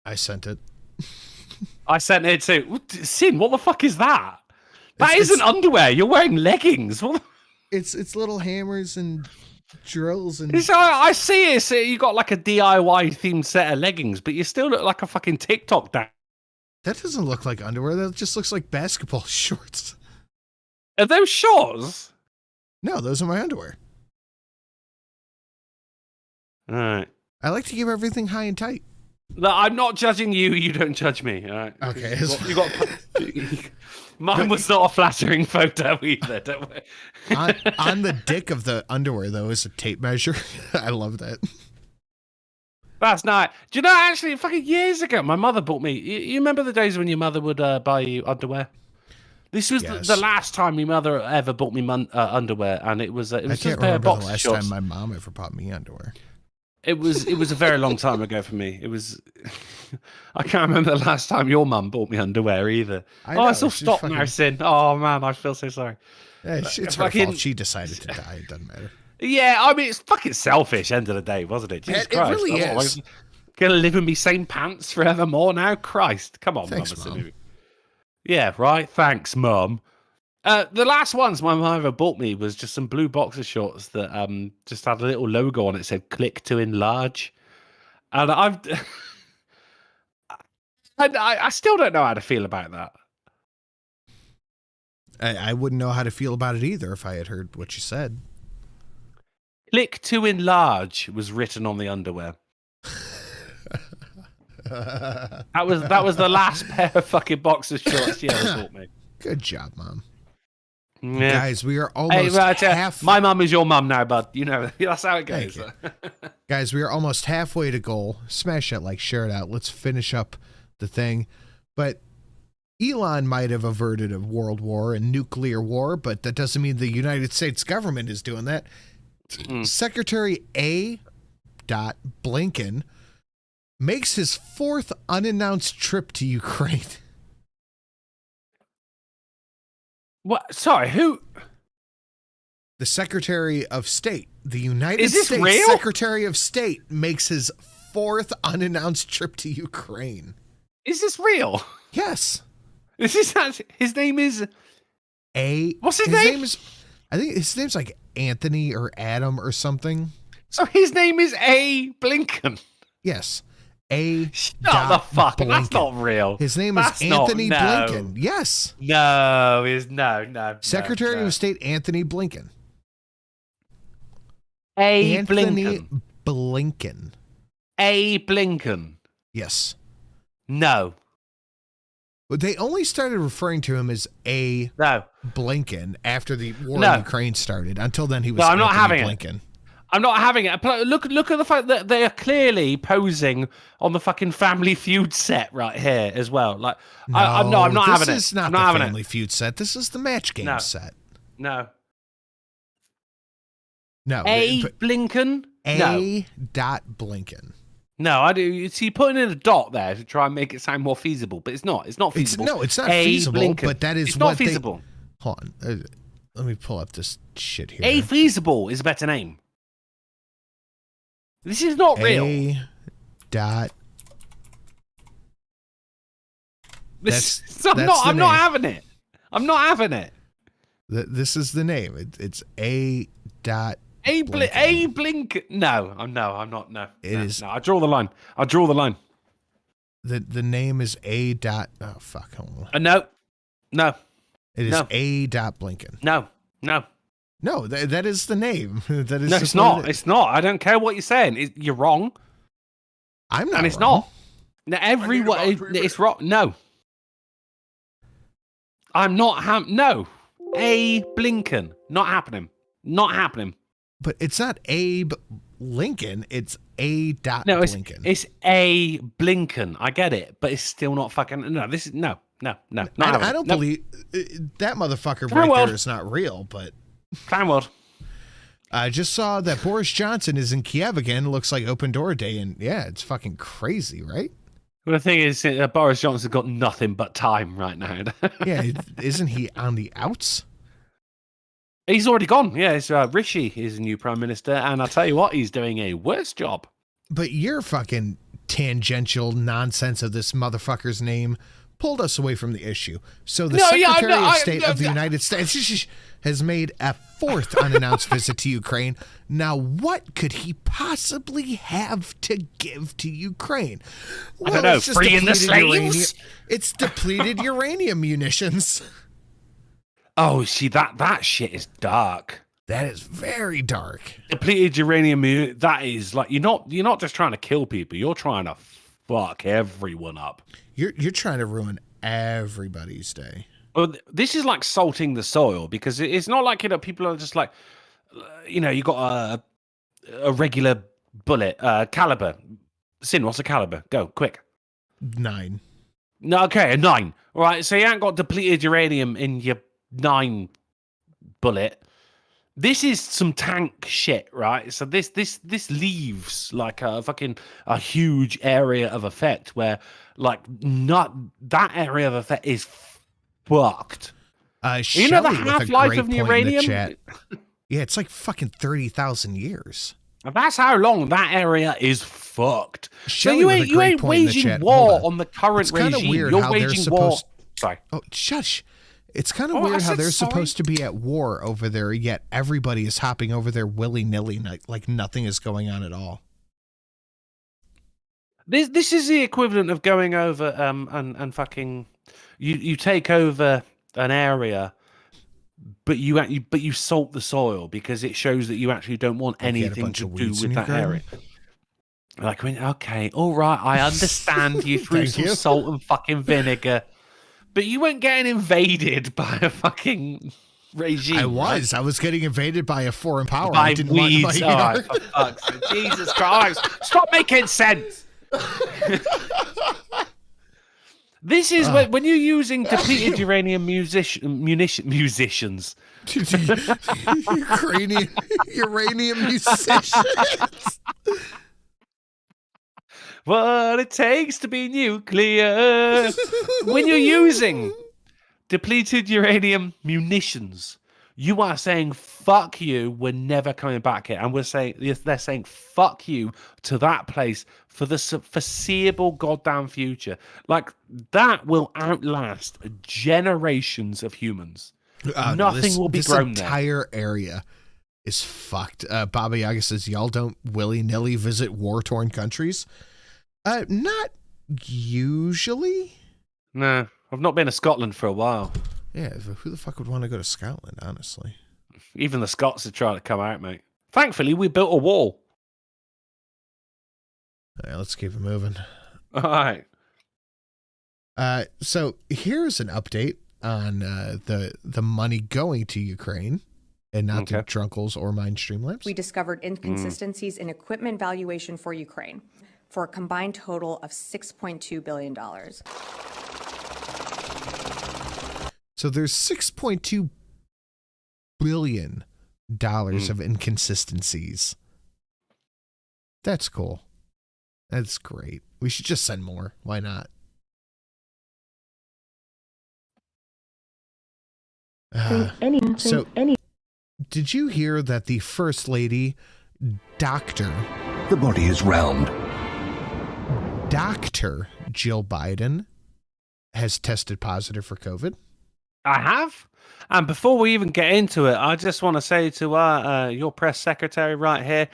I sent it. I sent it too. Sin, what the fuck is that? That isn't underwear. You're wearing leggings. What It's little hammers and drills and. I see it. So you got like a DIY themed set of leggings, but you still look like a fucking TikTok dad. That doesn't look like underwear. That just looks like basketball shorts. Are those shorts? No, those are my underwear. All right. I like to keep everything high and tight. No, I'm not judging you. You don't judge me. All right. Okay. You got mine was not a flattering photo either. Don't worry. on the dick of the underwear, though, is a tape measure. I love that. That's nice. Do you know, actually, fucking years ago, my mother bought me. You remember the days when your mother would buy you underwear? This was the last time your mother ever bought me underwear, and it was I just can't a pair of remember the boxer last shorts. time my mom ever bought me underwear. It was a very long time ago for me. It was I can't remember the last time your mum bought me underwear either. I know, it's all she's stop fucking- now, Sin. Oh man, I feel so sorry. It's her Fucking- fault. She decided to die. It doesn't matter. Yeah, I mean, it's fucking selfish. End of the day, wasn't it? Jesus It Christ. really Oh, is. I'm gonna live in me same pants forevermore now. Christ, come on, Thanks, Mama Mum. Sinu. Yeah, right. Thanks, Mum. The last ones my mum ever bought me was just some blue boxer shorts that just had a little logo on it. Said "Click to enlarge," and I still don't know how to feel about that. I wouldn't know how to feel about it either if I had heard what you said. Click to enlarge was written on the underwear. That was the last pair of fucking boxer shorts she ever bought me. Good job, Mom. Yeah. Guys, we are almost half. My mum is your mum now, bud. You know that's how it goes. Guys, we are almost halfway to goal. Smash that like, share it out. Let's finish up the thing. But Elon might have averted a world war and nuclear war, but that doesn't mean the United States government is doing that. Secretary A. Blinken makes his 4th unannounced trip to Ukraine. What? Sorry, who? The Secretary of State, the United Is this States real? Secretary of State, makes his 4th unannounced trip to Ukraine. Is this real? Yes. His name is What's his name? I think his name's like Anthony or Adam or something. So his name is A. Blinken. Yes. A. Shut the fuck. Blinken. That's not real. His name That's is not- Anthony no. Blinken. Yes. No. Secretary no. of State Anthony Blinken. A. Anthony Blinken. Blinken. A. Blinken. Yes. No. But they only started referring to him as A. No. Blinken after the war No. in Ukraine started. Until then, he was No, I'm not Anthony having it. Blinken. I'm not having it. Look at the fact that they are clearly posing on the fucking Family Feud set right here as well. Like, I'm not having it. This is not I'm the not having Family it. Feud set. This is the Match Game No. set. No. No. A. but Blinken. No. A. Blinken. No, I do. See, putting in a dot there to try and make it sound more feasible, but it's not. It's not feasible. It's not A. feasible, Blinken. but that is it's what not feasible. Hold on. Let me pull up this shit here. A. Feasible is a better name. This is not real. A. I'm not having it. I'm not having it. This is the name. It's A. A. Blinken. No, I'm not. No. It is. No, I draw the line. The name is A. Oh fuck! Hold on. No. It is No. A. Blinken. No. No, that is the name. That is. No, just it's what not. it is. It's not. I don't care what you're saying. You're wrong. I'm not. And it's wrong. not. Now, it's wrong. No. I'm not. No. A. Blinken. Not happening. Not happening. But it's not Abe Lincoln. It's A. No, Blinken. it's A. Blinken. I get it, but it's still not fucking. No, this is no. I don't believe that motherfucker Clown right World. there is not real. But Clown World. I just saw that Boris Johnson is in Kiev again. Looks like Open Door Day, and yeah, it's fucking crazy, right? Well, the thing is, Boris Johnson's got nothing but time right now. Yeah, isn't he on the outs? He's already gone. Yeah, it's, Rishi is the new prime minister, and I'll tell you what, he's doing a worse job. But your fucking tangential nonsense of this motherfucker's name pulled us away from the issue. So the Secretary of State of the United States has made a 4th unannounced visit to Ukraine. Now, what could he possibly have to give to Ukraine? I don't know, it's just freeing the depleted slaves? It's depleted uranium munitions. Oh, see, that shit is dark. That is very dark. Depleted uranium, that is like, you're not just trying to kill people, you're trying to fuck everyone up. You're trying to ruin everybody's day. Well, this is like salting the soil, because it's not like, people are just like, you got a regular bullet, caliber. Sin, what's a caliber? Go, quick. 9. No, okay, a 9. All right, so you ain't got depleted uranium in your 9 bullet. This is some tank shit, right? So this leaves like a huge area of effect where like not that area of effect is fucked. You know the half-life of uranium? Yeah, it's like fucking 30,000 years. That's how long that area is fucked. Shelley so with a you great ain't point in the waging chat. war on the current It's kinda regime. weird You're how they're waging war. Sorry. Oh, shush. It's kind of Oh, weird I how said they're sorry. supposed to be at war over there, yet everybody is hopping over there willy-nilly, like nothing is going on at all. This is the equivalent of going over and fucking you take over an area, but you salt the soil because it shows that you actually don't want anything to do with that area. Like, okay, all right, I understand you threw some salt and fucking vinegar, but you weren't getting invaded by a fucking regime. I was getting invaded by a foreign power. By I didn't weeds. want my All right, for fuck's sake. Jesus Christ! Stop making sense. This is when you're using depleted uranium musicians. Uranium musicians. What it takes to be nuclear. When you're using depleted uranium munitions, you are saying fuck you, we're never coming back here. And they're saying fuck you to that place for the foreseeable goddamn future. Like, that will outlast generations of humans. Nothing will be grown there. This entire area is fucked. Baba Yaga says, y'all don't willy-nilly visit war-torn countries? Not usually. No, I've not been to Scotland for a while. Yeah, who the fuck would want to go to Scotland, honestly? Even the Scots have tried to come out, mate. Thankfully, we built a wall. All right, let's keep it moving. All right. So here's an update on the money going to Ukraine and not to Drunkles or Mind Streamlabs. We discovered inconsistencies in equipment valuation for Ukraine for a combined total of $6.2 billion. So there's $6.2 billion of inconsistencies. That's cool. That's great. We should just send more. Why not? Did you hear that the First Lady, Dr. The body is round. Dr. Jill Biden has tested positive for COVID? I have. And before we even get into it, I just want to say to your press secretary right here,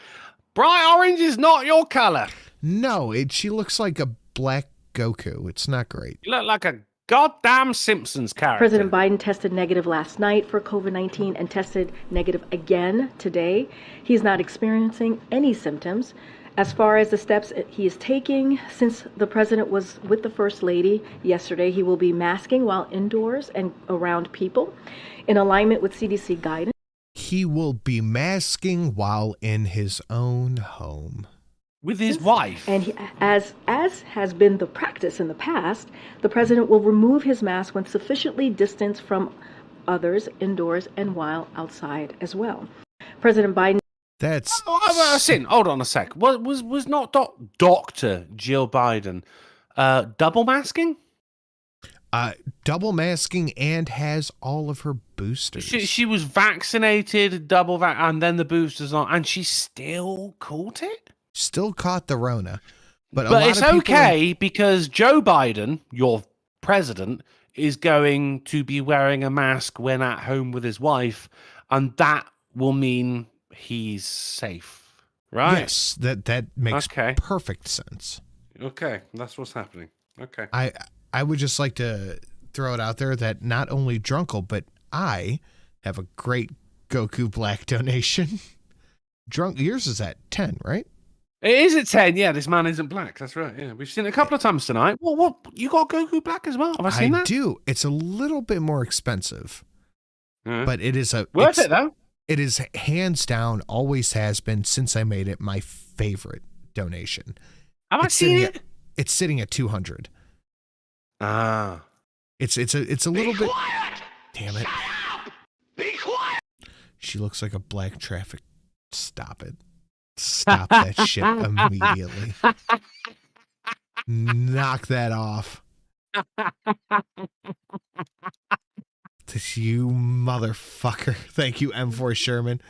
bright orange is not your color. No, she looks like a black Goku. It's not great. You look like a goddamn Simpsons character. President Biden tested negative last night for COVID-19 and tested negative again today. He's not experiencing any symptoms. As far as the steps he is taking, since the president was with the First Lady yesterday, he will be masking while indoors and around people in alignment with CDC guidance. He will be masking while in his own home. With his wife. And as has been the practice in the past, the president will remove his mask when sufficiently distanced from others indoors and while outside as well. President Biden. That's Sin. Hold on a sec. Was not Dr. Jill Biden double masking? Double masking and has all of her boosters. She was vaccinated, and then the boosters on, and she still caught it. Still caught the Rona, but it's okay because Joe Biden, your president, is going to be wearing a mask when at home with his wife, and that will mean he's safe, right? Yes, that makes perfect sense. Okay, that's what's happening. Okay, I would just like to throw it out there that not only Drunkle, but I have a great Goku Black donation. Yours is at 10, right? It is at 10, yeah. This man isn't black. That's right, yeah. We've seen it a couple of times tonight. What? You got Goku Black as well? Have I seen that? I do. It's a little bit more expensive, but it is worth it, though. It is hands down, always has been since I made it, my favorite donation. Have I seen it? It's sitting at 200. Ah. It's a little bit... Damn it. Be quiet! She looks like a black traffic. Stop it. Stop that shit immediately. Knock that off. You motherfucker. Thank you, M4 Sherman.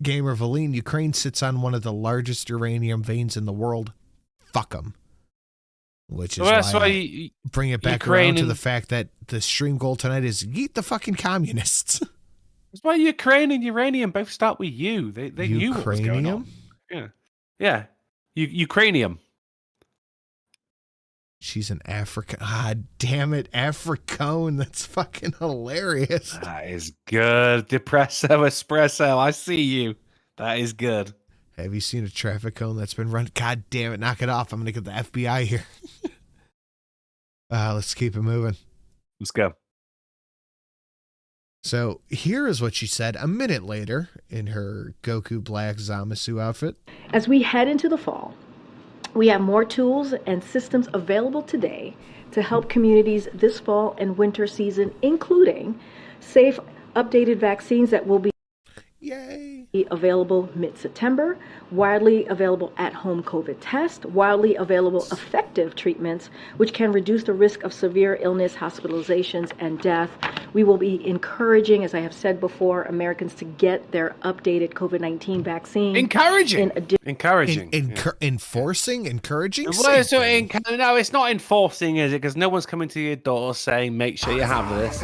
Gamer Valine, Ukraine sits on one of the largest uranium veins in the world. Fuck them. Which is why I bring it back around to the fact that the stream goal tonight is yeet the fucking communists. That's why Ukraine and uranium both start with U. They knew what was going on. Yeah. Ukrainium. She's an African. Ah, damn it. Africone. That's fucking hilarious. That is good. Depresso espresso. I see you. That is good. Have you seen a traffic cone that's been run? God damn it. Knock it off. I'm going to get the FBI here. Let's keep it moving. Let's go. So here is what she said a minute later in her Goku Black Zamasu outfit. As we head into the fall, we have more tools and systems available today to help communities this fall and winter season, including safe, updated vaccines that will be available mid-September, widely available at-home COVID test, widely available effective treatments, which can reduce the risk of severe illness, hospitalizations, and death. We will be encouraging, as I have said before, Americans to get their updated COVID-19 vaccine. Encouraging. Enforcing? Encouraging? Well, no, it's not enforcing, is it? Because no one's coming to your door saying, make sure you have this.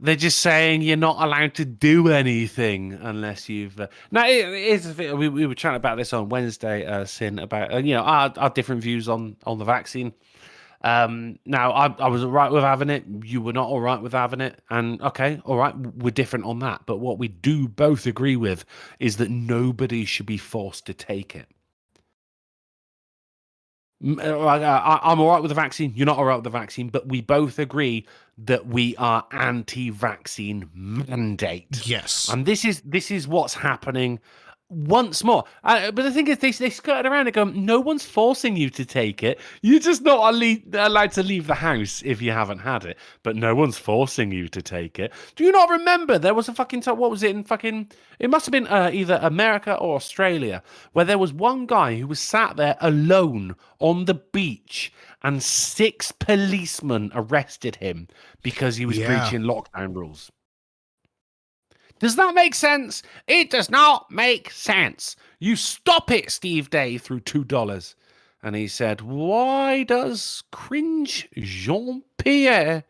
They're just saying you're not allowed to do anything unless you've. Now, we were chatting about this on Wednesday, Sin, about our different views on the vaccine. Now, I was all right with having it. You were not all right with having it. And okay, all right, we're different on that. But what we do both agree with is that nobody should be forced to take it. I'm all right with the vaccine. You're not all right with the vaccine. But we both agree that we are anti-vaccine mandate. Yes. And this is what's happening once more. But the thing is, they skirted around and go, no one's forcing you to take it. You're just not allowed to leave the house if you haven't had it. But no one's forcing you to take it. Do you not remember there was a fucking what was it in fucking? It must have been either America or Australia, where there was one guy who was sat there alone on the beach, and 6 policemen arrested him because he was breaching lockdown rules. Does that make sense? It does not make sense. You stop it, Steve Day, through $2. And he said, why does cringe Jean-Pierre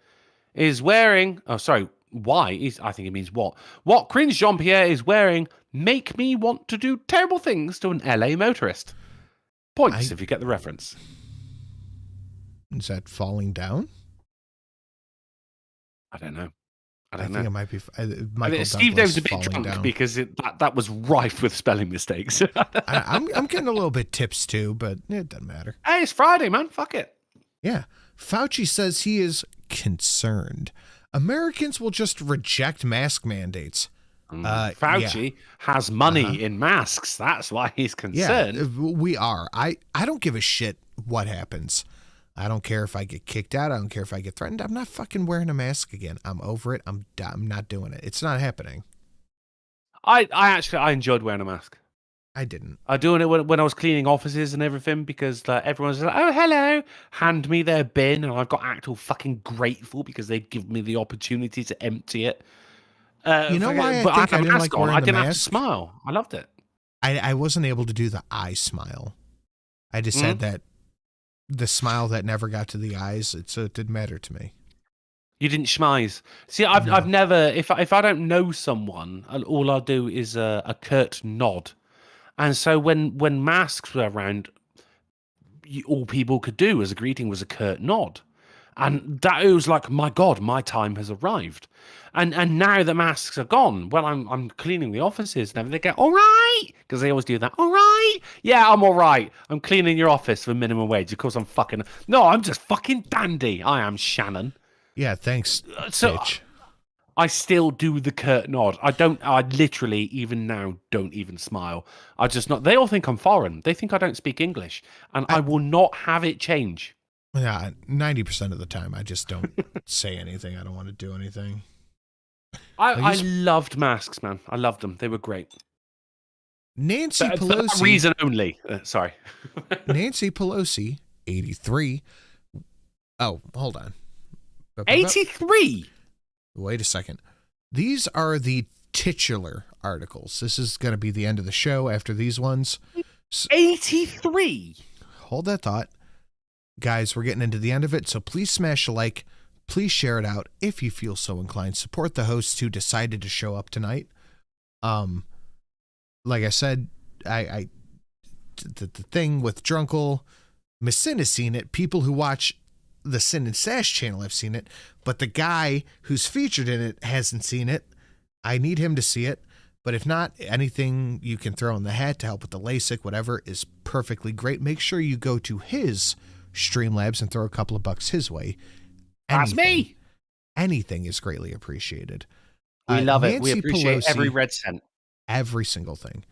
is wearing... Oh, sorry, why? I think it means what. What cringe Jean-Pierre is wearing make me want to do terrible things to an LA motorist. Points, if you get the reference. Is that falling down? I don't know. I think it might be. Steve Day was a bit drunk because that was rife with spelling mistakes. I'm getting a little bit tips too, but it doesn't matter. Hey, it's Friday, man. Fuck it. Yeah. Fauci says he is concerned. Americans will just reject mask mandates. Fauci has money in masks. That's why he's concerned. Yeah, we are. I don't give a shit what happens. I don't care if I get kicked out. I don't care if I get threatened. I'm not fucking wearing a mask again. I'm over it. I'm not doing it. It's not happening. I enjoyed wearing a mask. I didn't. I doing it when I was cleaning offices and everything because everyone's like, oh, hello, hand me their bin. And I've got act all fucking grateful because they'd give me the opportunity to empty it. You know why I think I didn't like wearing the mask? I didn't have to smile. I loved it. I wasn't able to do the eye smile. I just said that the smile that never got to the eyes, so it didn't matter to me. You didn't schmize. See, I've never, if I don't know someone, all I'll do is a curt nod. And so when masks were around, all people could do as a greeting was a curt nod. And that it was like, my God, my time has arrived. And now the masks are gone. Well, I'm cleaning the offices and they go, all right, because they always do that. All right, yeah, I'm all right. I'm cleaning your office for minimum wage. Of course, I'm fucking. No, I'm just fucking dandy. I am Shannon. Yeah, thanks. So bitch. I still do the curt nod. I literally even now don't even smile. I just not. They all think I'm foreign. They think I don't speak English, and I will not have it change. Yeah, 90% of the time, I just don't say anything. I don't want to do anything. I loved masks, man. I loved them. They were great. Nancy For Pelosi. that reason only. Sorry. Nancy Pelosi, 83. Oh, hold on. 83? Wait a second. These are the titular articles. This is going to be the end of the show after these ones. 83? Hold that thought. Guys, we're getting into the end of it, so please smash a like. Please share it out if you feel so inclined. Support the hosts who decided to show up tonight. Like I said, the thing with Drunkle, Miss Sin has seen it. People who watch the Sin and Sash channel have seen it, but the guy who's featured in it hasn't seen it. I need him to see it, but if not, anything you can throw in the hat to help with the LASIK, whatever, is perfectly great. Make sure you go to his Streamlabs and throw a couple of bucks his way. That's me. Anything is greatly appreciated. We love it. Nancy We appreciate Pelosi, every red cent. Every single thing.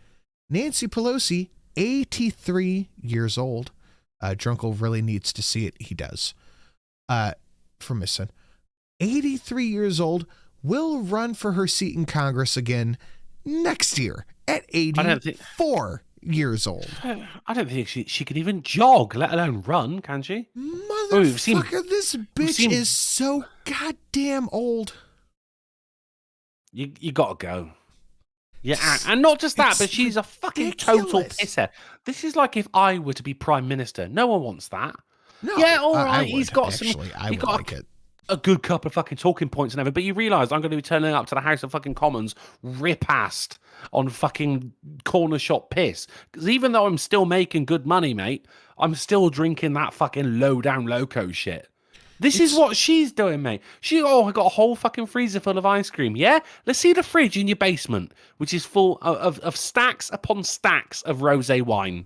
Nancy Pelosi, 83 years old. Drunkle really needs to see it. He does. From Miss Sin. 83 years old, will run for her seat in Congress again next year at 84 years old. I don't think she could even jog, let alone run, can she? Motherfucker, this bitch is so goddamn old. You gotta go. Yeah, and not just that, but she's a fucking total pisser. This is like if I were to be prime minister. No one wants that. No, yeah, all right. I would, he's got actually, some. I would like it. A good couple of fucking talking points and everything, but you realise I'm going to be turning up to the House of fucking Commons rip-assed on fucking corner shop piss. Because even though I'm still making good money, mate, I'm still drinking that fucking low-down loco shit. This is what she's doing, mate. I got a whole fucking freezer full of ice cream. Yeah? Let's see the fridge in your basement, which is full of stacks upon stacks of rosé wine.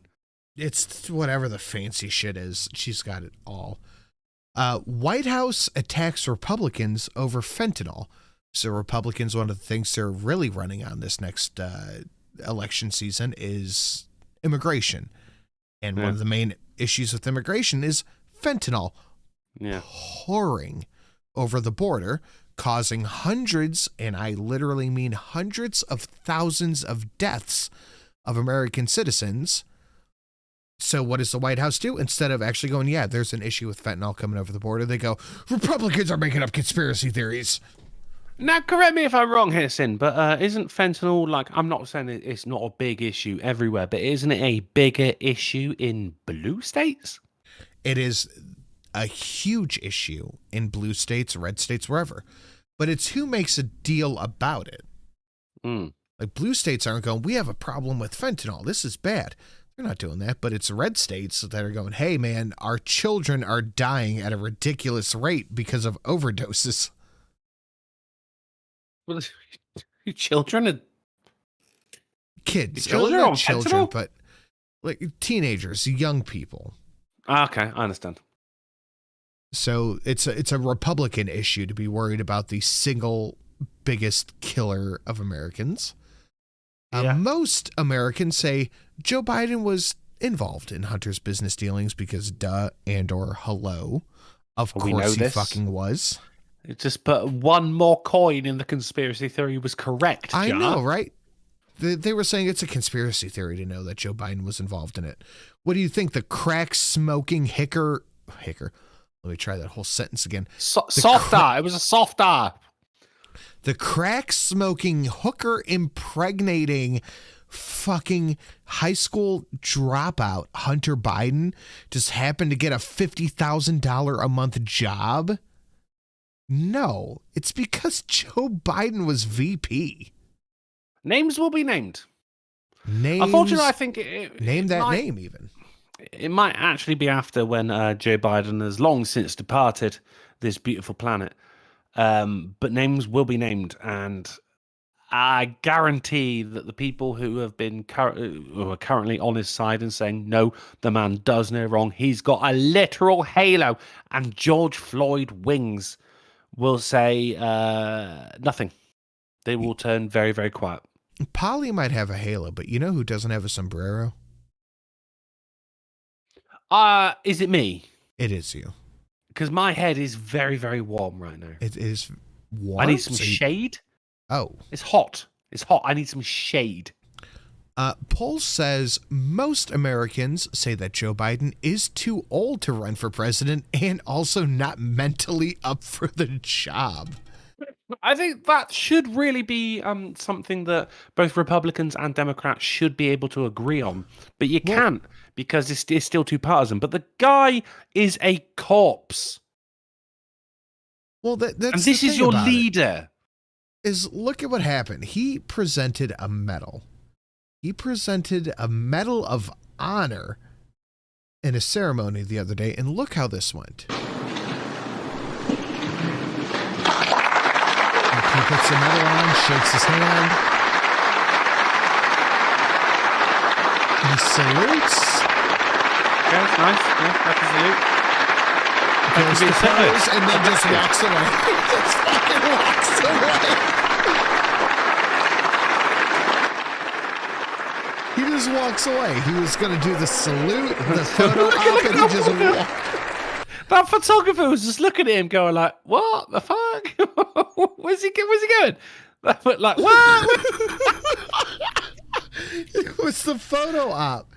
It's whatever the fancy shit is. She's got it all. White House attacks Republicans over fentanyl. So Republicans, one of the things they're really running on this next election season is immigration. And one of the main issues with immigration is fentanyl pouring over the border, causing hundreds, and I literally mean hundreds of thousands of deaths of American citizens. So what does the White House do? Instead of actually going, yeah, there's an issue with fentanyl coming over the border, they go, Republicans are making up conspiracy theories. Now, correct me if I'm wrong here, Sin, but isn't fentanyl, like, I'm not saying it's not a big issue everywhere, but isn't it a bigger issue in blue states? It is a huge issue in blue states, red states, wherever. But it's who makes a deal about it. Like, blue states aren't going, we have a problem with fentanyl. This is bad. They're not doing that, but it's red states that are going, hey, man, our children are dying at a ridiculous rate because of overdoses. Well, children are... Kids. Children not on children, fentanyl? but like teenagers, young people. Okay, I understand. So it's a Republican issue to be worried about the single biggest killer of Americans. Most Americans say Joe Biden was involved in Hunter's business dealings because duh and or hello. Of course he fucking was. It just put one more coin in the conspiracy theory was correct, I know, right? They were saying it's a conspiracy theory to know that Joe Biden was involved in it. What do you think? The crack-smoking hicker... Let me try that whole sentence again. Soft R. It was a soft R. The crack-smoking, hooker-impregnating, fucking high school dropout Hunter Biden just happened to get a $50,000 a month job? No, it's because Joe Biden was VP. Names will be named. Names, unfortunately, I think... name that name, even. It might actually be after when Joe Biden has long since departed this beautiful planet. But names will be named, and I guarantee that the people who have been who are currently on his side and saying, no, the man does no wrong, he's got a literal halo, and George Floyd wings, will say nothing. They will turn very, very quiet. Polly might have a halo, but you know who doesn't have a sombrero? Is it me? It is you. Because my head is very, very warm right now. It is warm. I need some shade. Oh. It's hot. It's hot. I need some shade. Poll says most Americans say that Joe Biden is too old to run for president and also not mentally up for the job. I think that should really be something that both Republicans and Democrats should be able to agree on. But you can't because it's still too partisan. But the guy is a corpse. Well, that's and this is your leader. Is look at what happened. He presented a medal. He presented a Medal of Honor in a ceremony the other day, and look how this went. He puts the medal on, shakes his hand. He salutes. Okay, that's nice. Yeah, that's a salute. Goes to pose and then just walks away. He just fucking walks away. He just walks away. He was going to do the salute, the photo op, and he just walked. That photographer was just looking at him going like, what the fuck? Where's he going? Like, what? It was the photo op.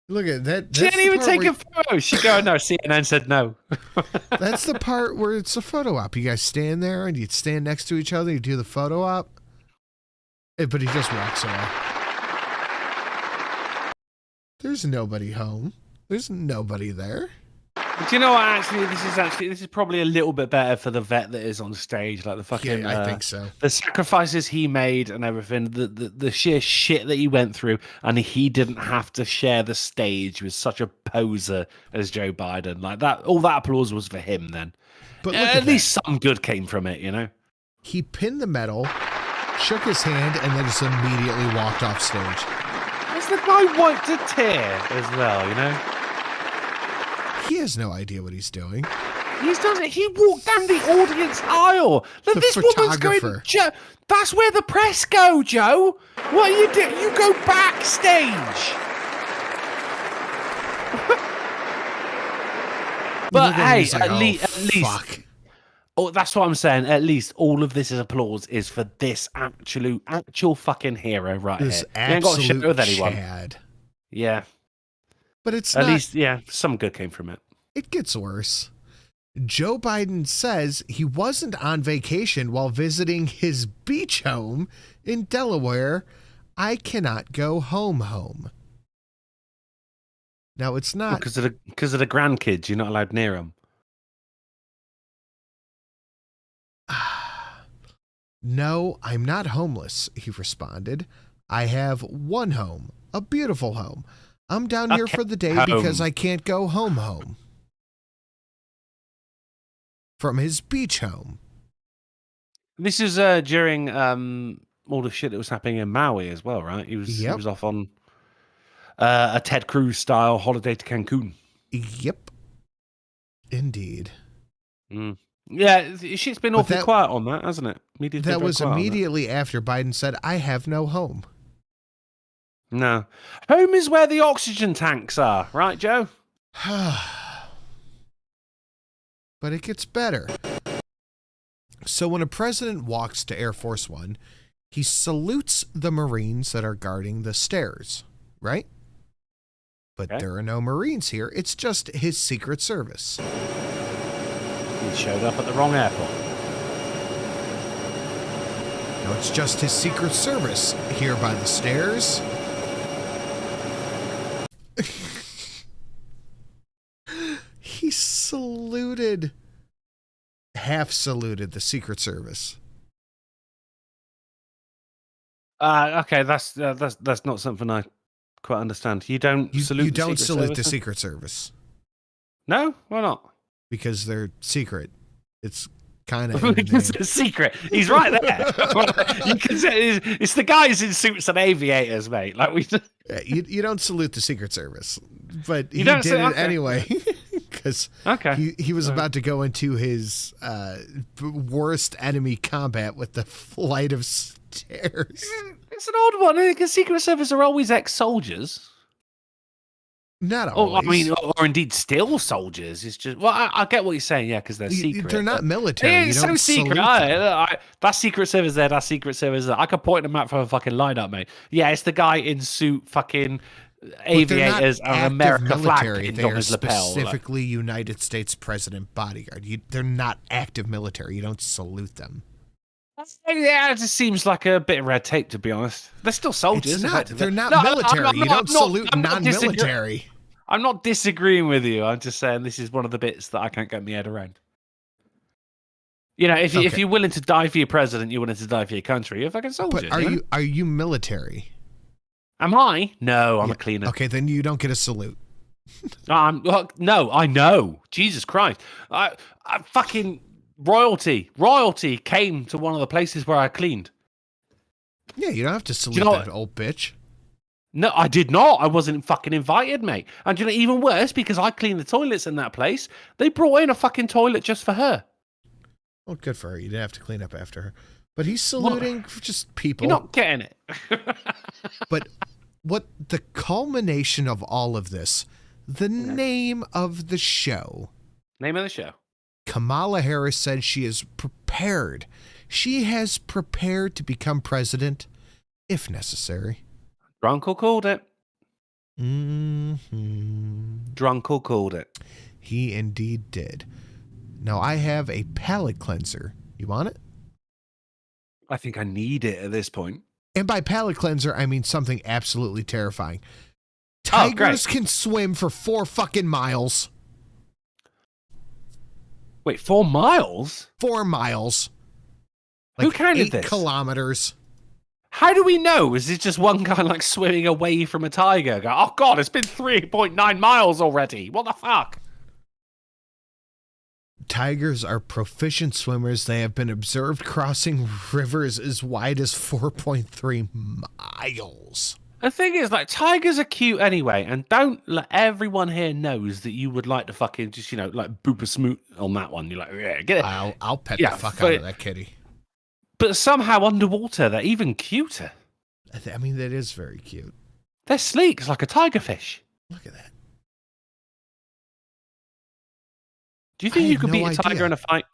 Look at that. She didn't even take a photo. She go, no, CNN said no. That's the part where it's a photo op. You guys stand there and you stand next to each other. You do the photo op. But he just walks away. There's nobody home. There's nobody there. Do you know what? Actually, this is probably a little bit better for the vet that is on stage. Like the fucking, I think so. The sacrifices he made and everything, the sheer shit that he went through, and he didn't have to share the stage with such a poser as Joe Biden. Like that, all that applause was for him. Then, but at least some good came from it. You know, he pinned the medal, shook his hand, and then just immediately walked off stage. The guy wiped a tear as well, you know? He has no idea what he's doing. He walked down the audience aisle. This woman's going, that's where the press go, Joe. What you do? You go backstage. But hey, at least. Oh, that's what I'm saying. At least all of this is applause is for this actual fucking hero right this here. You ain't got to share it with anyone. Chad. Yeah. But it's at least, yeah, some good came from it. It gets worse. Joe Biden says he wasn't on vacation while visiting his beach home in Delaware. I cannot go home. Now, it's not... Because of the grandkids, you're not allowed near them. No, I'm not homeless, he responded. I have one home, a beautiful home. I'm down here for the day because I can't go home. From his beach home. This is during all the shit that was happening in Maui as well, right? He was off on a Ted Cruz style holiday to Cancun. Yep. Indeed. Mm. Yeah, shit's been awfully quiet on that, hasn't it? That was immediately after Biden said, I have no home. No. Home is where the oxygen tanks are, right, Joe? But it gets better. So when a president walks to Air Force One, he salutes the Marines that are guarding the stairs, right? But there are no Marines here. It's just his Secret Service. He showed up at the wrong airport. No, it's just his Secret Service here by the stairs. He half saluted the Secret Service. Okay, that's not something I quite understand. You don't salute the Secret Service. No, why not? Because they're secret. It's kind of because it's secret. He's right there. You can say it's the guys in suits and aviators, mate. Like you don't salute the Secret Service, but he did it anyway because he was about to go into his worst enemy combat with the flight of stairs. It's an odd one. The Secret Service are always ex-soldiers. Not always. I mean, or indeed still soldiers. It's just, well, I get what you're saying, yeah, because they're secret. They're not military. Yeah, You it's don't so secret. That Secret Service there, that Secret Service there. I could point them out from a fucking lineup, mate. Yeah, it's the guy in suit, fucking aviators, and America flag pinned on his lapel. Specifically United States President bodyguard. They're not active military. You don't salute them. Yeah, it just seems like a bit of red tape, to be honest. They're still soldiers. It's not. They're not military. You don't salute non-military. I'm not disagreeing with you. I'm just saying this is one of the bits that I can't get my head around. You know, if you're willing to die for your president, you're willing to die for your country. You're a fucking soldier. But are you military? Am I? No, I'm a cleaner. Okay, then you don't get a salute. No, I know. Jesus Christ. I fucking royalty came to one of the places where I cleaned. Yeah, you don't have to salute that old bitch. No, I did not. I wasn't fucking invited, mate. And you know, even worse, because I cleaned the toilets in that place, they brought in a fucking toilet just for her. Well, good for her. You didn't have to clean up after her. But he's saluting just people. You're not getting it. But what the culmination of all of this, the name of the show. Name of the show. Kamala Harris said she is prepared. She has prepared to become president if necessary. Drunkle called it. Mm-hmm. Drunkle called it. He indeed did. Now, I have a palate cleanser. You want it? I think I need it at this point. And by palate cleanser, I mean something absolutely terrifying. Tigers can swim for 4 fucking miles. Wait, 4 miles? 4 miles. Like who counted 8 this? kilometers. How do we know? Is it just one guy like swimming away from a tiger? Go, oh God, it's been 3.9 miles already. What the fuck? Tigers are proficient swimmers. They have been observed crossing rivers as wide as 4.3 miles. The thing is, like, tigers are cute anyway, and don't let everyone here knows that you would like to fucking just, you know, like boop a smoot on that one. You're like, yeah, get it. I'll pet the fuck out of that kitty. But somehow underwater, they're even cuter. I mean, that is very cute. They're sleek. It's like a tiger fish. Look at that. Do you think you could beat a tiger in a fight?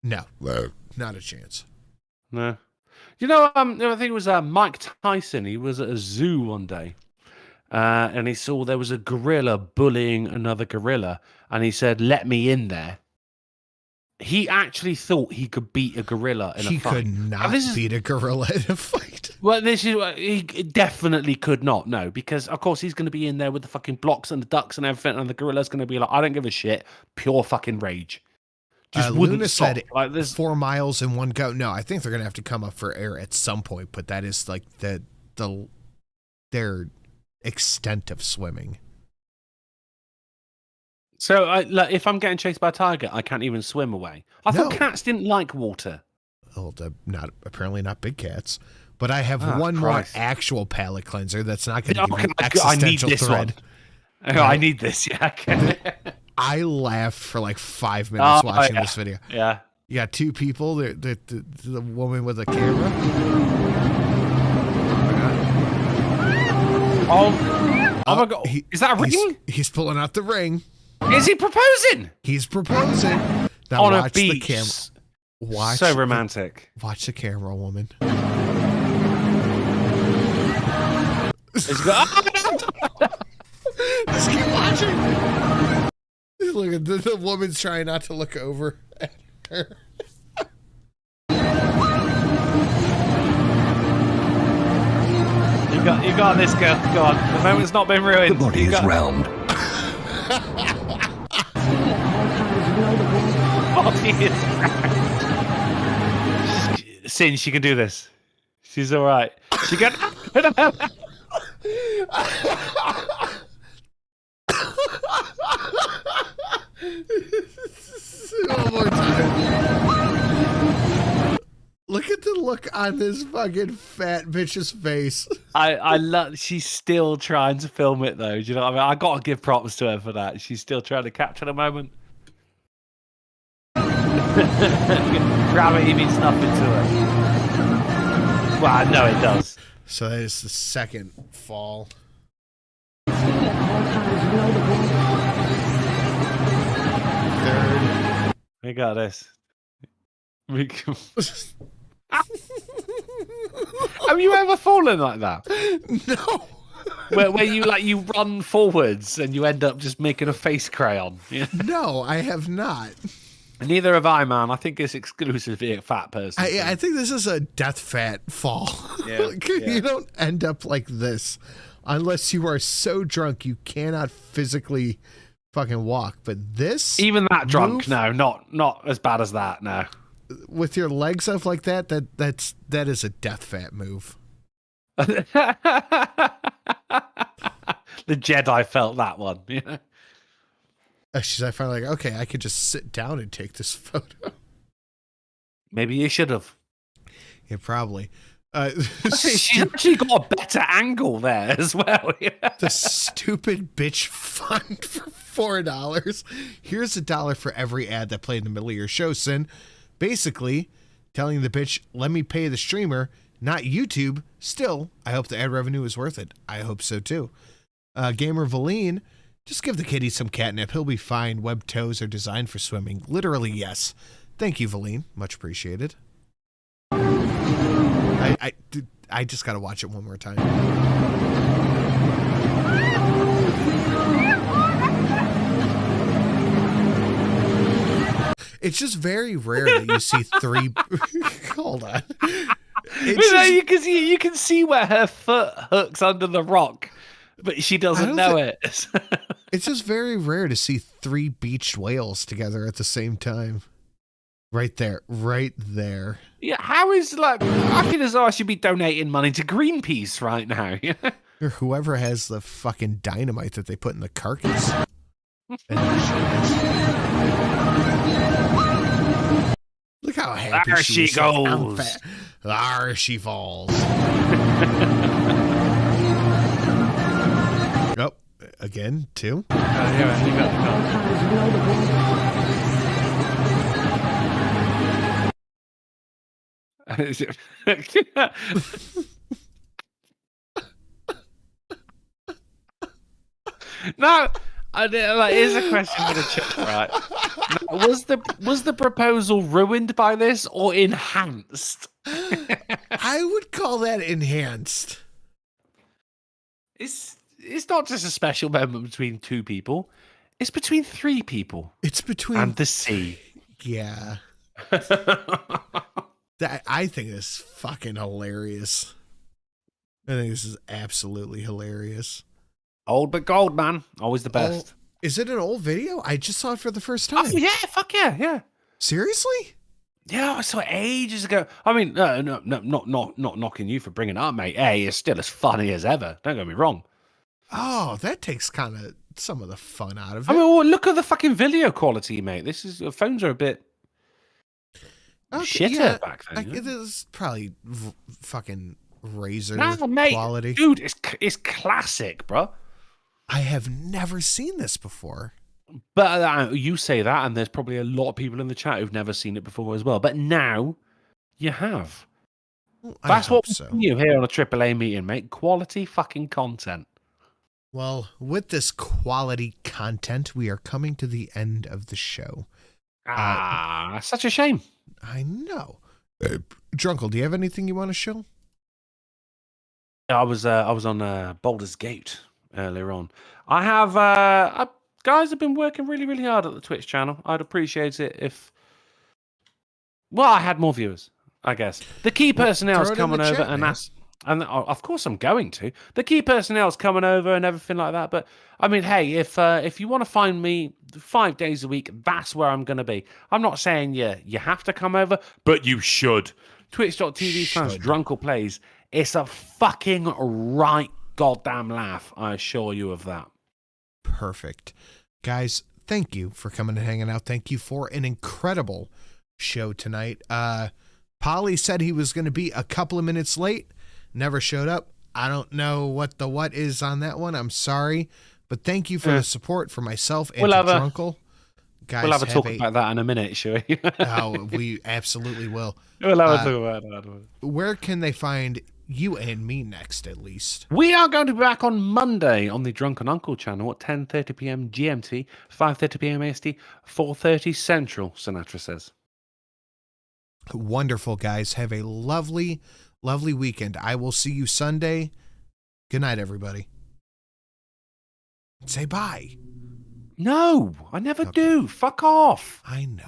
No, not a chance. No. You know, I think it was Mike Tyson. He was at a zoo one day, and he saw there was a gorilla bullying another gorilla, and he said, "Let me in there." He actually thought he could beat a gorilla in a fight. He could not beat a gorilla in a fight. Well, he definitely could not, no, because, of course, he's going to be in there with the fucking blocks and the ducks and everything, and the gorilla's going to be like, I don't give a shit, pure fucking rage. Just wouldn't Luna stop. said Like, this 4 miles in one go. No, I think they're going to have to come up for air at some point, but that is like their extent of swimming. So, if I'm getting chased by a tiger, I can't even swim away. I thought cats didn't like water. Well, apparently not big cats. But I have one more actual palate cleanser that's not going to give you existential threat. I need this, yeah. I laughed for like 5 minutes watching this video. Yeah. You got 2 people, the woman with the camera. Oh my God. Is that a ring? He's pulling out the ring. Is he proposing? He's proposing. Now on watch a beach. The camera. Watch so romantic. Watch the camera, woman. Just keep watching. Look at the woman's trying not to look over at her. You got this, girl. Go on. The moment's not been ruined. The body is round. Sin, she can do this. She's all right. She can. One more time. Look at the look on this fucking fat bitch's face. I love. She's still trying to film it though. Do you know what I mean? I gotta give props to her for that. She's still trying to capture the moment. Gravity means nothing to her. Well, I know it does. So that is the second fall. We got this. We can... Have you ever fallen like that? No. Where you run forwards and you end up just making a face crayon. Yeah. No, I have not. Neither have I, man. I think it's exclusively a fat person. I think this is a death fat fall. Yeah, You don't end up like this unless you are so drunk you cannot physically fucking walk. But this, even that drunk, move, no, not as bad as that. No, with your legs up like that, that is a death fat move. The Jedi felt that one. Yeah. I finally like, okay, I could just sit down and take this photo. Maybe you should have. Yeah, probably. She's actually got a better angle there as well. Yeah. The stupid bitch fund for $4. Here's $1 for every ad that played in the middle of your show, Sin. Basically, telling the bitch, let me pay the streamer, not YouTube. Still, I hope the ad revenue is worth it. I hope so too. Gamer Valine, just give the kitty some catnip. He'll be fine. Web toes are designed for swimming. Literally, yes. Thank you, Valine. Much appreciated. I just got to watch it one more time. It's just very rare that you see three. Hold on. You can see where her foot hooks under the rock, but she doesn't know it. It's just very rare to see 3 beached whales together at the same time. Right there. Yeah, how is I feel as though I should be donating money to Greenpeace right now. Or whoever has the fucking dynamite that they put in the carcass. Look how happy there she goes. There she falls. Oh, again, 2. No, here's a question for the chat, right? Now, was the proposal ruined by this or enhanced? I would call that enhanced. It's not just a special moment between 2 people. It's between 3 people. It's between and the sea. Yeah. I think this is fucking hilarious. I think this is absolutely hilarious. Old but gold, man. Always the best. Is it an old video? I just saw it for the first time. Oh, yeah. Fuck yeah. Seriously? Yeah, I saw it ages ago. I mean, no, not knocking you for bringing it up, mate. It's still as funny as ever. Don't get me wrong. Oh, that takes kind of some of the fun out of it. I mean, well, look at the fucking video quality, mate. Phones are a bit shitter back then. It is probably fucking razor mate, quality. Dude, it's classic, bro. I have never seen this before. But you say that, and there's probably a lot of people in the chat who've never seen it before as well. But now you have. That's what we do here on a AAA meeting, mate. Quality fucking content. Well, with this quality content, we are coming to the end of the show. Such a shame. I know. Drunkle, do you have anything you want to show? I was on Baldur's Gate earlier on. I have guys have been working really, really hard at the Twitch channel. I'd appreciate it if I had more viewers, I guess. The key personnel is coming over and that's and of course I'm going to. The key personnel is coming over and everything like that. But I mean, hey, if you want to find me 5 days a week, that's where I'm going to be. I'm not saying you have to come over, but you should. Twitch.tv/DrunklePlays. It's a fucking right goddamn laugh. I assure you of that. Perfect. Guys, thank you for coming and hanging out. Thank you for an incredible show tonight. Polly said he was going to be a couple of minutes late. Never showed up. I don't know what is on that one. I'm sorry. But thank you for the support for myself and Drunkle. Guys, we'll have a talk about that in a minute, shall we? Oh, we absolutely will. We'll have a talk about that. Where can they find You and me next, at least. We are going to be back on Monday on the Drunken Uncle channel at 10:30 p.m. GMT, 5:30 p.m. AST, 4:30 Central, Sinatra says. Wonderful, guys. Have a lovely, lovely weekend. I will see you Sunday. Good night, everybody. Say bye. No, I never do. Fuck off. I know.